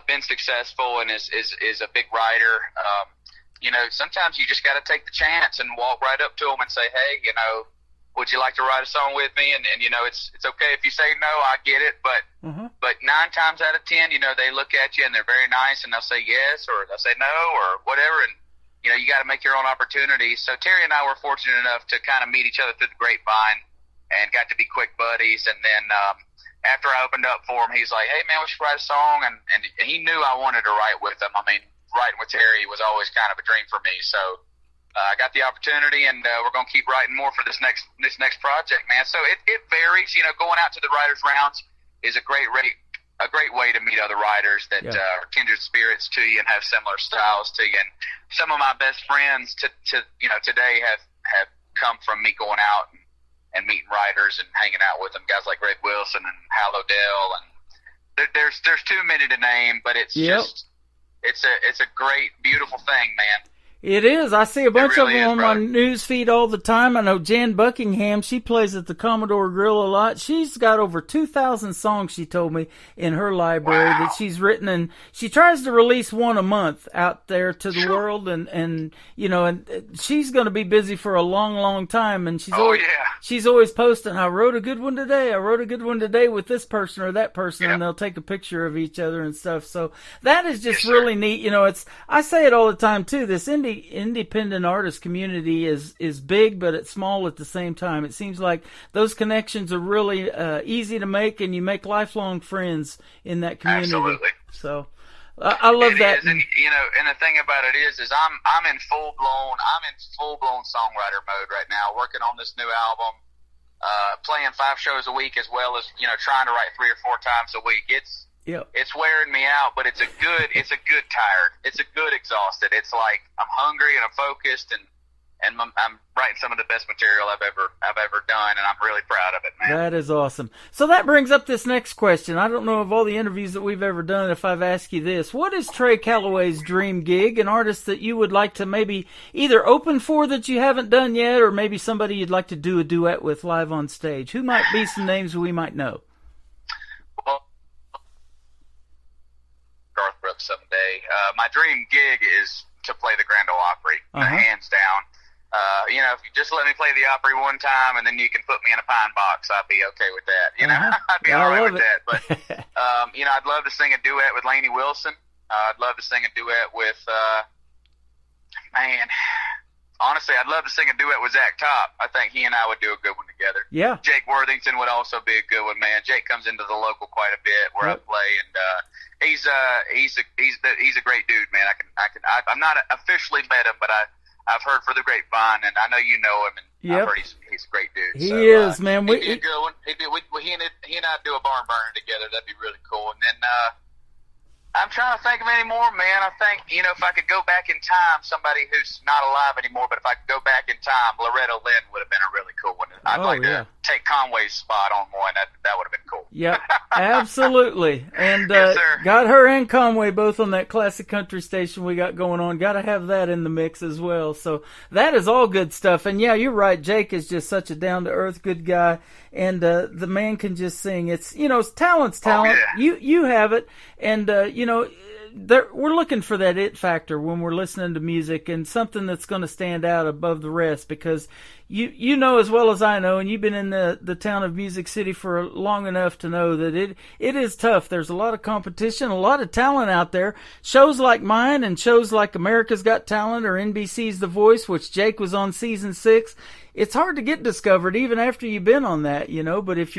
been successful and is a big writer. You know, sometimes you just got to take the chance and walk right up to them and say, hey, you know, would you like to write a song with me? And you know, it's okay if you say no, I get it. But 9 times out of 10, you know, they look at you and they're very nice and they'll say yes or they'll say no or whatever. And, you know, you got to make your own opportunities. So Terry and I were fortunate enough to kind of meet each other through the grapevine and got to be quick buddies. And then after I opened up for him, he's like, hey, man, we should write a song. And he knew I wanted to write with him. I mean, writing with Terry was always kind of a dream for me. So I got the opportunity, and we're going to keep writing more for this next project, man. So it varies. You know, going out to the writers' rounds is a great way to meet other writers that are kindred spirits to you and have similar styles to you. And some of my best friends today have come from me going out and meeting writers and hanging out with them. Guys like Greg Wilson and Hal Odell, and there's too many to name, but it's just it's a great, beautiful thing, man. It is. I see a bunch of them on my news feed all the time. I know Jan Buckingham, she plays at the Commodore Grill a lot. She's got over 2,000 songs, she told me, in her library that she's written, and she tries to release one a month out there to the world, and you know, and she's going to be busy for a long, long time, and she's always posting, I wrote a good one today with this person or that person, and they'll take a picture of each other and stuff. So that is just really neat. You know, I say it all the time too, this independent artist community is big, but it's small at the same time. It seems like those connections are really easy to make, and you make lifelong friends in that community. Absolutely. So I love that. And you know, and the thing about it is I'm in full blown songwriter mode right now, working on this new album, playing 5 shows a week, as well as, you know, trying to write 3 or 4 times a week. It's wearing me out, but it's a good tired. It's a good exhausted. It's like I'm hungry and I'm focused, and I'm writing some of the best material I've ever done, and I'm really proud of it, man. That is awesome. So that brings up this next question. I don't know of all the interviews that we've ever done if I've asked you this. What is Trey Calloway's dream gig? An artist that you would like to maybe either open for that you haven't done yet, or maybe somebody you'd like to do a duet with live on stage? Who might be some names we might know? Garth Brooks someday. My dream gig is to play the Grand Ole Opry, hands down. You know, if you just let me play the Opry one time and then you can put me in a pine box, I'd be okay with that. You know, I'd be all right with that. But, you know, I'd love to sing a duet with Lainey Wilson. I'd love to sing a duet with, honestly, I'd love to sing a duet with Zach Top. I think he and I would do a good one together. Yeah. Jake Worthington would also be a good one, man. Jake comes into the local quite a bit where I play, and he's a great dude, man. I'm not officially met him, but I've heard for the grapevine, and I know you know him, and I've heard he's a great dude. He is, man. He'd be a good one. He and I do a barn burner together. That'd be really cool. And then I'm trying to think of any more, man. I think, you know, if I could go back in time, somebody who's not alive anymore, but if I could go back in time, Loretta Lynn would have been a really cool one. I'd like to take Conway's spot on one. That would have been cool. Yeah, absolutely. And got her and Conway both on that classic country station we got going on. Got to have that in the mix as well. So that is all good stuff. And yeah, you're right. Jake is just such a down-to-earth good guy. And the man can just sing. It's, you know, talent's talent. Oh, yeah. You have it. And, you know, we're looking for that it factor when we're listening to music, and something that's going to stand out above the rest, because you know as well as I know, and you've been in the town of Music City for long enough to know that it is tough. There's a lot of competition, a lot of talent out there. Shows like mine and shows like America's Got Talent or NBC's The Voice, which Jake was on season 6, it's hard to get discovered even after you've been on that, you know. But if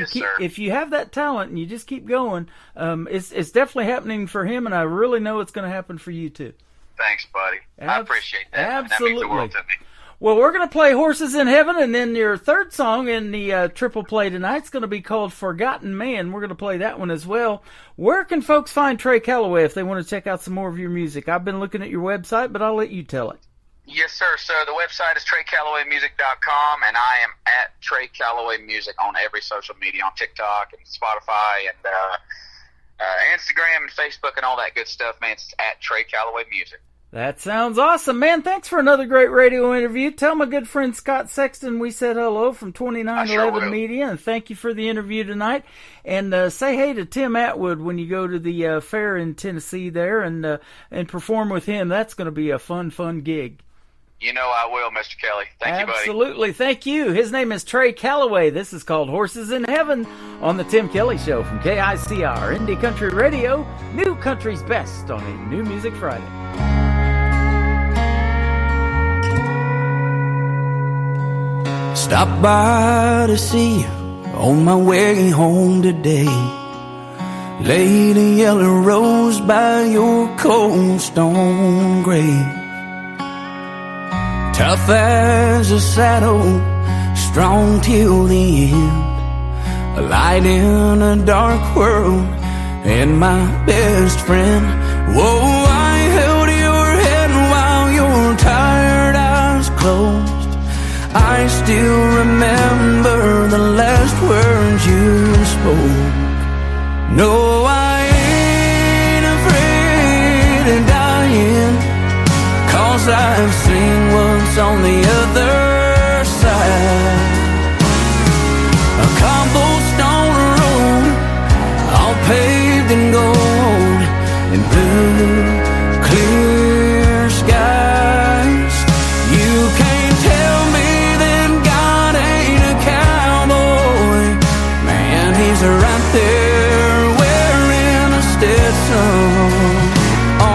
you have that talent and you just keep going, it's definitely happening for him, and I really know it's going to happen for you too. Thanks, buddy. I appreciate that. Absolutely. That means the world to me. Well, we're going to play Horses in Heaven, and then your third song in the triple play tonight is going to be called Forgotten Man. We're going to play that one as well. Where can folks find Trey Calloway if they want to check out some more of your music? I've been looking at your website, but I'll let you tell it. Yes, sir. So the website is TreyCallowayMusic.com, and I am at Trey Calloway Music on every social media, on TikTok and Spotify and Instagram and Facebook and all that good stuff, man. It's at Trey Calloway Music. That sounds awesome, man. Thanks for another great radio interview. Tell my good friend Scott Sexton we said hello from 2911 Media, and thank you for the interview tonight. And say hey to Tim Atwood when you go to the fair in Tennessee there and perform with him. That's going to be a fun gig. You know I will, Mr. Kelly. Thank you, buddy. Absolutely. Thank you. His name is Trey Calloway. This is called Horses in Heaven on the Tim Kelly Show from KICR, Indie Country Radio, New Country's Best on a New Music Friday. Stopped by to see you on my way home today. Laid a yellow rose by your cold stone grave. Tough as a saddle, strong till the end. A light in a dark world, and my best friend. Whoa, I held your head while your tired eyes closed. I still remember the last words you spoke. No, I ain't afraid of dying, 'cause I've seen what's on the other side. A cobblestone road, all paved in gold, and blue, clear skies. You can't tell me right there wearing a Stetson. Oh,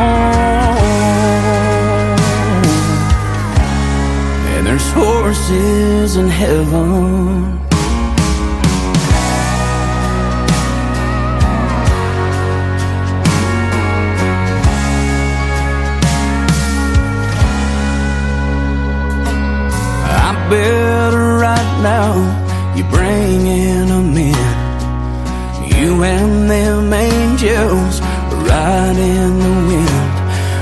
and there's horses in heaven. I bet right now you're bringing them in. You and them angels right in the wind.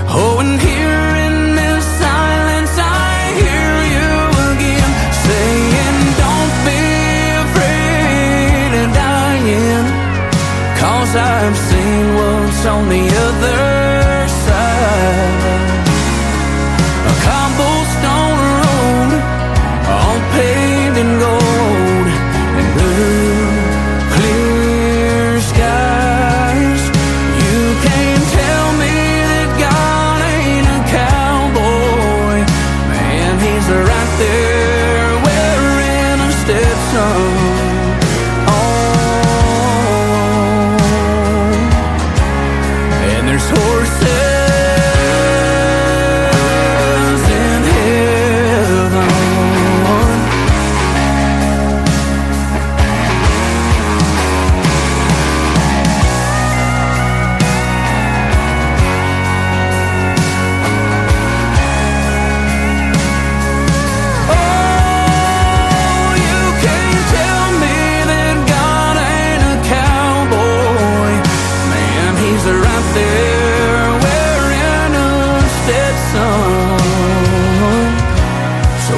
Oh, and here in this silence I hear you again, saying don't be afraid of dying, 'cause I've seen what's on the other side. A cobblestone road, all paved in gold and blue, there wearing a Stetson. Oh, and there's horses in heaven.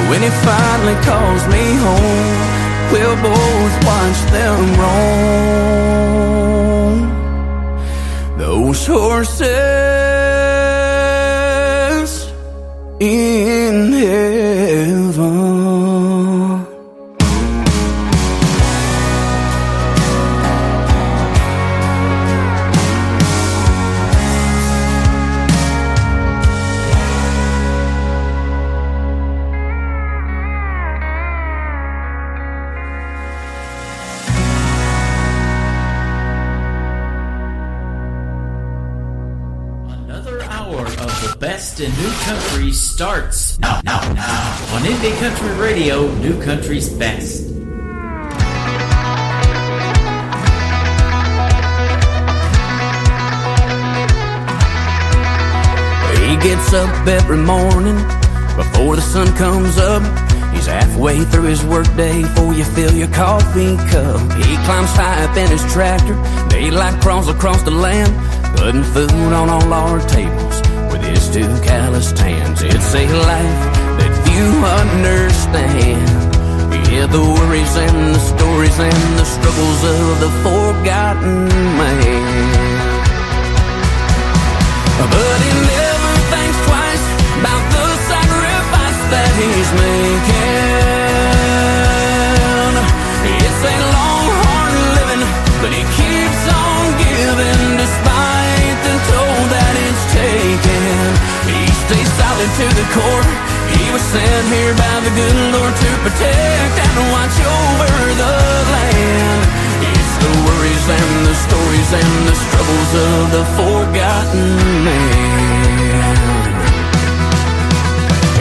When he finally calls me home, we'll both watch them roam. Those horses in heaven. Best in New Country starts now on Indie Country Radio, New Country's Best. He gets up every morning before the sun comes up. He's halfway through his workday before you fill your coffee cup. He climbs high up in his tractor, daylight crawls across the land, putting food on all our tables with his two calloused hands. It's a life that few understand. Yeah, the worries and the stories and the struggles of the forgotten man. But he never thinks twice about the sacrifice that he's making. It's a long, hard living, but he keeps on giving despite the toll that it's taken. He stays silent to the core. He was sent here by the good Lord to protect and watch over the land. It's the worries and the stories and the struggles of the forgotten man.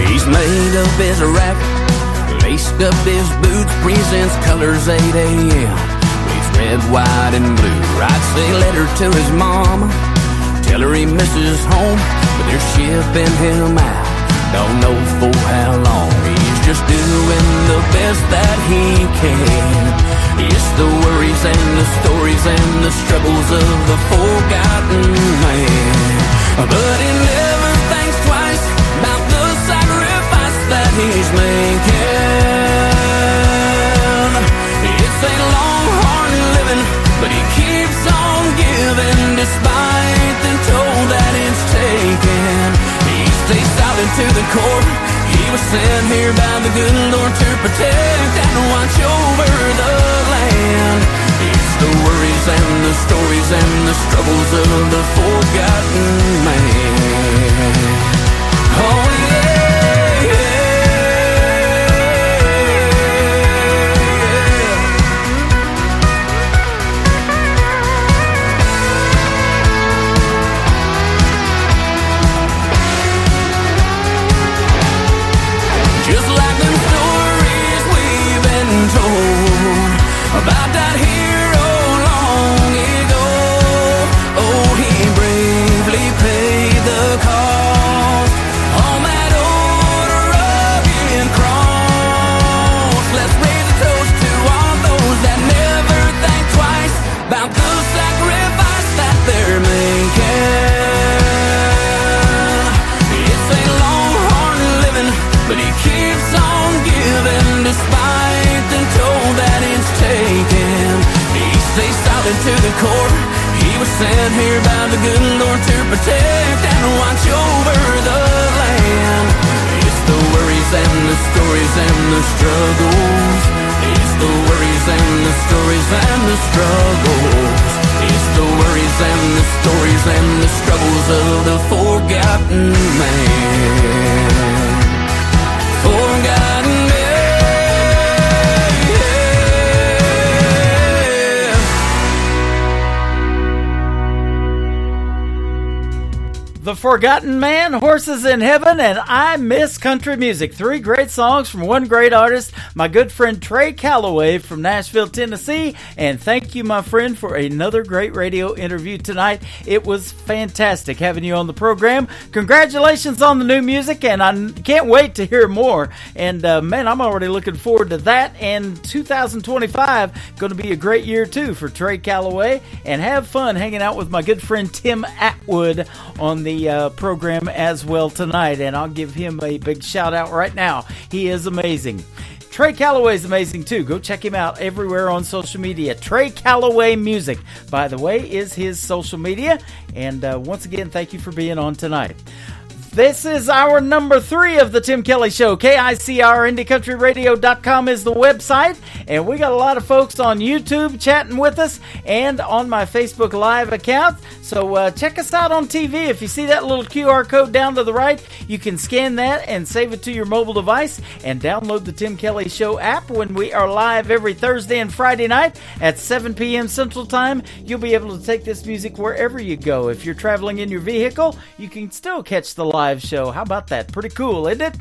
He's made up his racket, laced up his boots, presents colors 8 a.m. Bleeds red, white, and blue. Writes a letter to his mama, tell her he misses home, but they're shipping him out. Don't know for how long. He's just doing the best that he can. It's the worries and the stories and the struggles of the forgotten man. But he never thinks twice about the sacrifice that he's making. It's a long, hard living, but he keeps on giving despite the toll that it's taken. Stay silent to the core. He was sent here by the good Lord to protect and watch over the land. It's the worries and the stories and the struggles of the forgotten man. Oh yeah, yeah. About that hero long ago. Oh, he bravely paid the cost on that old rugged cross. Let's raise a toast to all those that never think twice about the sacrifice that they're making. It's a long, hard living, but he keeps on giving despite the toll that it's taken. He stays silent to the core. He was sent here by the good Lord to protect and watch over the land. It's the worries and the stories and the struggles. It's the worries and the stories and the struggles. It's the worries and the stories and the struggles of the forgotten man. Forgotten man. The Forgotten Man, Horses in Heaven, and I Miss Country Music. 3 great songs from one great artist, my good friend Trey Calloway from Nashville, Tennessee. And thank you, my friend, for another great radio interview tonight. It was fantastic having you on the program. Congratulations on the new music, and I can't wait to hear more. And man, I'm already looking forward to that. And 2025 going to be a great year too for Trey Calloway. And have fun hanging out with my good friend Tim Atwood on the program as well tonight, and I'll give him a big shout out right now. He is amazing. Trey Calloway is amazing too. Go check him out everywhere on social media. Trey Calloway Music, by the way, is his social media. And once again, thank you for being on tonight. This is our number 3 of the Tim Kelly Show. KICRIndieCountryRadio.com is the website. And we got a lot of folks on YouTube chatting with us and on my Facebook Live account. So check us out on TV. If you see that little QR code down to the right, you can scan that and save it to your mobile device and download the Tim Kelly Show app. When we are live every Thursday and Friday night at 7 p.m. Central Time, you'll be able to take this music wherever you go. If you're traveling in your vehicle, you can still catch the live show. How about that? Pretty cool, isn't it?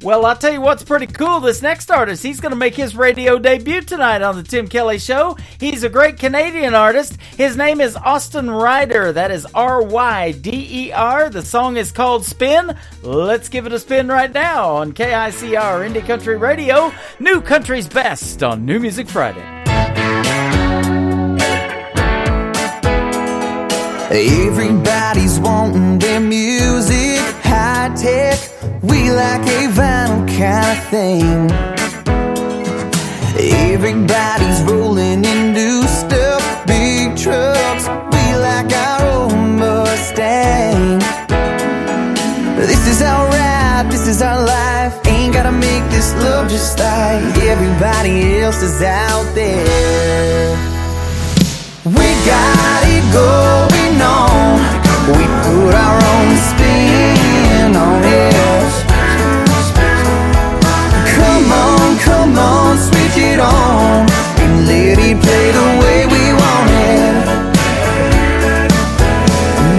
Well, I'll tell you what's pretty cool. This next artist, he's going to make his radio debut tonight on the Tim Kelly Show. He's a great Canadian artist. His name is Austin Ryder. That is R-Y-D-E-R. The song is called Spin. Let's give it a spin right now on KICR Indie Country Radio. New Country's Best on New Music Friday. Everybody's wanting their music high tech. We like a vinyl kind of thing. Everybody's rolling in new stuff, big trucks. We like our own Mustang. This is our ride, this is our life. Ain't gotta make this love just like everybody else is out there. We got it going on. We put our own spin on it. Come on, switch it on and let it play the way we want it.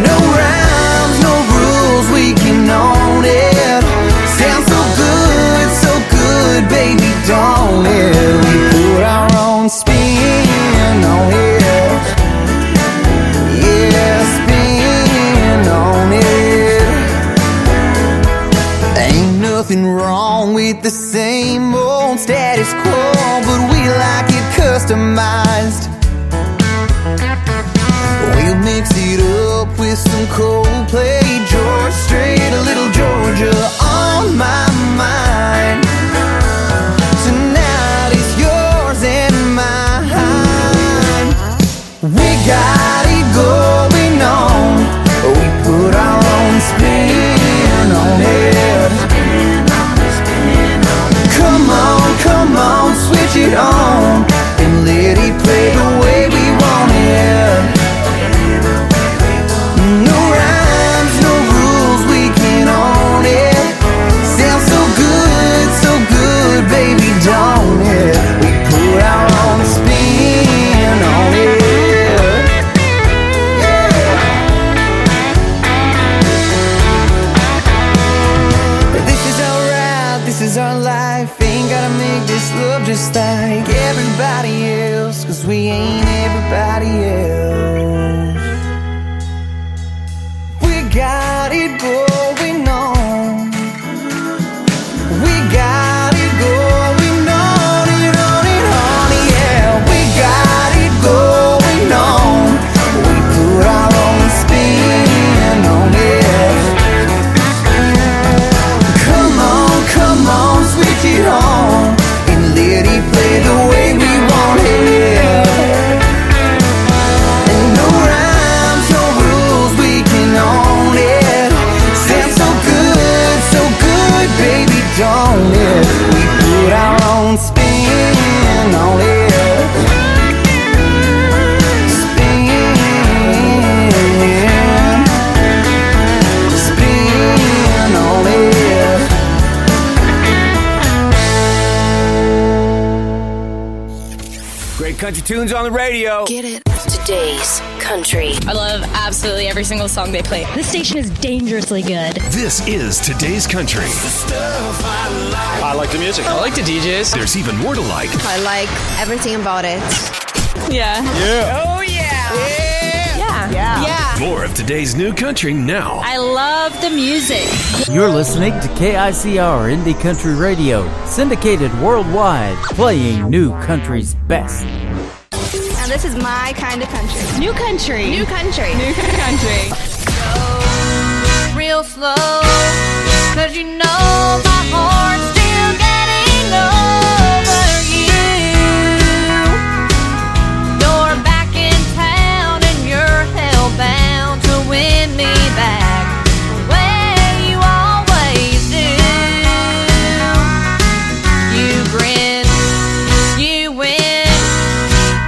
No rhymes, no rules, we can own it. Sounds so good, baby, don't it? We put our own spin on it. Yeah, spin on it. Ain't nothing wrong with the same old status quo, but we like it customized. We'll mix it up with some Coldplay, George Strait, a little Georgia on my mind. Tonight is yours and mine. We got it going on. We put our own spin on it. Come on, switch it on and let it play the way we want it. No rhymes, no rules, we can own it. Sounds so good, baby, don't it? We put our own spin on it. Yeah. This is our ride, this is our life. Ain't gotta make this love just like everybody else, 'cause we ain't everybody else. We got it going on. We got it going on, yeah. We got it going on. We put our own spin on it. Come on, switch it on and let it play the way we want it. And no rhymes, no rules, we can own it. Sounds so good, baby, don't it? We put our own spin on it. Spin on it. Great country tunes on the radio. Get it. Today's country. I love absolutely every single song they play. This station is dangerously good. This is Today's Country. I like the music. I like the DJs. There's even more to like. I like everything about it. Yeah. Yeah. Oh, yeah. Yeah. More of today's new country now. I love the music. You're listening to KICR Indie Country Radio, syndicated worldwide, playing New Country's best. Now this is my kind of country. New country. New country. New country. Real slow, 'cause you know my heart's still getting over you. You're back in town and you're hell-bound to win me back the way you always do. You grin, you win,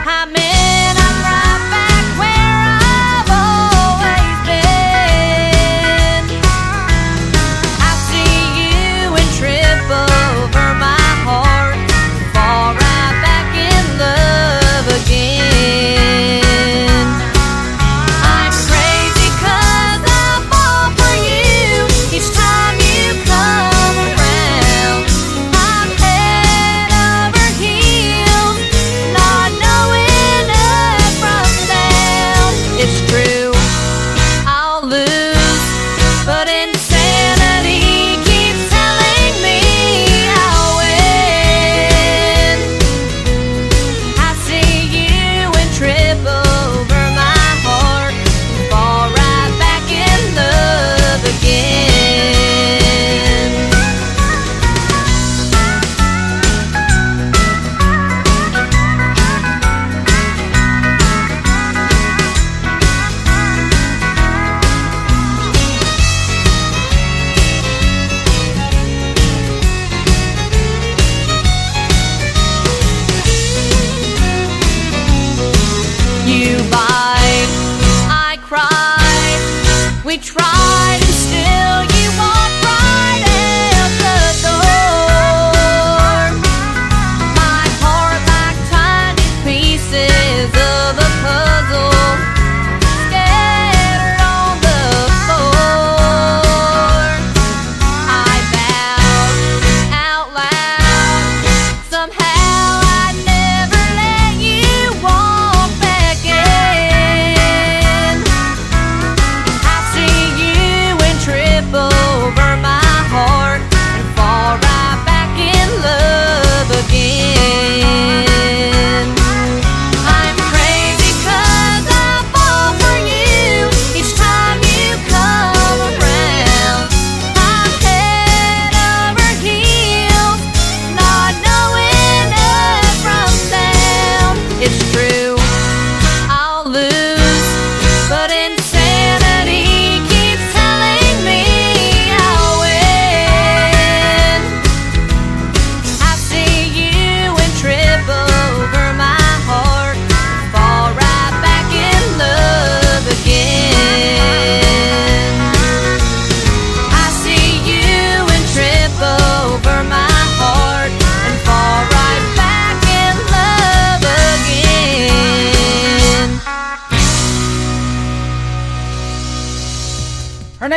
I'm in, I'm right back where I've always been. I see you in trips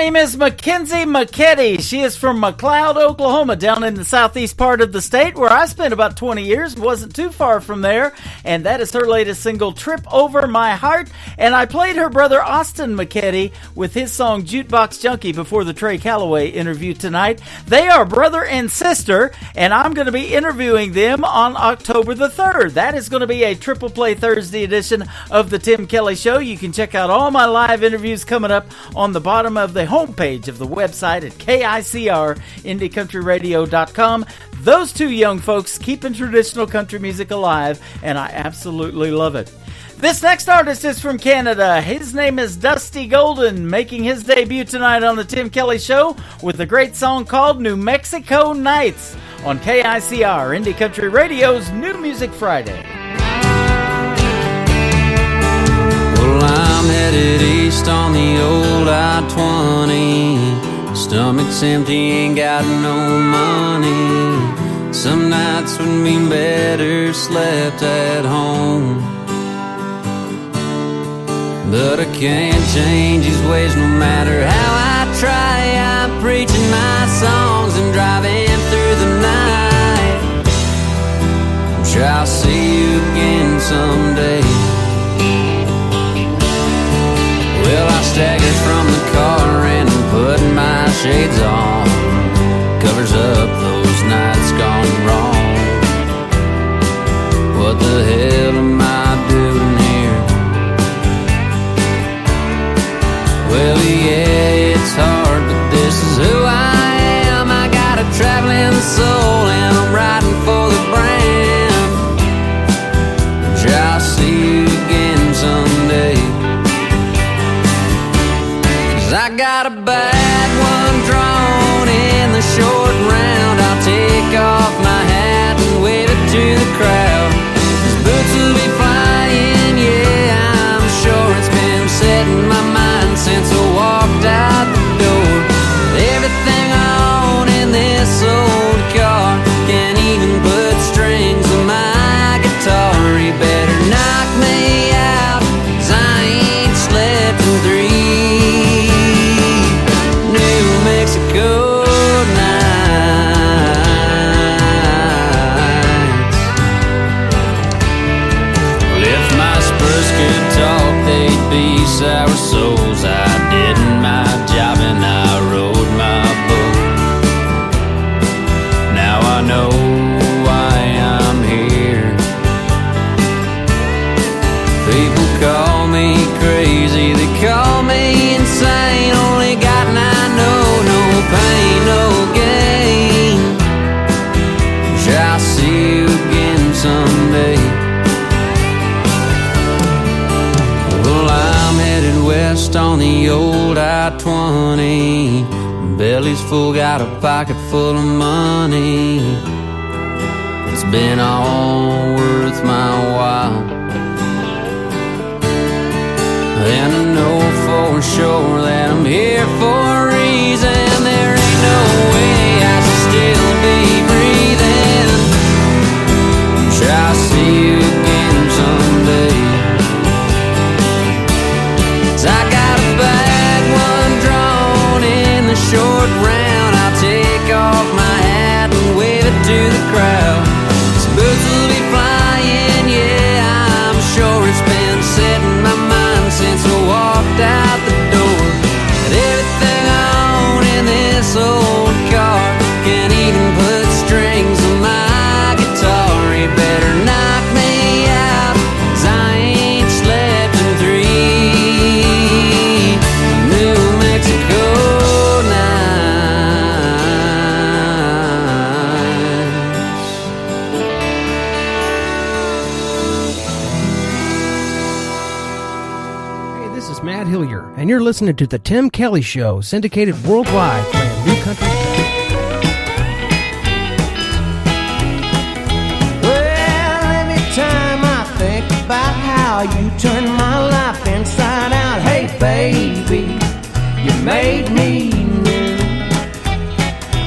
name is Mackenzie McKetty. She is from McLeod, Oklahoma, down in the southeast part of the state where I spent about 20 years. Wasn't too far from there. And that is her latest single, Trip Over My Heart. And I played her brother Austin McKetty with his song Jukebox Junkie before the Trey Calloway interview tonight. They are brother and sister, and I'm going to be interviewing them on October the 3rd. That is going to be a Triple Play Thursday edition of the Tim Kelly Show. You can check out all my live interviews coming up on the bottom of the homepage of the website at KICR, IndieCountryRadio.com. Those two young folks keeping traditional country music alive, and I absolutely love it. This next artist is from Canada. His name is Dusty Golden, making his debut tonight on the Tim Kelly Show with a great song called New Mexico Nights on KICR, Indie Country Radio's New Music Friday. Well, I'm headed east on the old I-20. Stomach's empty, ain't got no money. Some nights would be better slept at home. But I can't change his ways no matter how I try. I'm preaching my songs and driving through the night. I'm sure I'll see you again someday. Well, I staggered from the car and put my shades on. Covers up those nights gone wrong. What the hell am I doing here? Well, yeah, it's hard, but this is who I am. I got a traveling soul and I'm riding for the brand. Sure, I'll see you again someday. I got a bad one drawn in the short round. I'll take off my hat and wave it to the crowd. His boots will be flying, yeah, I'm sure. It's been set in my mind since I walked out the door. Everything I own in this old car, can't even put strings on my guitar. You better knock me out, 'cause I ain't slept in 3 New Mexico nights. Well, if my Spurs could talk, they'd be sour souls. I did my job and I wrote my book. Now I know why I'm here. People call me crazy, they call me insane. Only God and I know, no pain, no gain. Sure, I'll see you again someday. Well, I'm headed west on the old I-20. Belly's full, got a pocket full of money. It's been all worth my while. And I know for sure that I'm here for a reason. There ain't no way I should still be breathing. I'm sure I'll see you again someday. 'Cause I got a bad one drawn in the short round. I'll take off my hat and wave it to the crowd. His boots will be flying, yeah, I'm sure. It's been set in my mind since I walked out the door. And everything I own in this old car, can't even put strings on my guitar. You better knock me out, 'cause I ain't slept in 3 New Mexico Matt Hillier, and you're listening to The Tim Kelly Show, syndicated worldwide, playing new country stuff. Well, every time I think about how you turned my life inside out, hey baby, you made me new.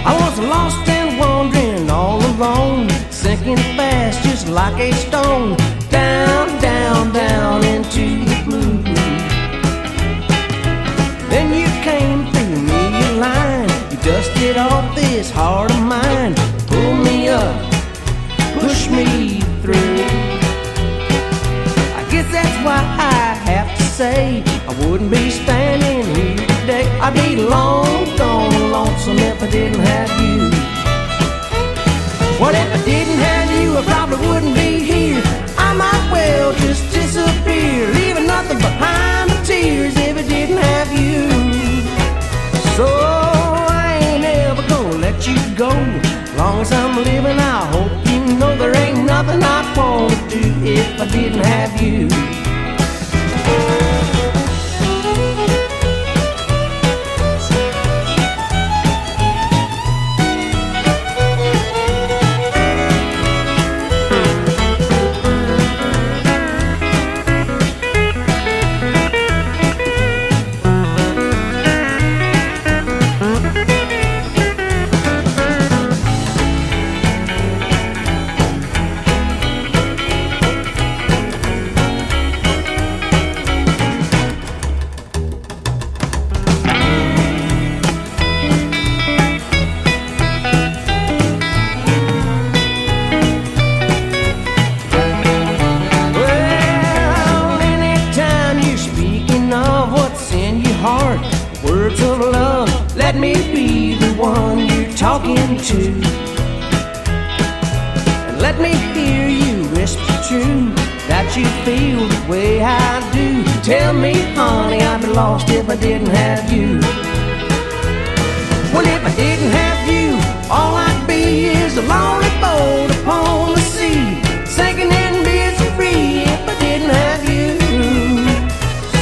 I was lost and wandering all alone, sinking fast just like a stone, down, down, down into the blue. Then you came through me lifted off this heart of mine. Pull me up, push me through. I guess that's why I have to say I wouldn't be standing here today. I'd be long gone lonesome if I didn't have you. What if I didn't have you? I probably wouldn't be here. I might well just disappear, leaving nothing behind but tears if I didn't have you. So I ain't ever gonna let you go. Long as I'm living, I hope you know there ain't nothing I'd want to do if I didn't have you. Words of love, let me be the one you're talking to. And let me hear you whisper true that you feel the way I do. Tell me, honey, I'd be lost if I didn't have you. Well, if I didn't have you, all I'd be is a lonely boat upon the sea, sinking in misery if I didn't have you.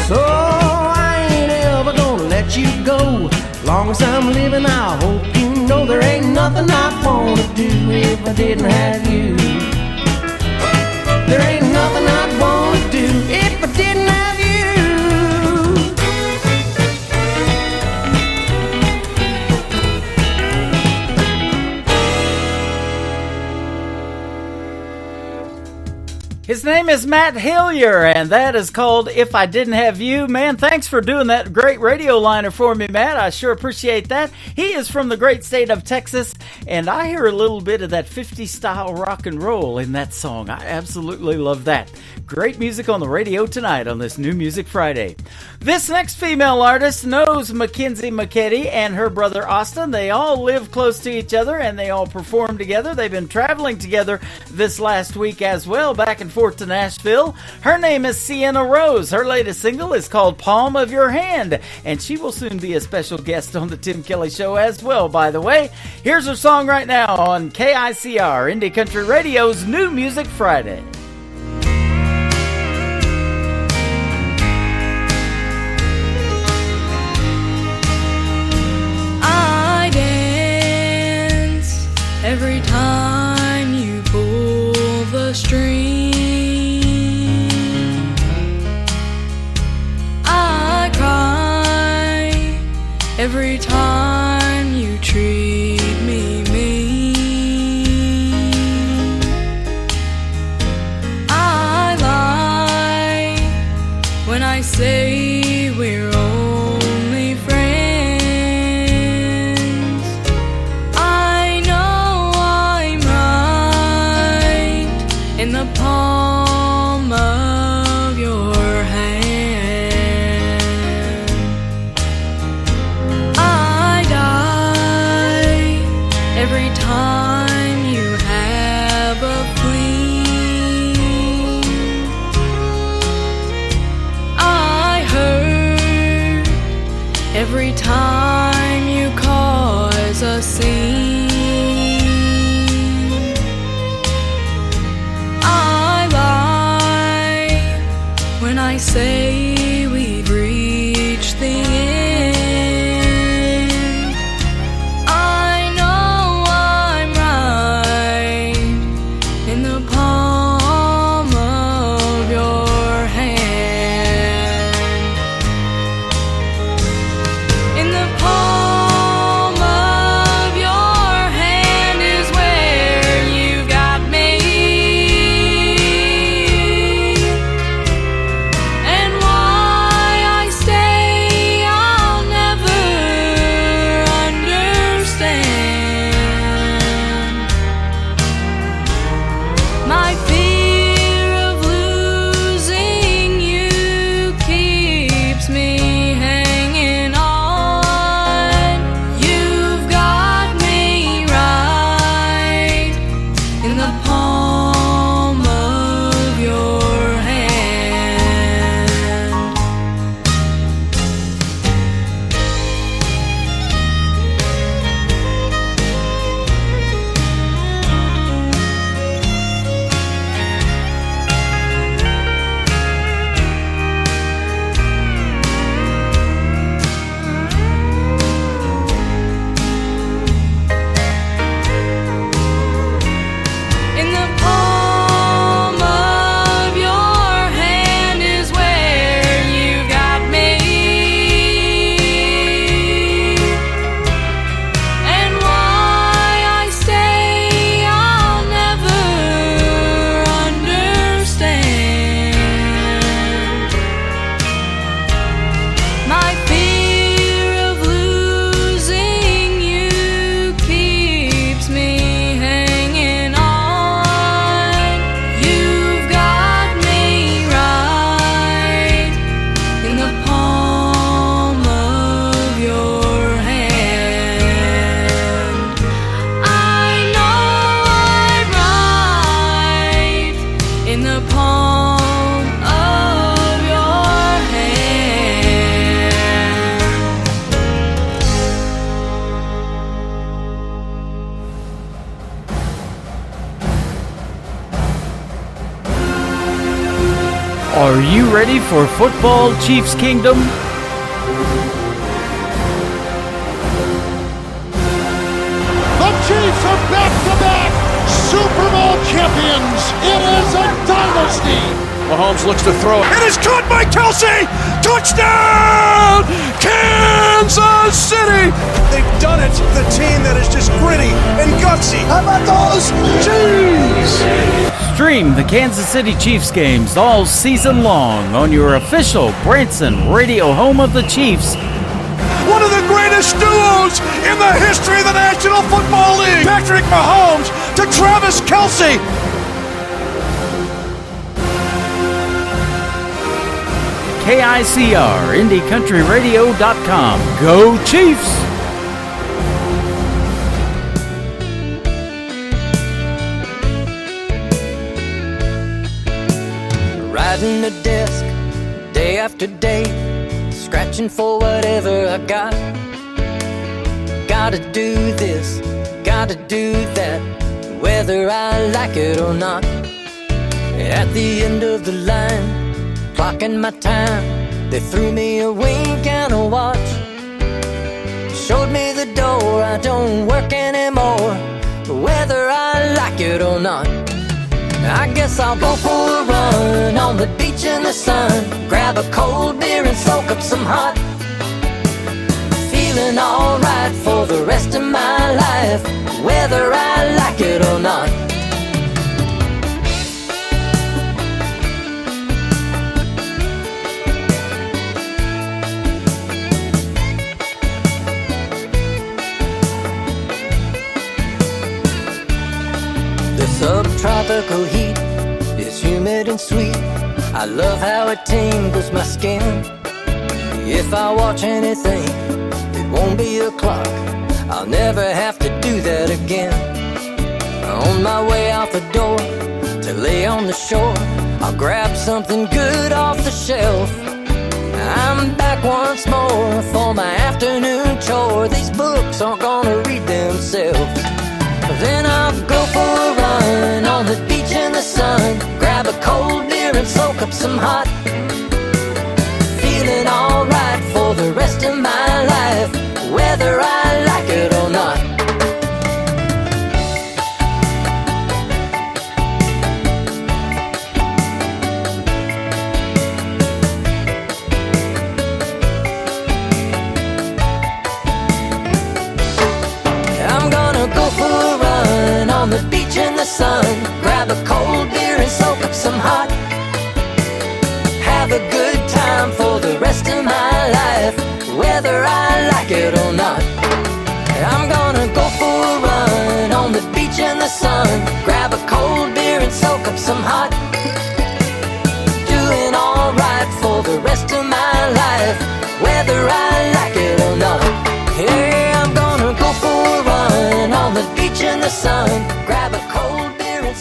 So you go. Long as I'm living, I hope you know there ain't nothing I'd want to do if I didn't have you. There ain't nothing I'd want to do if I didn't have you. His name is Matt Hillier, and that is called If I Didn't Have You. Man, thanks for doing that great radio liner for me, Matt. I sure appreciate that. He is from the great state of Texas, and I hear a little bit of that 50s style rock and roll in that song. I absolutely love that. Great music on the radio tonight on this New Music Friday. This next female artist knows Mackenzie McKetty and her brother Austin. They all live close to each other, and they all perform together. They've been traveling together this last week as well, back and forth to Nashville. Her name is Sienna Rose. Her latest single is called Palm of Your Hand, and she will soon be a special guest on the Tim Kelly Show as well, by the way. Here's her song right now on KICR, Indie Country Radio's New Music Friday. I dance every time you pull the string. I cry every time you treat me mean. the palm of your hand. In the palm of your hand is where you got me, and why I stay I'll never understand. My fear of losing you keeps me hanging on. You've got me right in the palm of your hand. I know I'm right in the palm of your hand. Are you ready for Football Chiefs Kingdom? The Chiefs are back-to-back Super Bowl champions. It is a dynasty. Mahomes looks to throw. It is caught by Kelsey. Touchdown, Kansas City. They've done it. The team that is just gritty and gutsy. How about those Chiefs? Stream the Kansas City Chiefs games all season long on your official Branson radio home of the Chiefs. One of the greatest duos in the history of the National Football League. Patrick Mahomes to Travis Kelsey. KICR, IndieCountryRadio.com. Go Chiefs! Riding the desk, day after day, scratching for whatever I got. Gotta do this, gotta do that, whether I like it or not. At the end of the line, clocking my time, they threw me a wink and a watch. Showed me the door, I don't work anymore, whether I like it or not. I guess I'll go for a run on the beach in the sun, grab a cold beer and soak up some hot. Feeling alright for the rest of my life, whether I like it or not. The subtropical heat is humid and sweet. I love how it tingles my skin. If I watch anything, it won't be a clock. I'll never have to do that again. On my way out the door to lay on the shore, I'll grab something good off the shelf. I'm back once more for my afternoon chore. These books aren't gonna read themselves. Then I'll go for a run on the beach in the sun, grab a cold beer and soak up some hot. Feeling alright for the rest of my life, whether I like it or not. I'm gonna go for a run on the beach in the sun, grab a cold beer and soak up some hot. Have a good time for the rest of my life, whether I like it or not. I'm gonna go for a run on the beach in the sun, grab a cold beer and soak up some hot. Doing alright for the rest of my life, whether I like it or not. Hey, I'm gonna go for a run on the beach in the sun, grab a cold beer and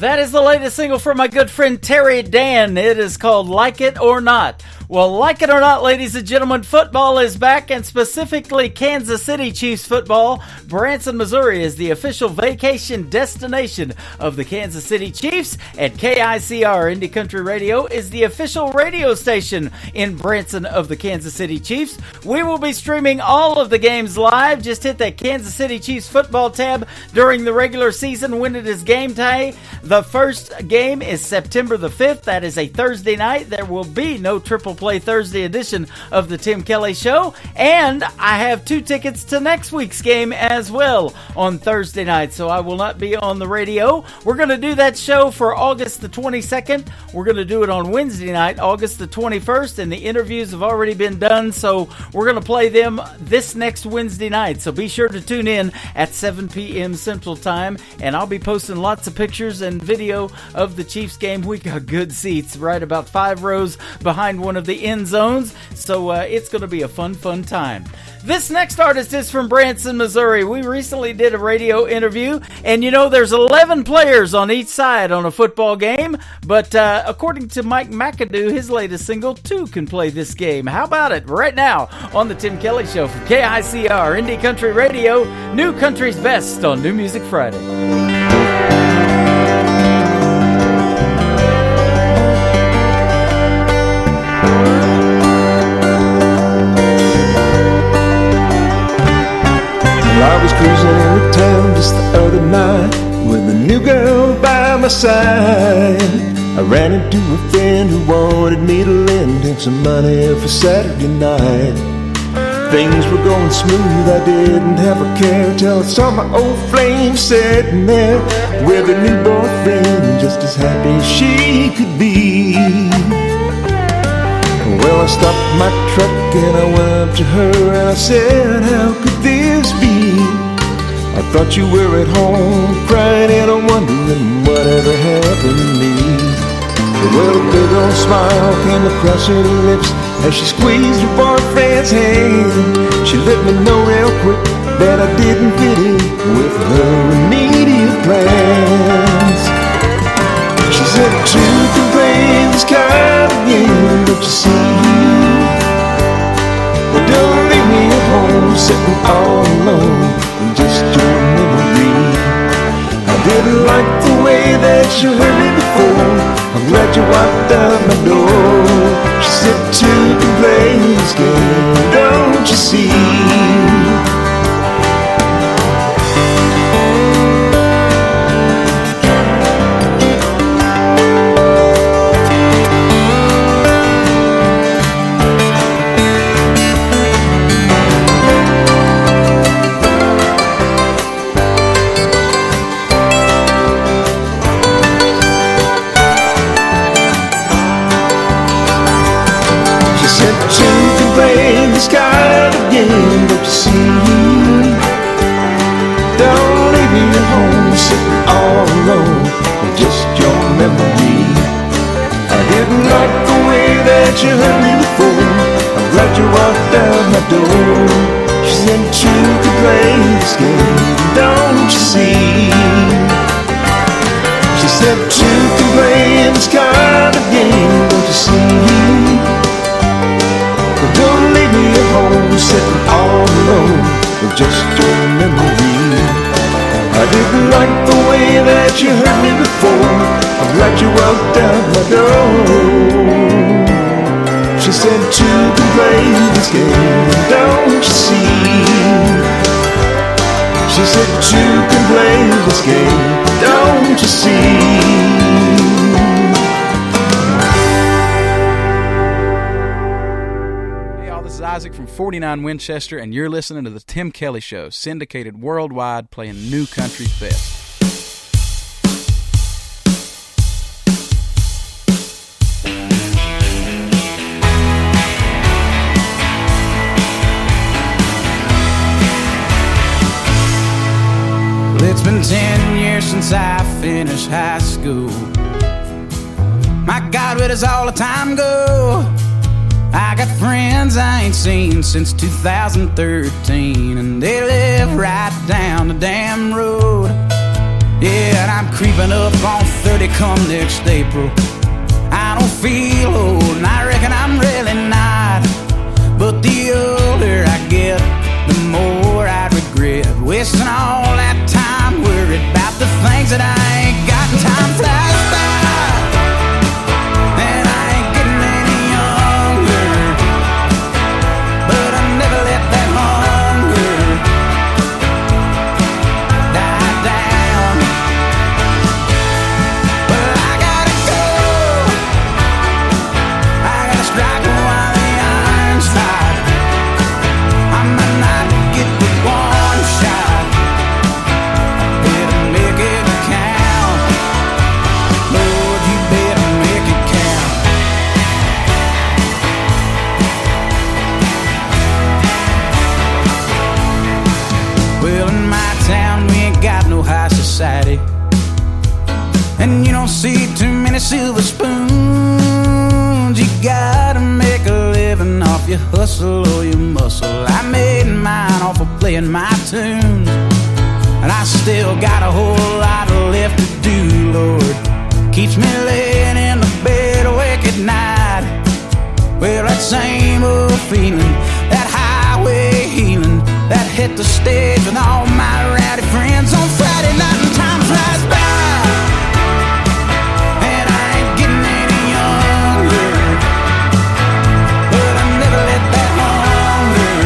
That is the latest single from my good friend Terry Dan. It is called Like It or Not. Well, like it or not, ladies and gentlemen, football is back, and specifically Kansas City Chiefs football. Branson, Missouri is the official vacation destination of the Kansas City Chiefs, and KICR Indie Country Radio is the official radio station in Branson of the Kansas City Chiefs. We will be streaming all of the games live. Just hit that Kansas City Chiefs football tab during the regular season when it is game day. The first game is September the 5th. That is a Thursday night. There will be no Triple Play Thursday edition of the Tim Kelly Show, and I have 2 tickets to next week's game as well on Thursday night, so I will not be on the radio. We're going to do that show for August the 22nd. We're going to do it on Wednesday night, August the 21st, and the interviews have already been done, so we're going to play them this next Wednesday night, so be sure to tune in at 7 p.m. Central Time, and I'll be posting lots of pictures and video of the Chiefs game. We got good seats, right about 5 rows behind one of the end zones, so it's going to be a fun time. This next artist is from Branson, Missouri. We recently did a radio interview, and you know there's 11 players on each side on a football game, but according to Mike McAdoo, his latest single, 2 can play this game. How about it? Right now on the Tim Kelly Show from KICR Indie Country Radio, New Country's Best on New Music Friday. I was cruising into town just the other night with a new girl by my side. I ran into a friend who wanted me to lend him some money for Saturday night. Things were going smooth, I didn't have a care till I saw my old flame sitting there with a new boyfriend, just as happy as she could be. Well, I stopped my truck and I went up to her and I said, how could this be? I thought you were at home crying and I'm wondering whatever happened to me. Well, a big old smile came across her lips as she squeezed her boyfriend's hand. She let me know real quick that I didn't fit in with her immediate plans. She said, two can play this kind of game, don't you see? Well, don't leave me at home sitting all alone with just your memory. I didn't like the way that you hurt me before. I'm glad you walked out my door. She said, two can play this game, don't you see? This kind of game, don't you see? Don't leave me at home sitting all alone with just your memory. I didn't like the way that you hurt me before. I'm glad you walked out my door. She said you could play this game, don't you see? She said you can play this kind of game, don't you see? Don't leave me at home sitting all alone with just your memory. I didn't like the way that you hurt me before. I'm glad you walked out my door. She said two can play this game, don't you see? She said two can play this game, don't you see? Isaac from 49 Winchester, and you're listening to the Tim Kelly Show, syndicated worldwide, playing New Country's best. Well, it's been 10 years since I finished high school. My God, where does all the time go? I got friends I ain't seen since 2013, and they live right down the damn road. Yeah, and I'm creeping up on 30 come next April. I don't feel old, and I reckon I'm really not. But the older I get, the more I regret wasting all that time worried about the things that I ain't got. Time flies by, and I ain't getting any younger. But I never let that hunger die down. Well, I gotta go. I gotta strike while the iron's hot. I might not get the one shot. Better make it count. Lord, you better make it count. Well, in my town we ain't got no high society, and you don't see too many silver spoons. You gotta make a living off your hustle or your muscle. I made mine off of playing my tunes, and I still got a whole lot left to do, Lord. Keeps me laying in the bed awake at night. Well, that same old feeling, that highway healing, that hit the stage with all my rowdy friends on Friday night, and time flies by. And I ain't getting any younger, but I never let that hunger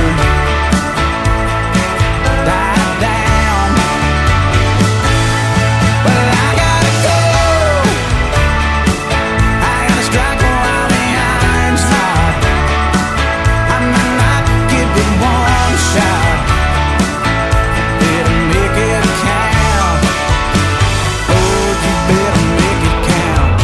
die down. Well, I gotta go. I gotta strike while the iron's hot. I might not give it one shot. Better make it count. Lord, you better make it count.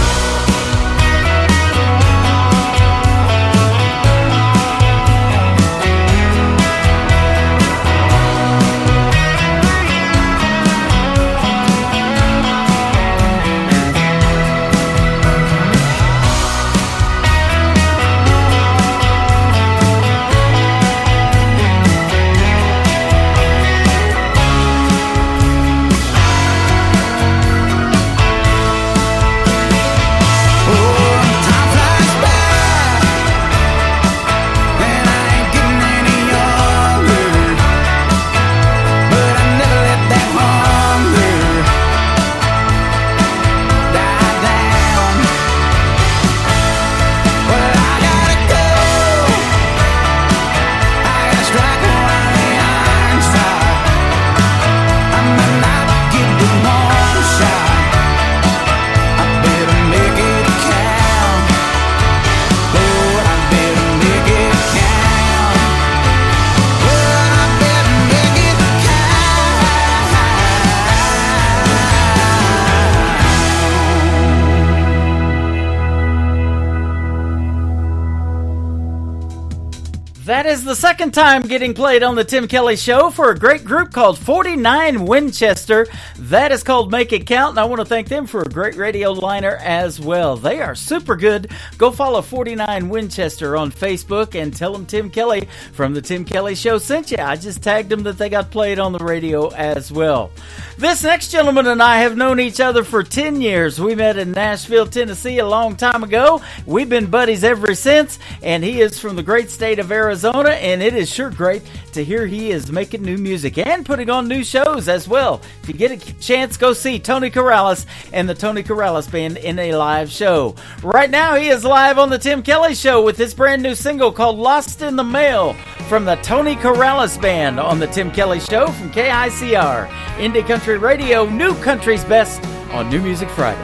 That is the second time getting played on the Tim Kelly Show for a great group called 49 Winchester. That is called Make It Count, and I want to thank them for a great radio liner as well. They are super good. Go follow 49 Winchester on Facebook and tell them Tim Kelly from the Tim Kelly Show sent you. I just tagged them that they got played on the radio as well. This next gentleman and I have known each other for 10 years. We met in Nashville, Tennessee a long time ago. We've been buddies ever since, and he is from the great state of Arizona, and it is sure great to hear he is making new music and putting on new shows as well. If you get a chance, go see Tony Corrales and the Tony Corrales Band in a live show. Right now, he is live on the Tim Kelly Show with his brand new single called Lost in the Mail from the Tony Corrales Band on the Tim Kelly Show from KICR. Indie Country Radio, New Country's Best on New Music Friday.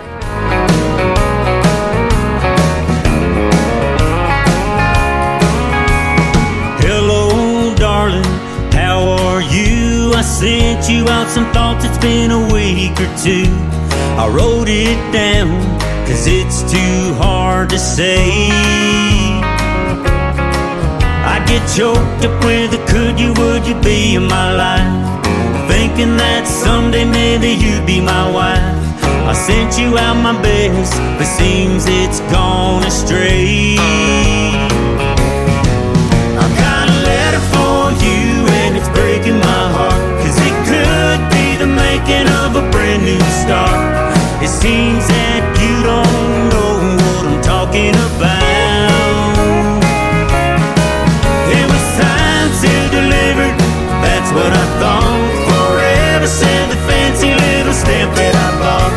Hello, darling, how are you? I sent you out some thoughts, it's been a week or two. I wrote it down, cause it's too hard to say. I get choked up with a could you, would you be in my life? Thinking that someday maybe you'd be my wife. I sent you out my best, but seems it's gone astray. I've got a letter for you and it's breaking my heart, cause it could be the making of a brand new start. It seems that you don't know what I'm talking about. It was signed, sealed, delivered, that's what I thought. Forever sent a fancy little stamp that I bought.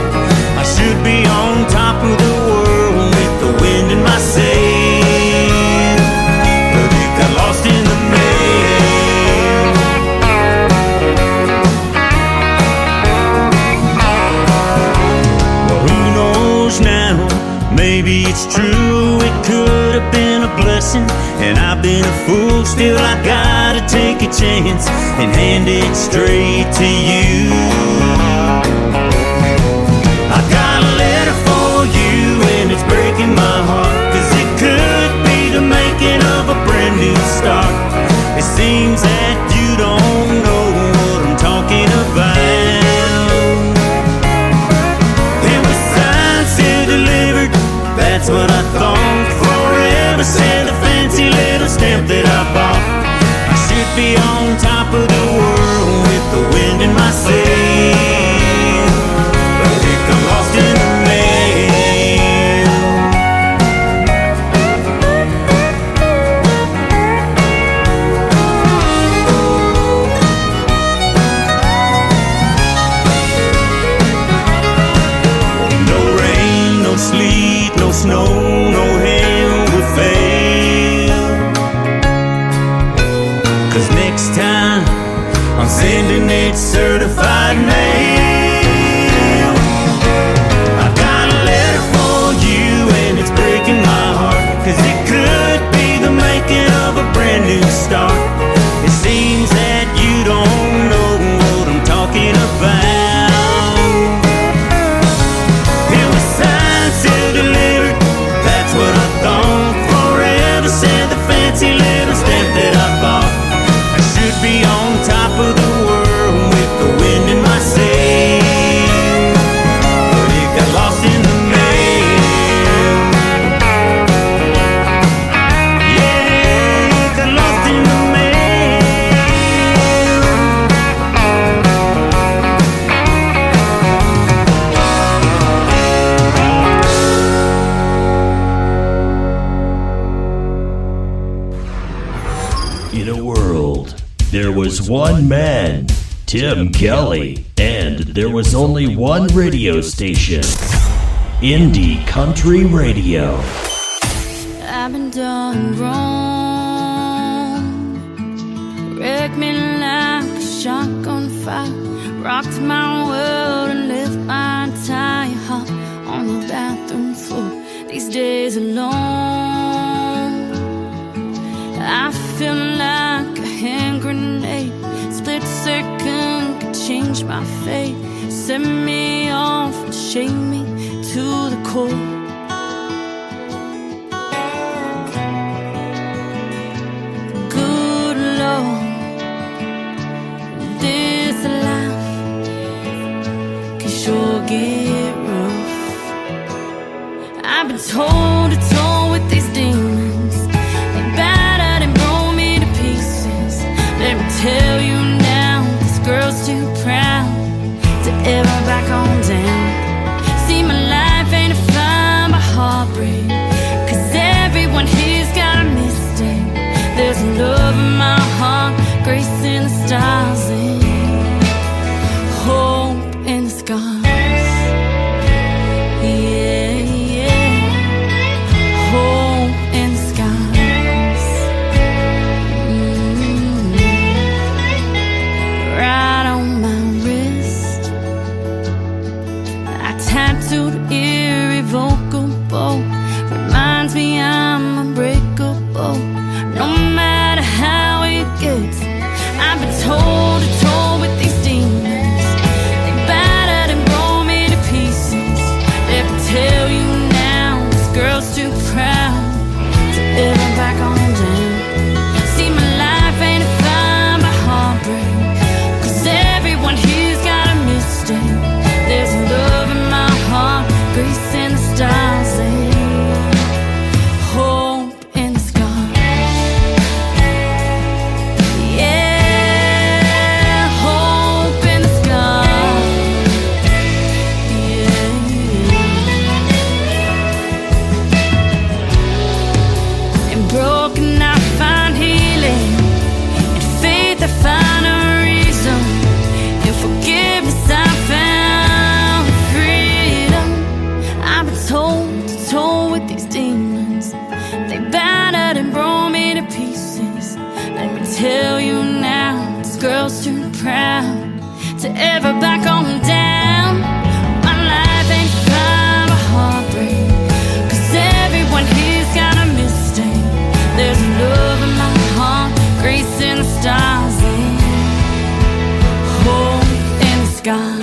I should be on top of the world with the wind in my sail, but it got lost in the mail. Well, who knows now? Maybe it's true, it could have been a blessing, and I've been a fool. Still I gotta take a chance and hand it straight to you. I got a letter for you and it's breaking my heart, 'cause it could be the making of a brand new start. It seems that you don't know what I'm talking about. It was signed, sealed, delivered, that's what I thought. Forever sent a fancy little stamp that I bought. I should be on top of the world with the wind in my sail, but it got lost in the mail. No rain, no sleet, no snow, no hail will fail, 'cause next time I'm sending it certified mail. I got a letter for you and it's breaking my heart, 'cause it could be the making of a brand new start. It seems that you don't know what I'm talking about. It was signed, sealed, delivered, that's what I thought. Forever sent the fancy little stamp that I bought. I should be on top of the world with the wind in my sail, but it got lost in the mail. Yeah, it got lost in the In a world, there was one man, Tim Kelly, and there was only one radio station, Indie Country Radio. I've been done wrong, wrecked me like a shotgun fire, rocked my world and left my entire heart on the bathroom floor. These days alone, I feel like a hand grenade. Split second could change my fate, set me off and shake me to the core. Good Lord, this life can sure get rough. I've been toe to toe with these demons. They battered and broke me to pieces. Let me tell you now, this girl's too proud to ever back on down. See, my life ain't defined by heartbreak, 'cause everyone here's got a mistake. There's love in my heart, grace in the stars, and hope in the scars. Yeah, yeah, hope in the scars. Right on my wrist, I tattooed irrevocable. Reminds me I'm unbreakable, no matter how it gets. I've been toe to toe with these demons. They battered and broke stars and hope in the sky.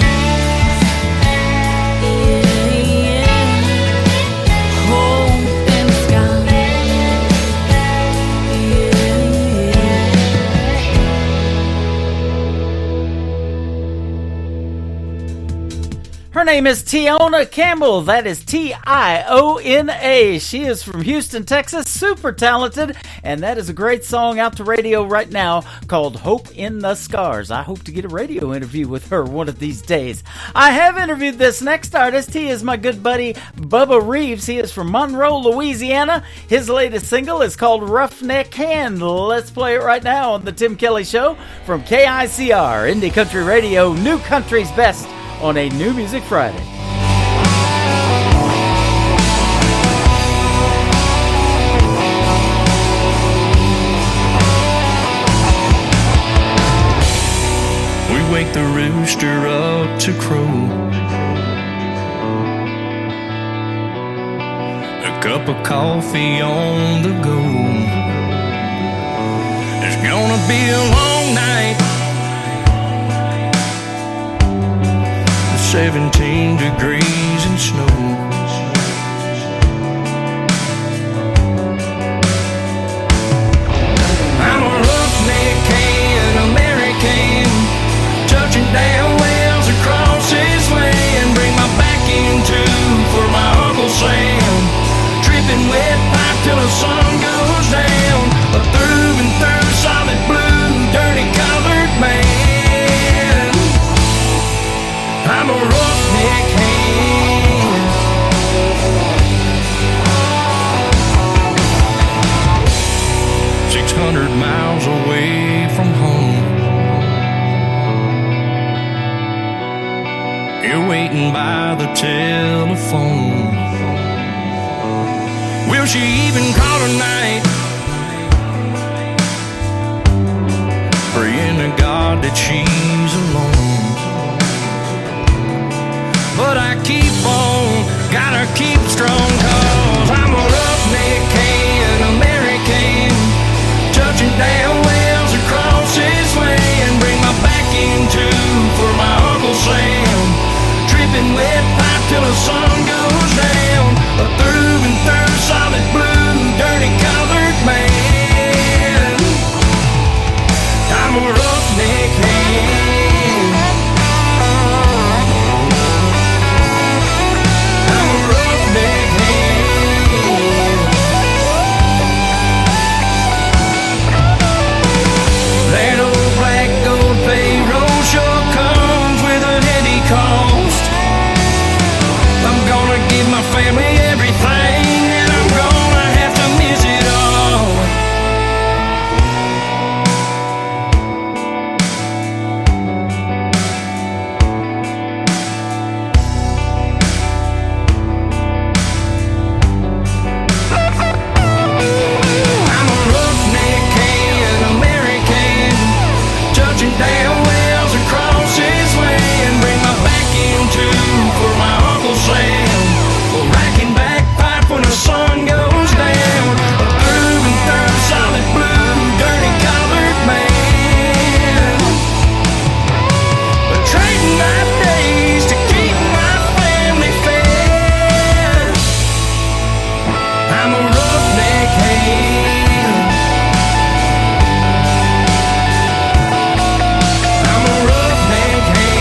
Her name is Tiona Campbell. That is Tiona. She is from Houston, Texas. Super talented. And that is a great song out to radio right now called Hope in the Scars. I hope to get a radio interview with her one of these days. I have interviewed this next artist. He is my good buddy Bubba Reeves. He is from Monroe, Louisiana. His latest single is called Roughneck Hand. Let's play it right now on The Tim Kelly Show from KICR, Indie Country Radio, New Country's Best, on a New Music Friday. We wake the rooster up to crow. A cup of coffee on the go. It's gonna be a long night. 17 degrees and snow. I'm a roughneck and American, touching down wells across this land. Bring my back into for my Uncle Sam, tripping wet pipe till the sun goes down. A through and through solid blue, dirty colored man. I'm a roughneck hand. 600 miles away from home. You're waiting by the telephone. Will she even call tonight? Praying to God that she's alone. But I keep on, gotta keep strong, cause I'm a roughneck and American, touching down wells across this land. Bring my back into for my Uncle Sam, tripping wet pipe till the sun goes down. A through and through solid blue, dirty colored man. I'm a roughneck hand. Family everything, and I'm gonna have to miss it all. I'm a roughneck and American, touching down wells across this land. Bring my back into for my Uncle Sam, racking back pipe when the sun goes down. A through and through solid blue, dirty colored man. But trading my days to keep my family fed. I'm a roughneck hand. I'm a roughneck hand.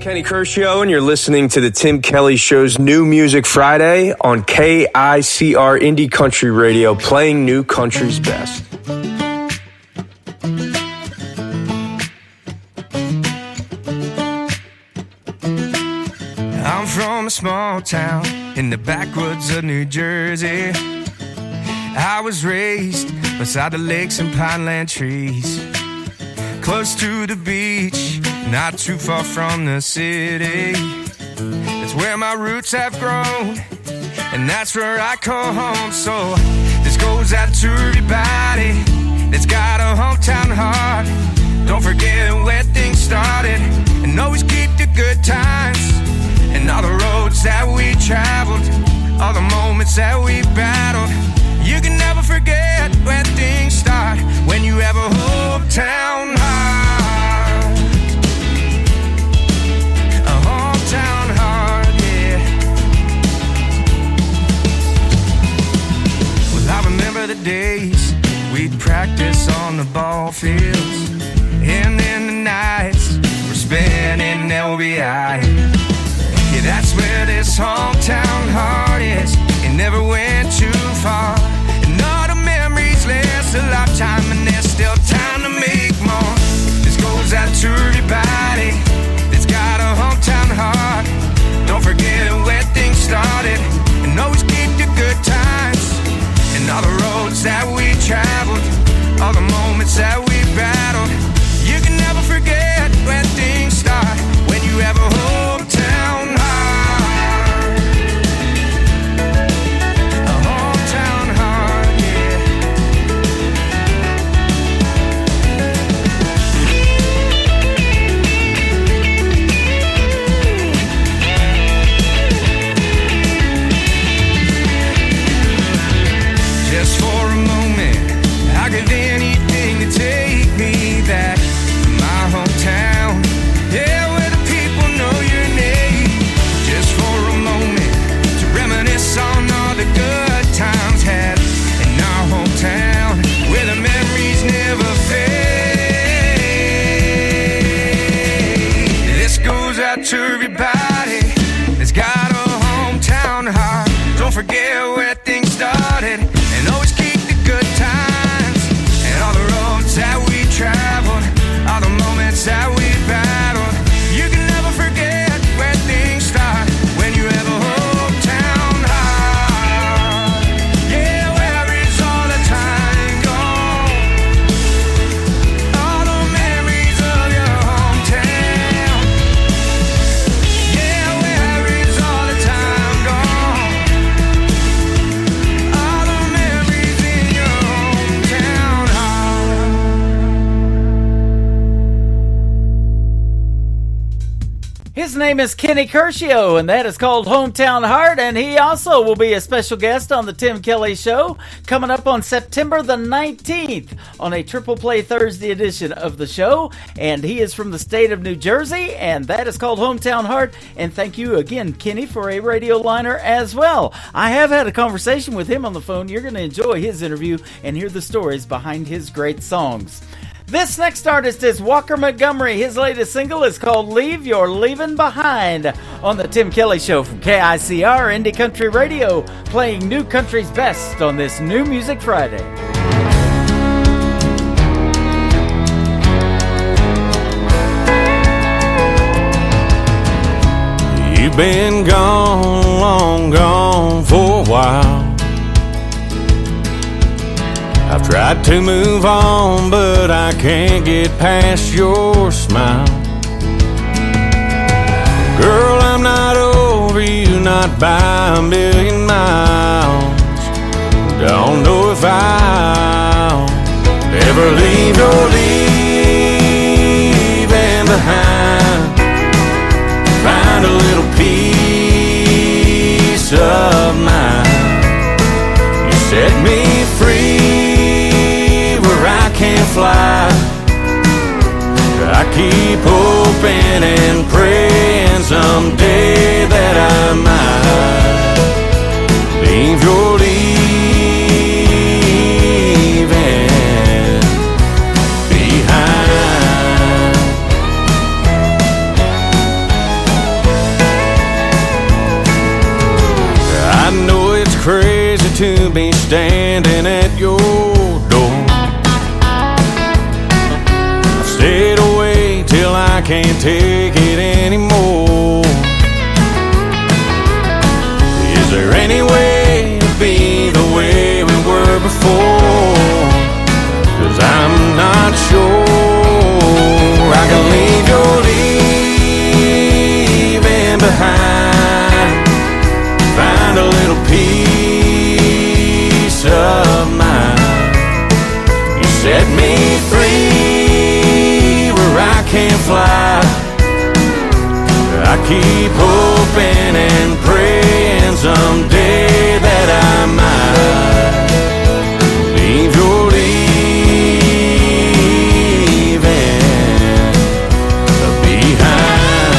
Kenny Kershaw, and you're listening to the Tim Kelly Show's New Music Friday on KICR Indie Country Radio, playing New Country's best. I'm from a small town in the backwoods of New Jersey. I was raised beside the lakes and pineland trees, close to the beach, not too far from the city. It's where my roots have grown, and that's where I call home. So this goes out to everybody that's got a hometown heart. Don't forget where things started, and always keep the good times. And all the roads that we traveled, all the moments that we battled. You can never forget where things start when you have a hometown heart. A hometown heart, yeah. Well, I remember the days we'd practice on the ball fields, and then the nights we're spending LBI. Yeah, that's where this hometown heart is. It never went too far, and all the memories last a lifetime, and there's still time to make more. This goes out to everybody that's got a hometown heart. Don't forget where things started, and always keep the good times. And all the roads that we traveled, all the moments that we battled. You can never forget where things start when you have a hometown heart. A hometown heart, yeah. Just for a moment, I give anything to take me back to my hometown. Yeah, where the people know your name. Just for a moment, to reminisce on all the good times had in our hometown, where the memories never fade. This goes out to everybody that's got a hometown heart. Don't forget where things started, and always keep the good times. And all the roads that we traveled, all the moments that we battled. You can never forget where things start when you have a hometown heart. Yeah, where is all the time gone? All the memories of your hometown. Yeah, where is all the time gone? All the memories in your hometown heart. His name is Kenny Curcio, and that is called Hometown Heart, and he also will be a special guest on the Tim Kelly Show coming up on September the 19th on a Triple Play Thursday edition of the show, and he is from the state of New Jersey, and that is called Hometown Heart, and thank you again, Kenny, for a radio liner as well. I have had a conversation with him on the phone. You're going to enjoy his interview and hear the stories behind his great songs. This next artist is Walker Montgomery. His latest single is called Leave Your Leaving Behind on the Tim Kelly Show from KICR Indie Country Radio, playing new country's best on this New Music Friday. You've been gone, long gone for a while. I've tried to move on, but I can't get past your smile. Girl, I'm not over you, not by a million miles. Don't know if I'll ever leave your leaving behind. Find a little peace of mind. You set me free where I can't fly. I keep hoping and praying someday that I might leave your leaving behind. I know it's crazy to be standing at your door. I've stayed away till I can't take it anymore. Is there any way to be the way we were before? 'Cause I'm not sure I can leave your leaving behind. Find a little peace of mind. You set me free keep hoping and praying someday that I might leave your leaving behind.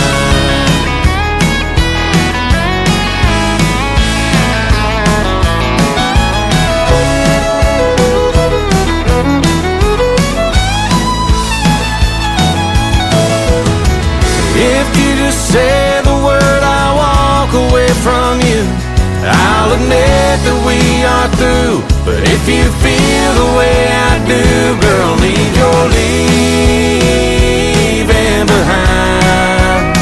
If you just say the word, I walk away from you. I'll admit that we are through. But if you feel the way I do, girl, leave your leaving behind.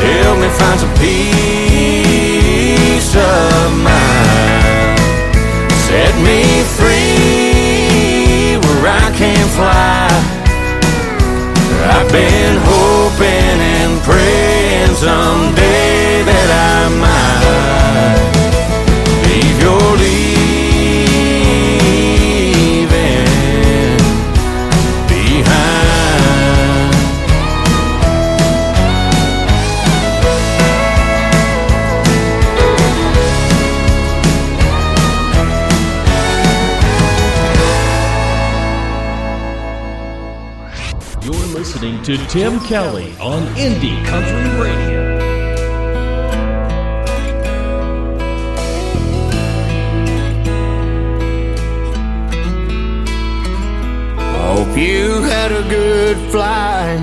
Help me find some peace of mind. Set me free where I can fly. I've been hoping and praying someday that I might leave your leaving behind. You're listening to Tim Kelly on Indie Country Radio. Hope you had a good flight.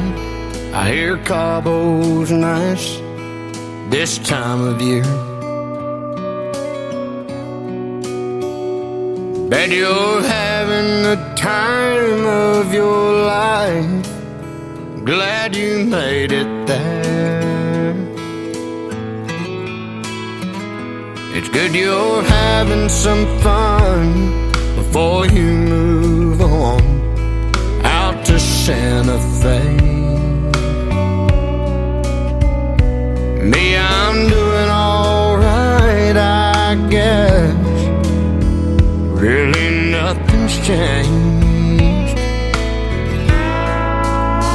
I hear Cabo's nice this time of year. Bet you're having the time of your life. Glad you made it there. It's good you're having some fun before you move on out to Santa Fe. Me, I'm doing alright, I guess. Really nothing's changed.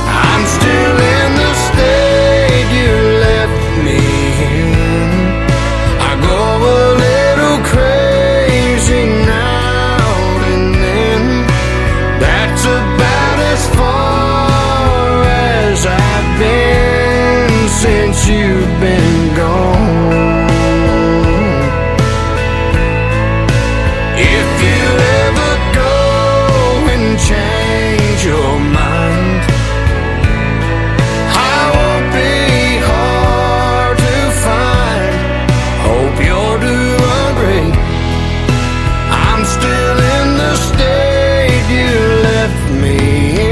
I'm still in the state you left me in. I go a little crazy now and then. That's about as far as I've been since you've been gone. If you ever go and change your mind, I won't be hard to find. Hope you're doing great. I'm still in the state you left me in.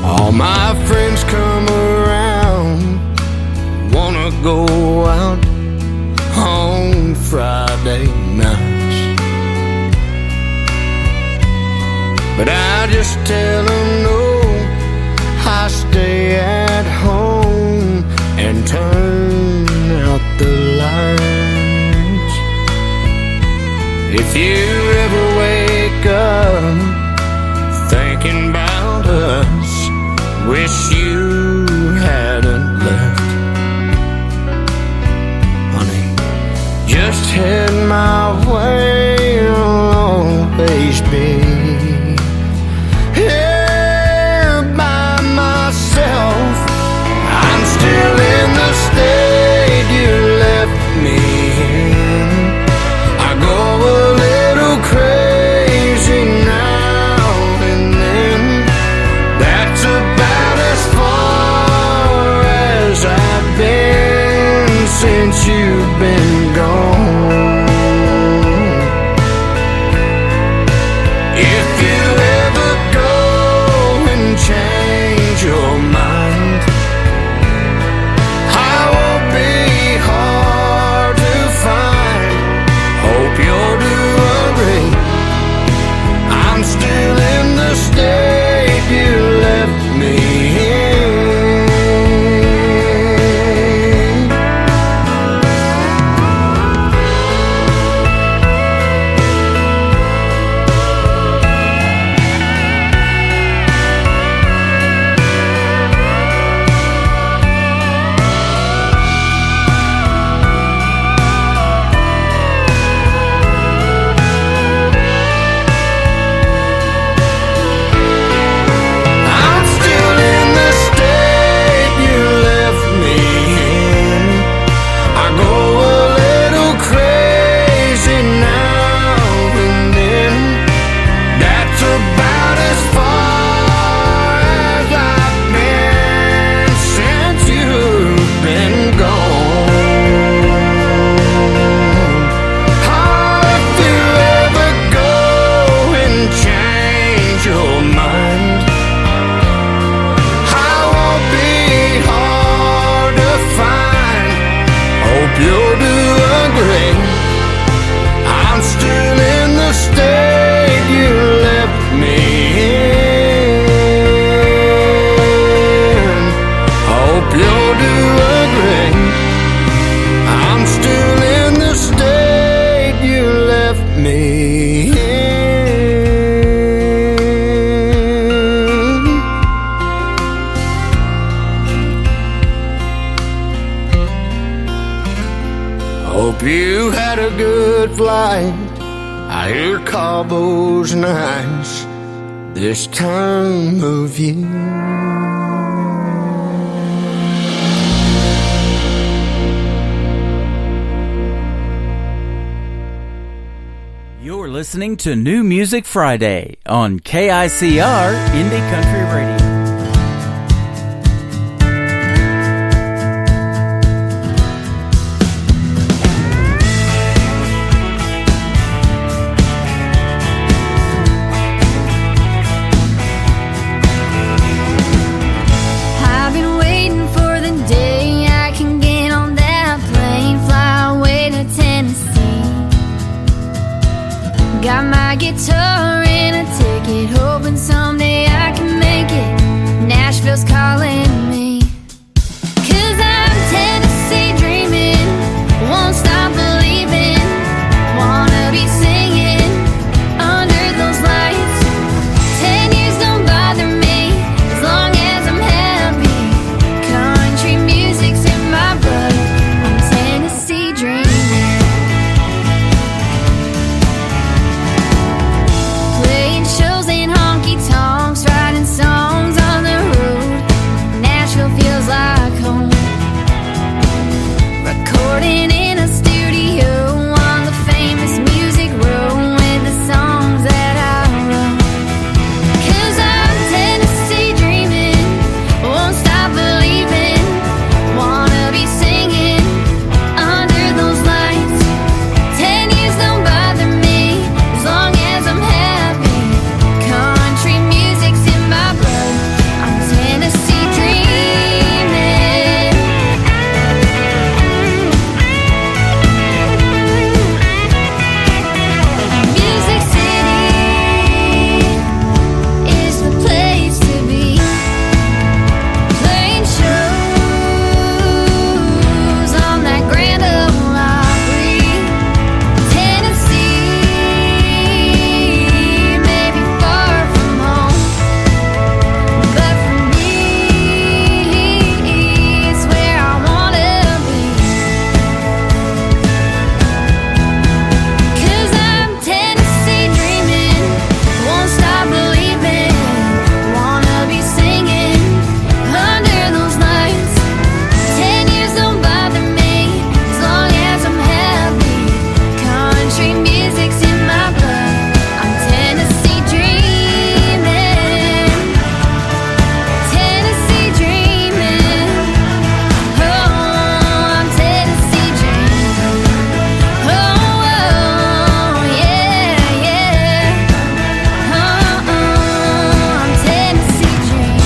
All my friends come around, wanna go out on Friday nights, but I just tell them no. I stay at home and turn out the lights. If you ever wake up thinking about us, wish you hadn't left, honey, just head my way. I'll always be here by myself. I'm still in the state you left me in. I go a little crazy now and then. That's about as far as I've been since you've been gone. If you ever go and change your mind, I won't be hard to find. Hope you're doing great. I'm still in the state you left me in. of light. I hear Cabo's nights this time of year. You're listening to New Music Friday on KICR Indie Country Radio. I've been waiting for the day I can get on that plane, fly away to Tennessee. Got my guitar and a ticket, hoping someday I can make it. Nashville's calling me. 'Cause I'm Tennessee dreaming, won't stop believing. Wanna be singing under those lights. 10 years don't bother me, as long as I'm happy. Country music's in my blood, I'm Tennessee dreaming. Playing shows in honky tonks, writing songs on the road. Nashville feels like home. Recording in a studio on the famous Music Row with the songs that I wrote. 'Cause I'm Tennessee dreaming, won't stop believing. Wanna be singing under those lights. 10 years don't bother me, as long as I'm happy. Country music's in my blood, I'm Tennessee dreaming. Music City is the place to be. Playing shows on that Grand Ole Opry. Tennessee may be far from home, but for me, it's where I wanna be. 'Cause I'm Tennessee dreaming, won't stop believing. Wanna be singing under those lights. 10 years don't bother me, as long as I'm happy. Country music's in my blood, I'm Tennessee dreaming. Tennessee dreaming. Oh, I'm Tennessee dreaming. Oh, yeah, yeah. I'm Tennessee dreaming.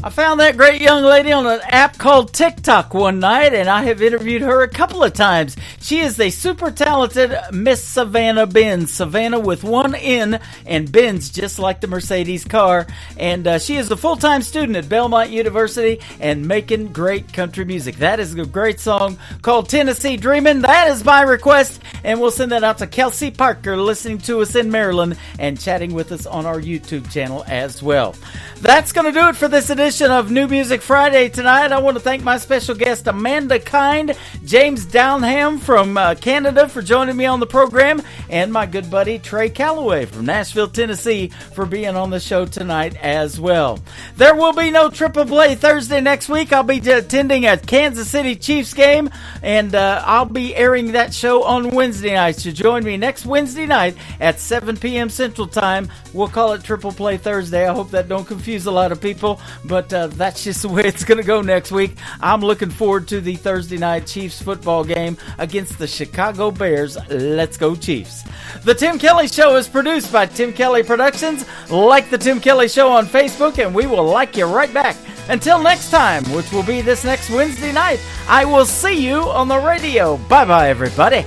I found that great young lady on an app called TikTok one night, and I have interviewed her a couple of times. She is a super talented Miss Savannah Benz. Savannah with one N, and Benz just like the Mercedes car. And she is a full-time student at Belmont University and making great country music. That is a great song called Tennessee Dreamin'. That is my request, and we'll send that out to Kelsey Parker, listening to us in Maryland and chatting with us on our YouTube channel as well. That's going to do it for this edition of New Music Friday tonight. I want to thank my special guest, Amanda Kind, James Downham from Canada for joining me on the program, and my good buddy Trey Calloway from Nashville, Tennessee for being on the show tonight as well. There will be no Triple Play Thursday next week. I'll be attending a Kansas City Chiefs game, and I'll be airing that show on Wednesday night. So join me next Wednesday night at 7 p.m. Central Time. We'll call it Triple Play Thursday. I hope that don't confuse a lot of people, but that's just the way it's going to go next week. I'm looking forward to the Thursday night Chiefs football game against the Chicago Bears. Let's go Chiefs. The Tim Kelly Show is produced by Tim Kelly Productions. Like the Tim Kelly Show on Facebook, and we will like you right back. Until next time, which will be this next Wednesday night, I will see you on the radio. Bye-bye, everybody.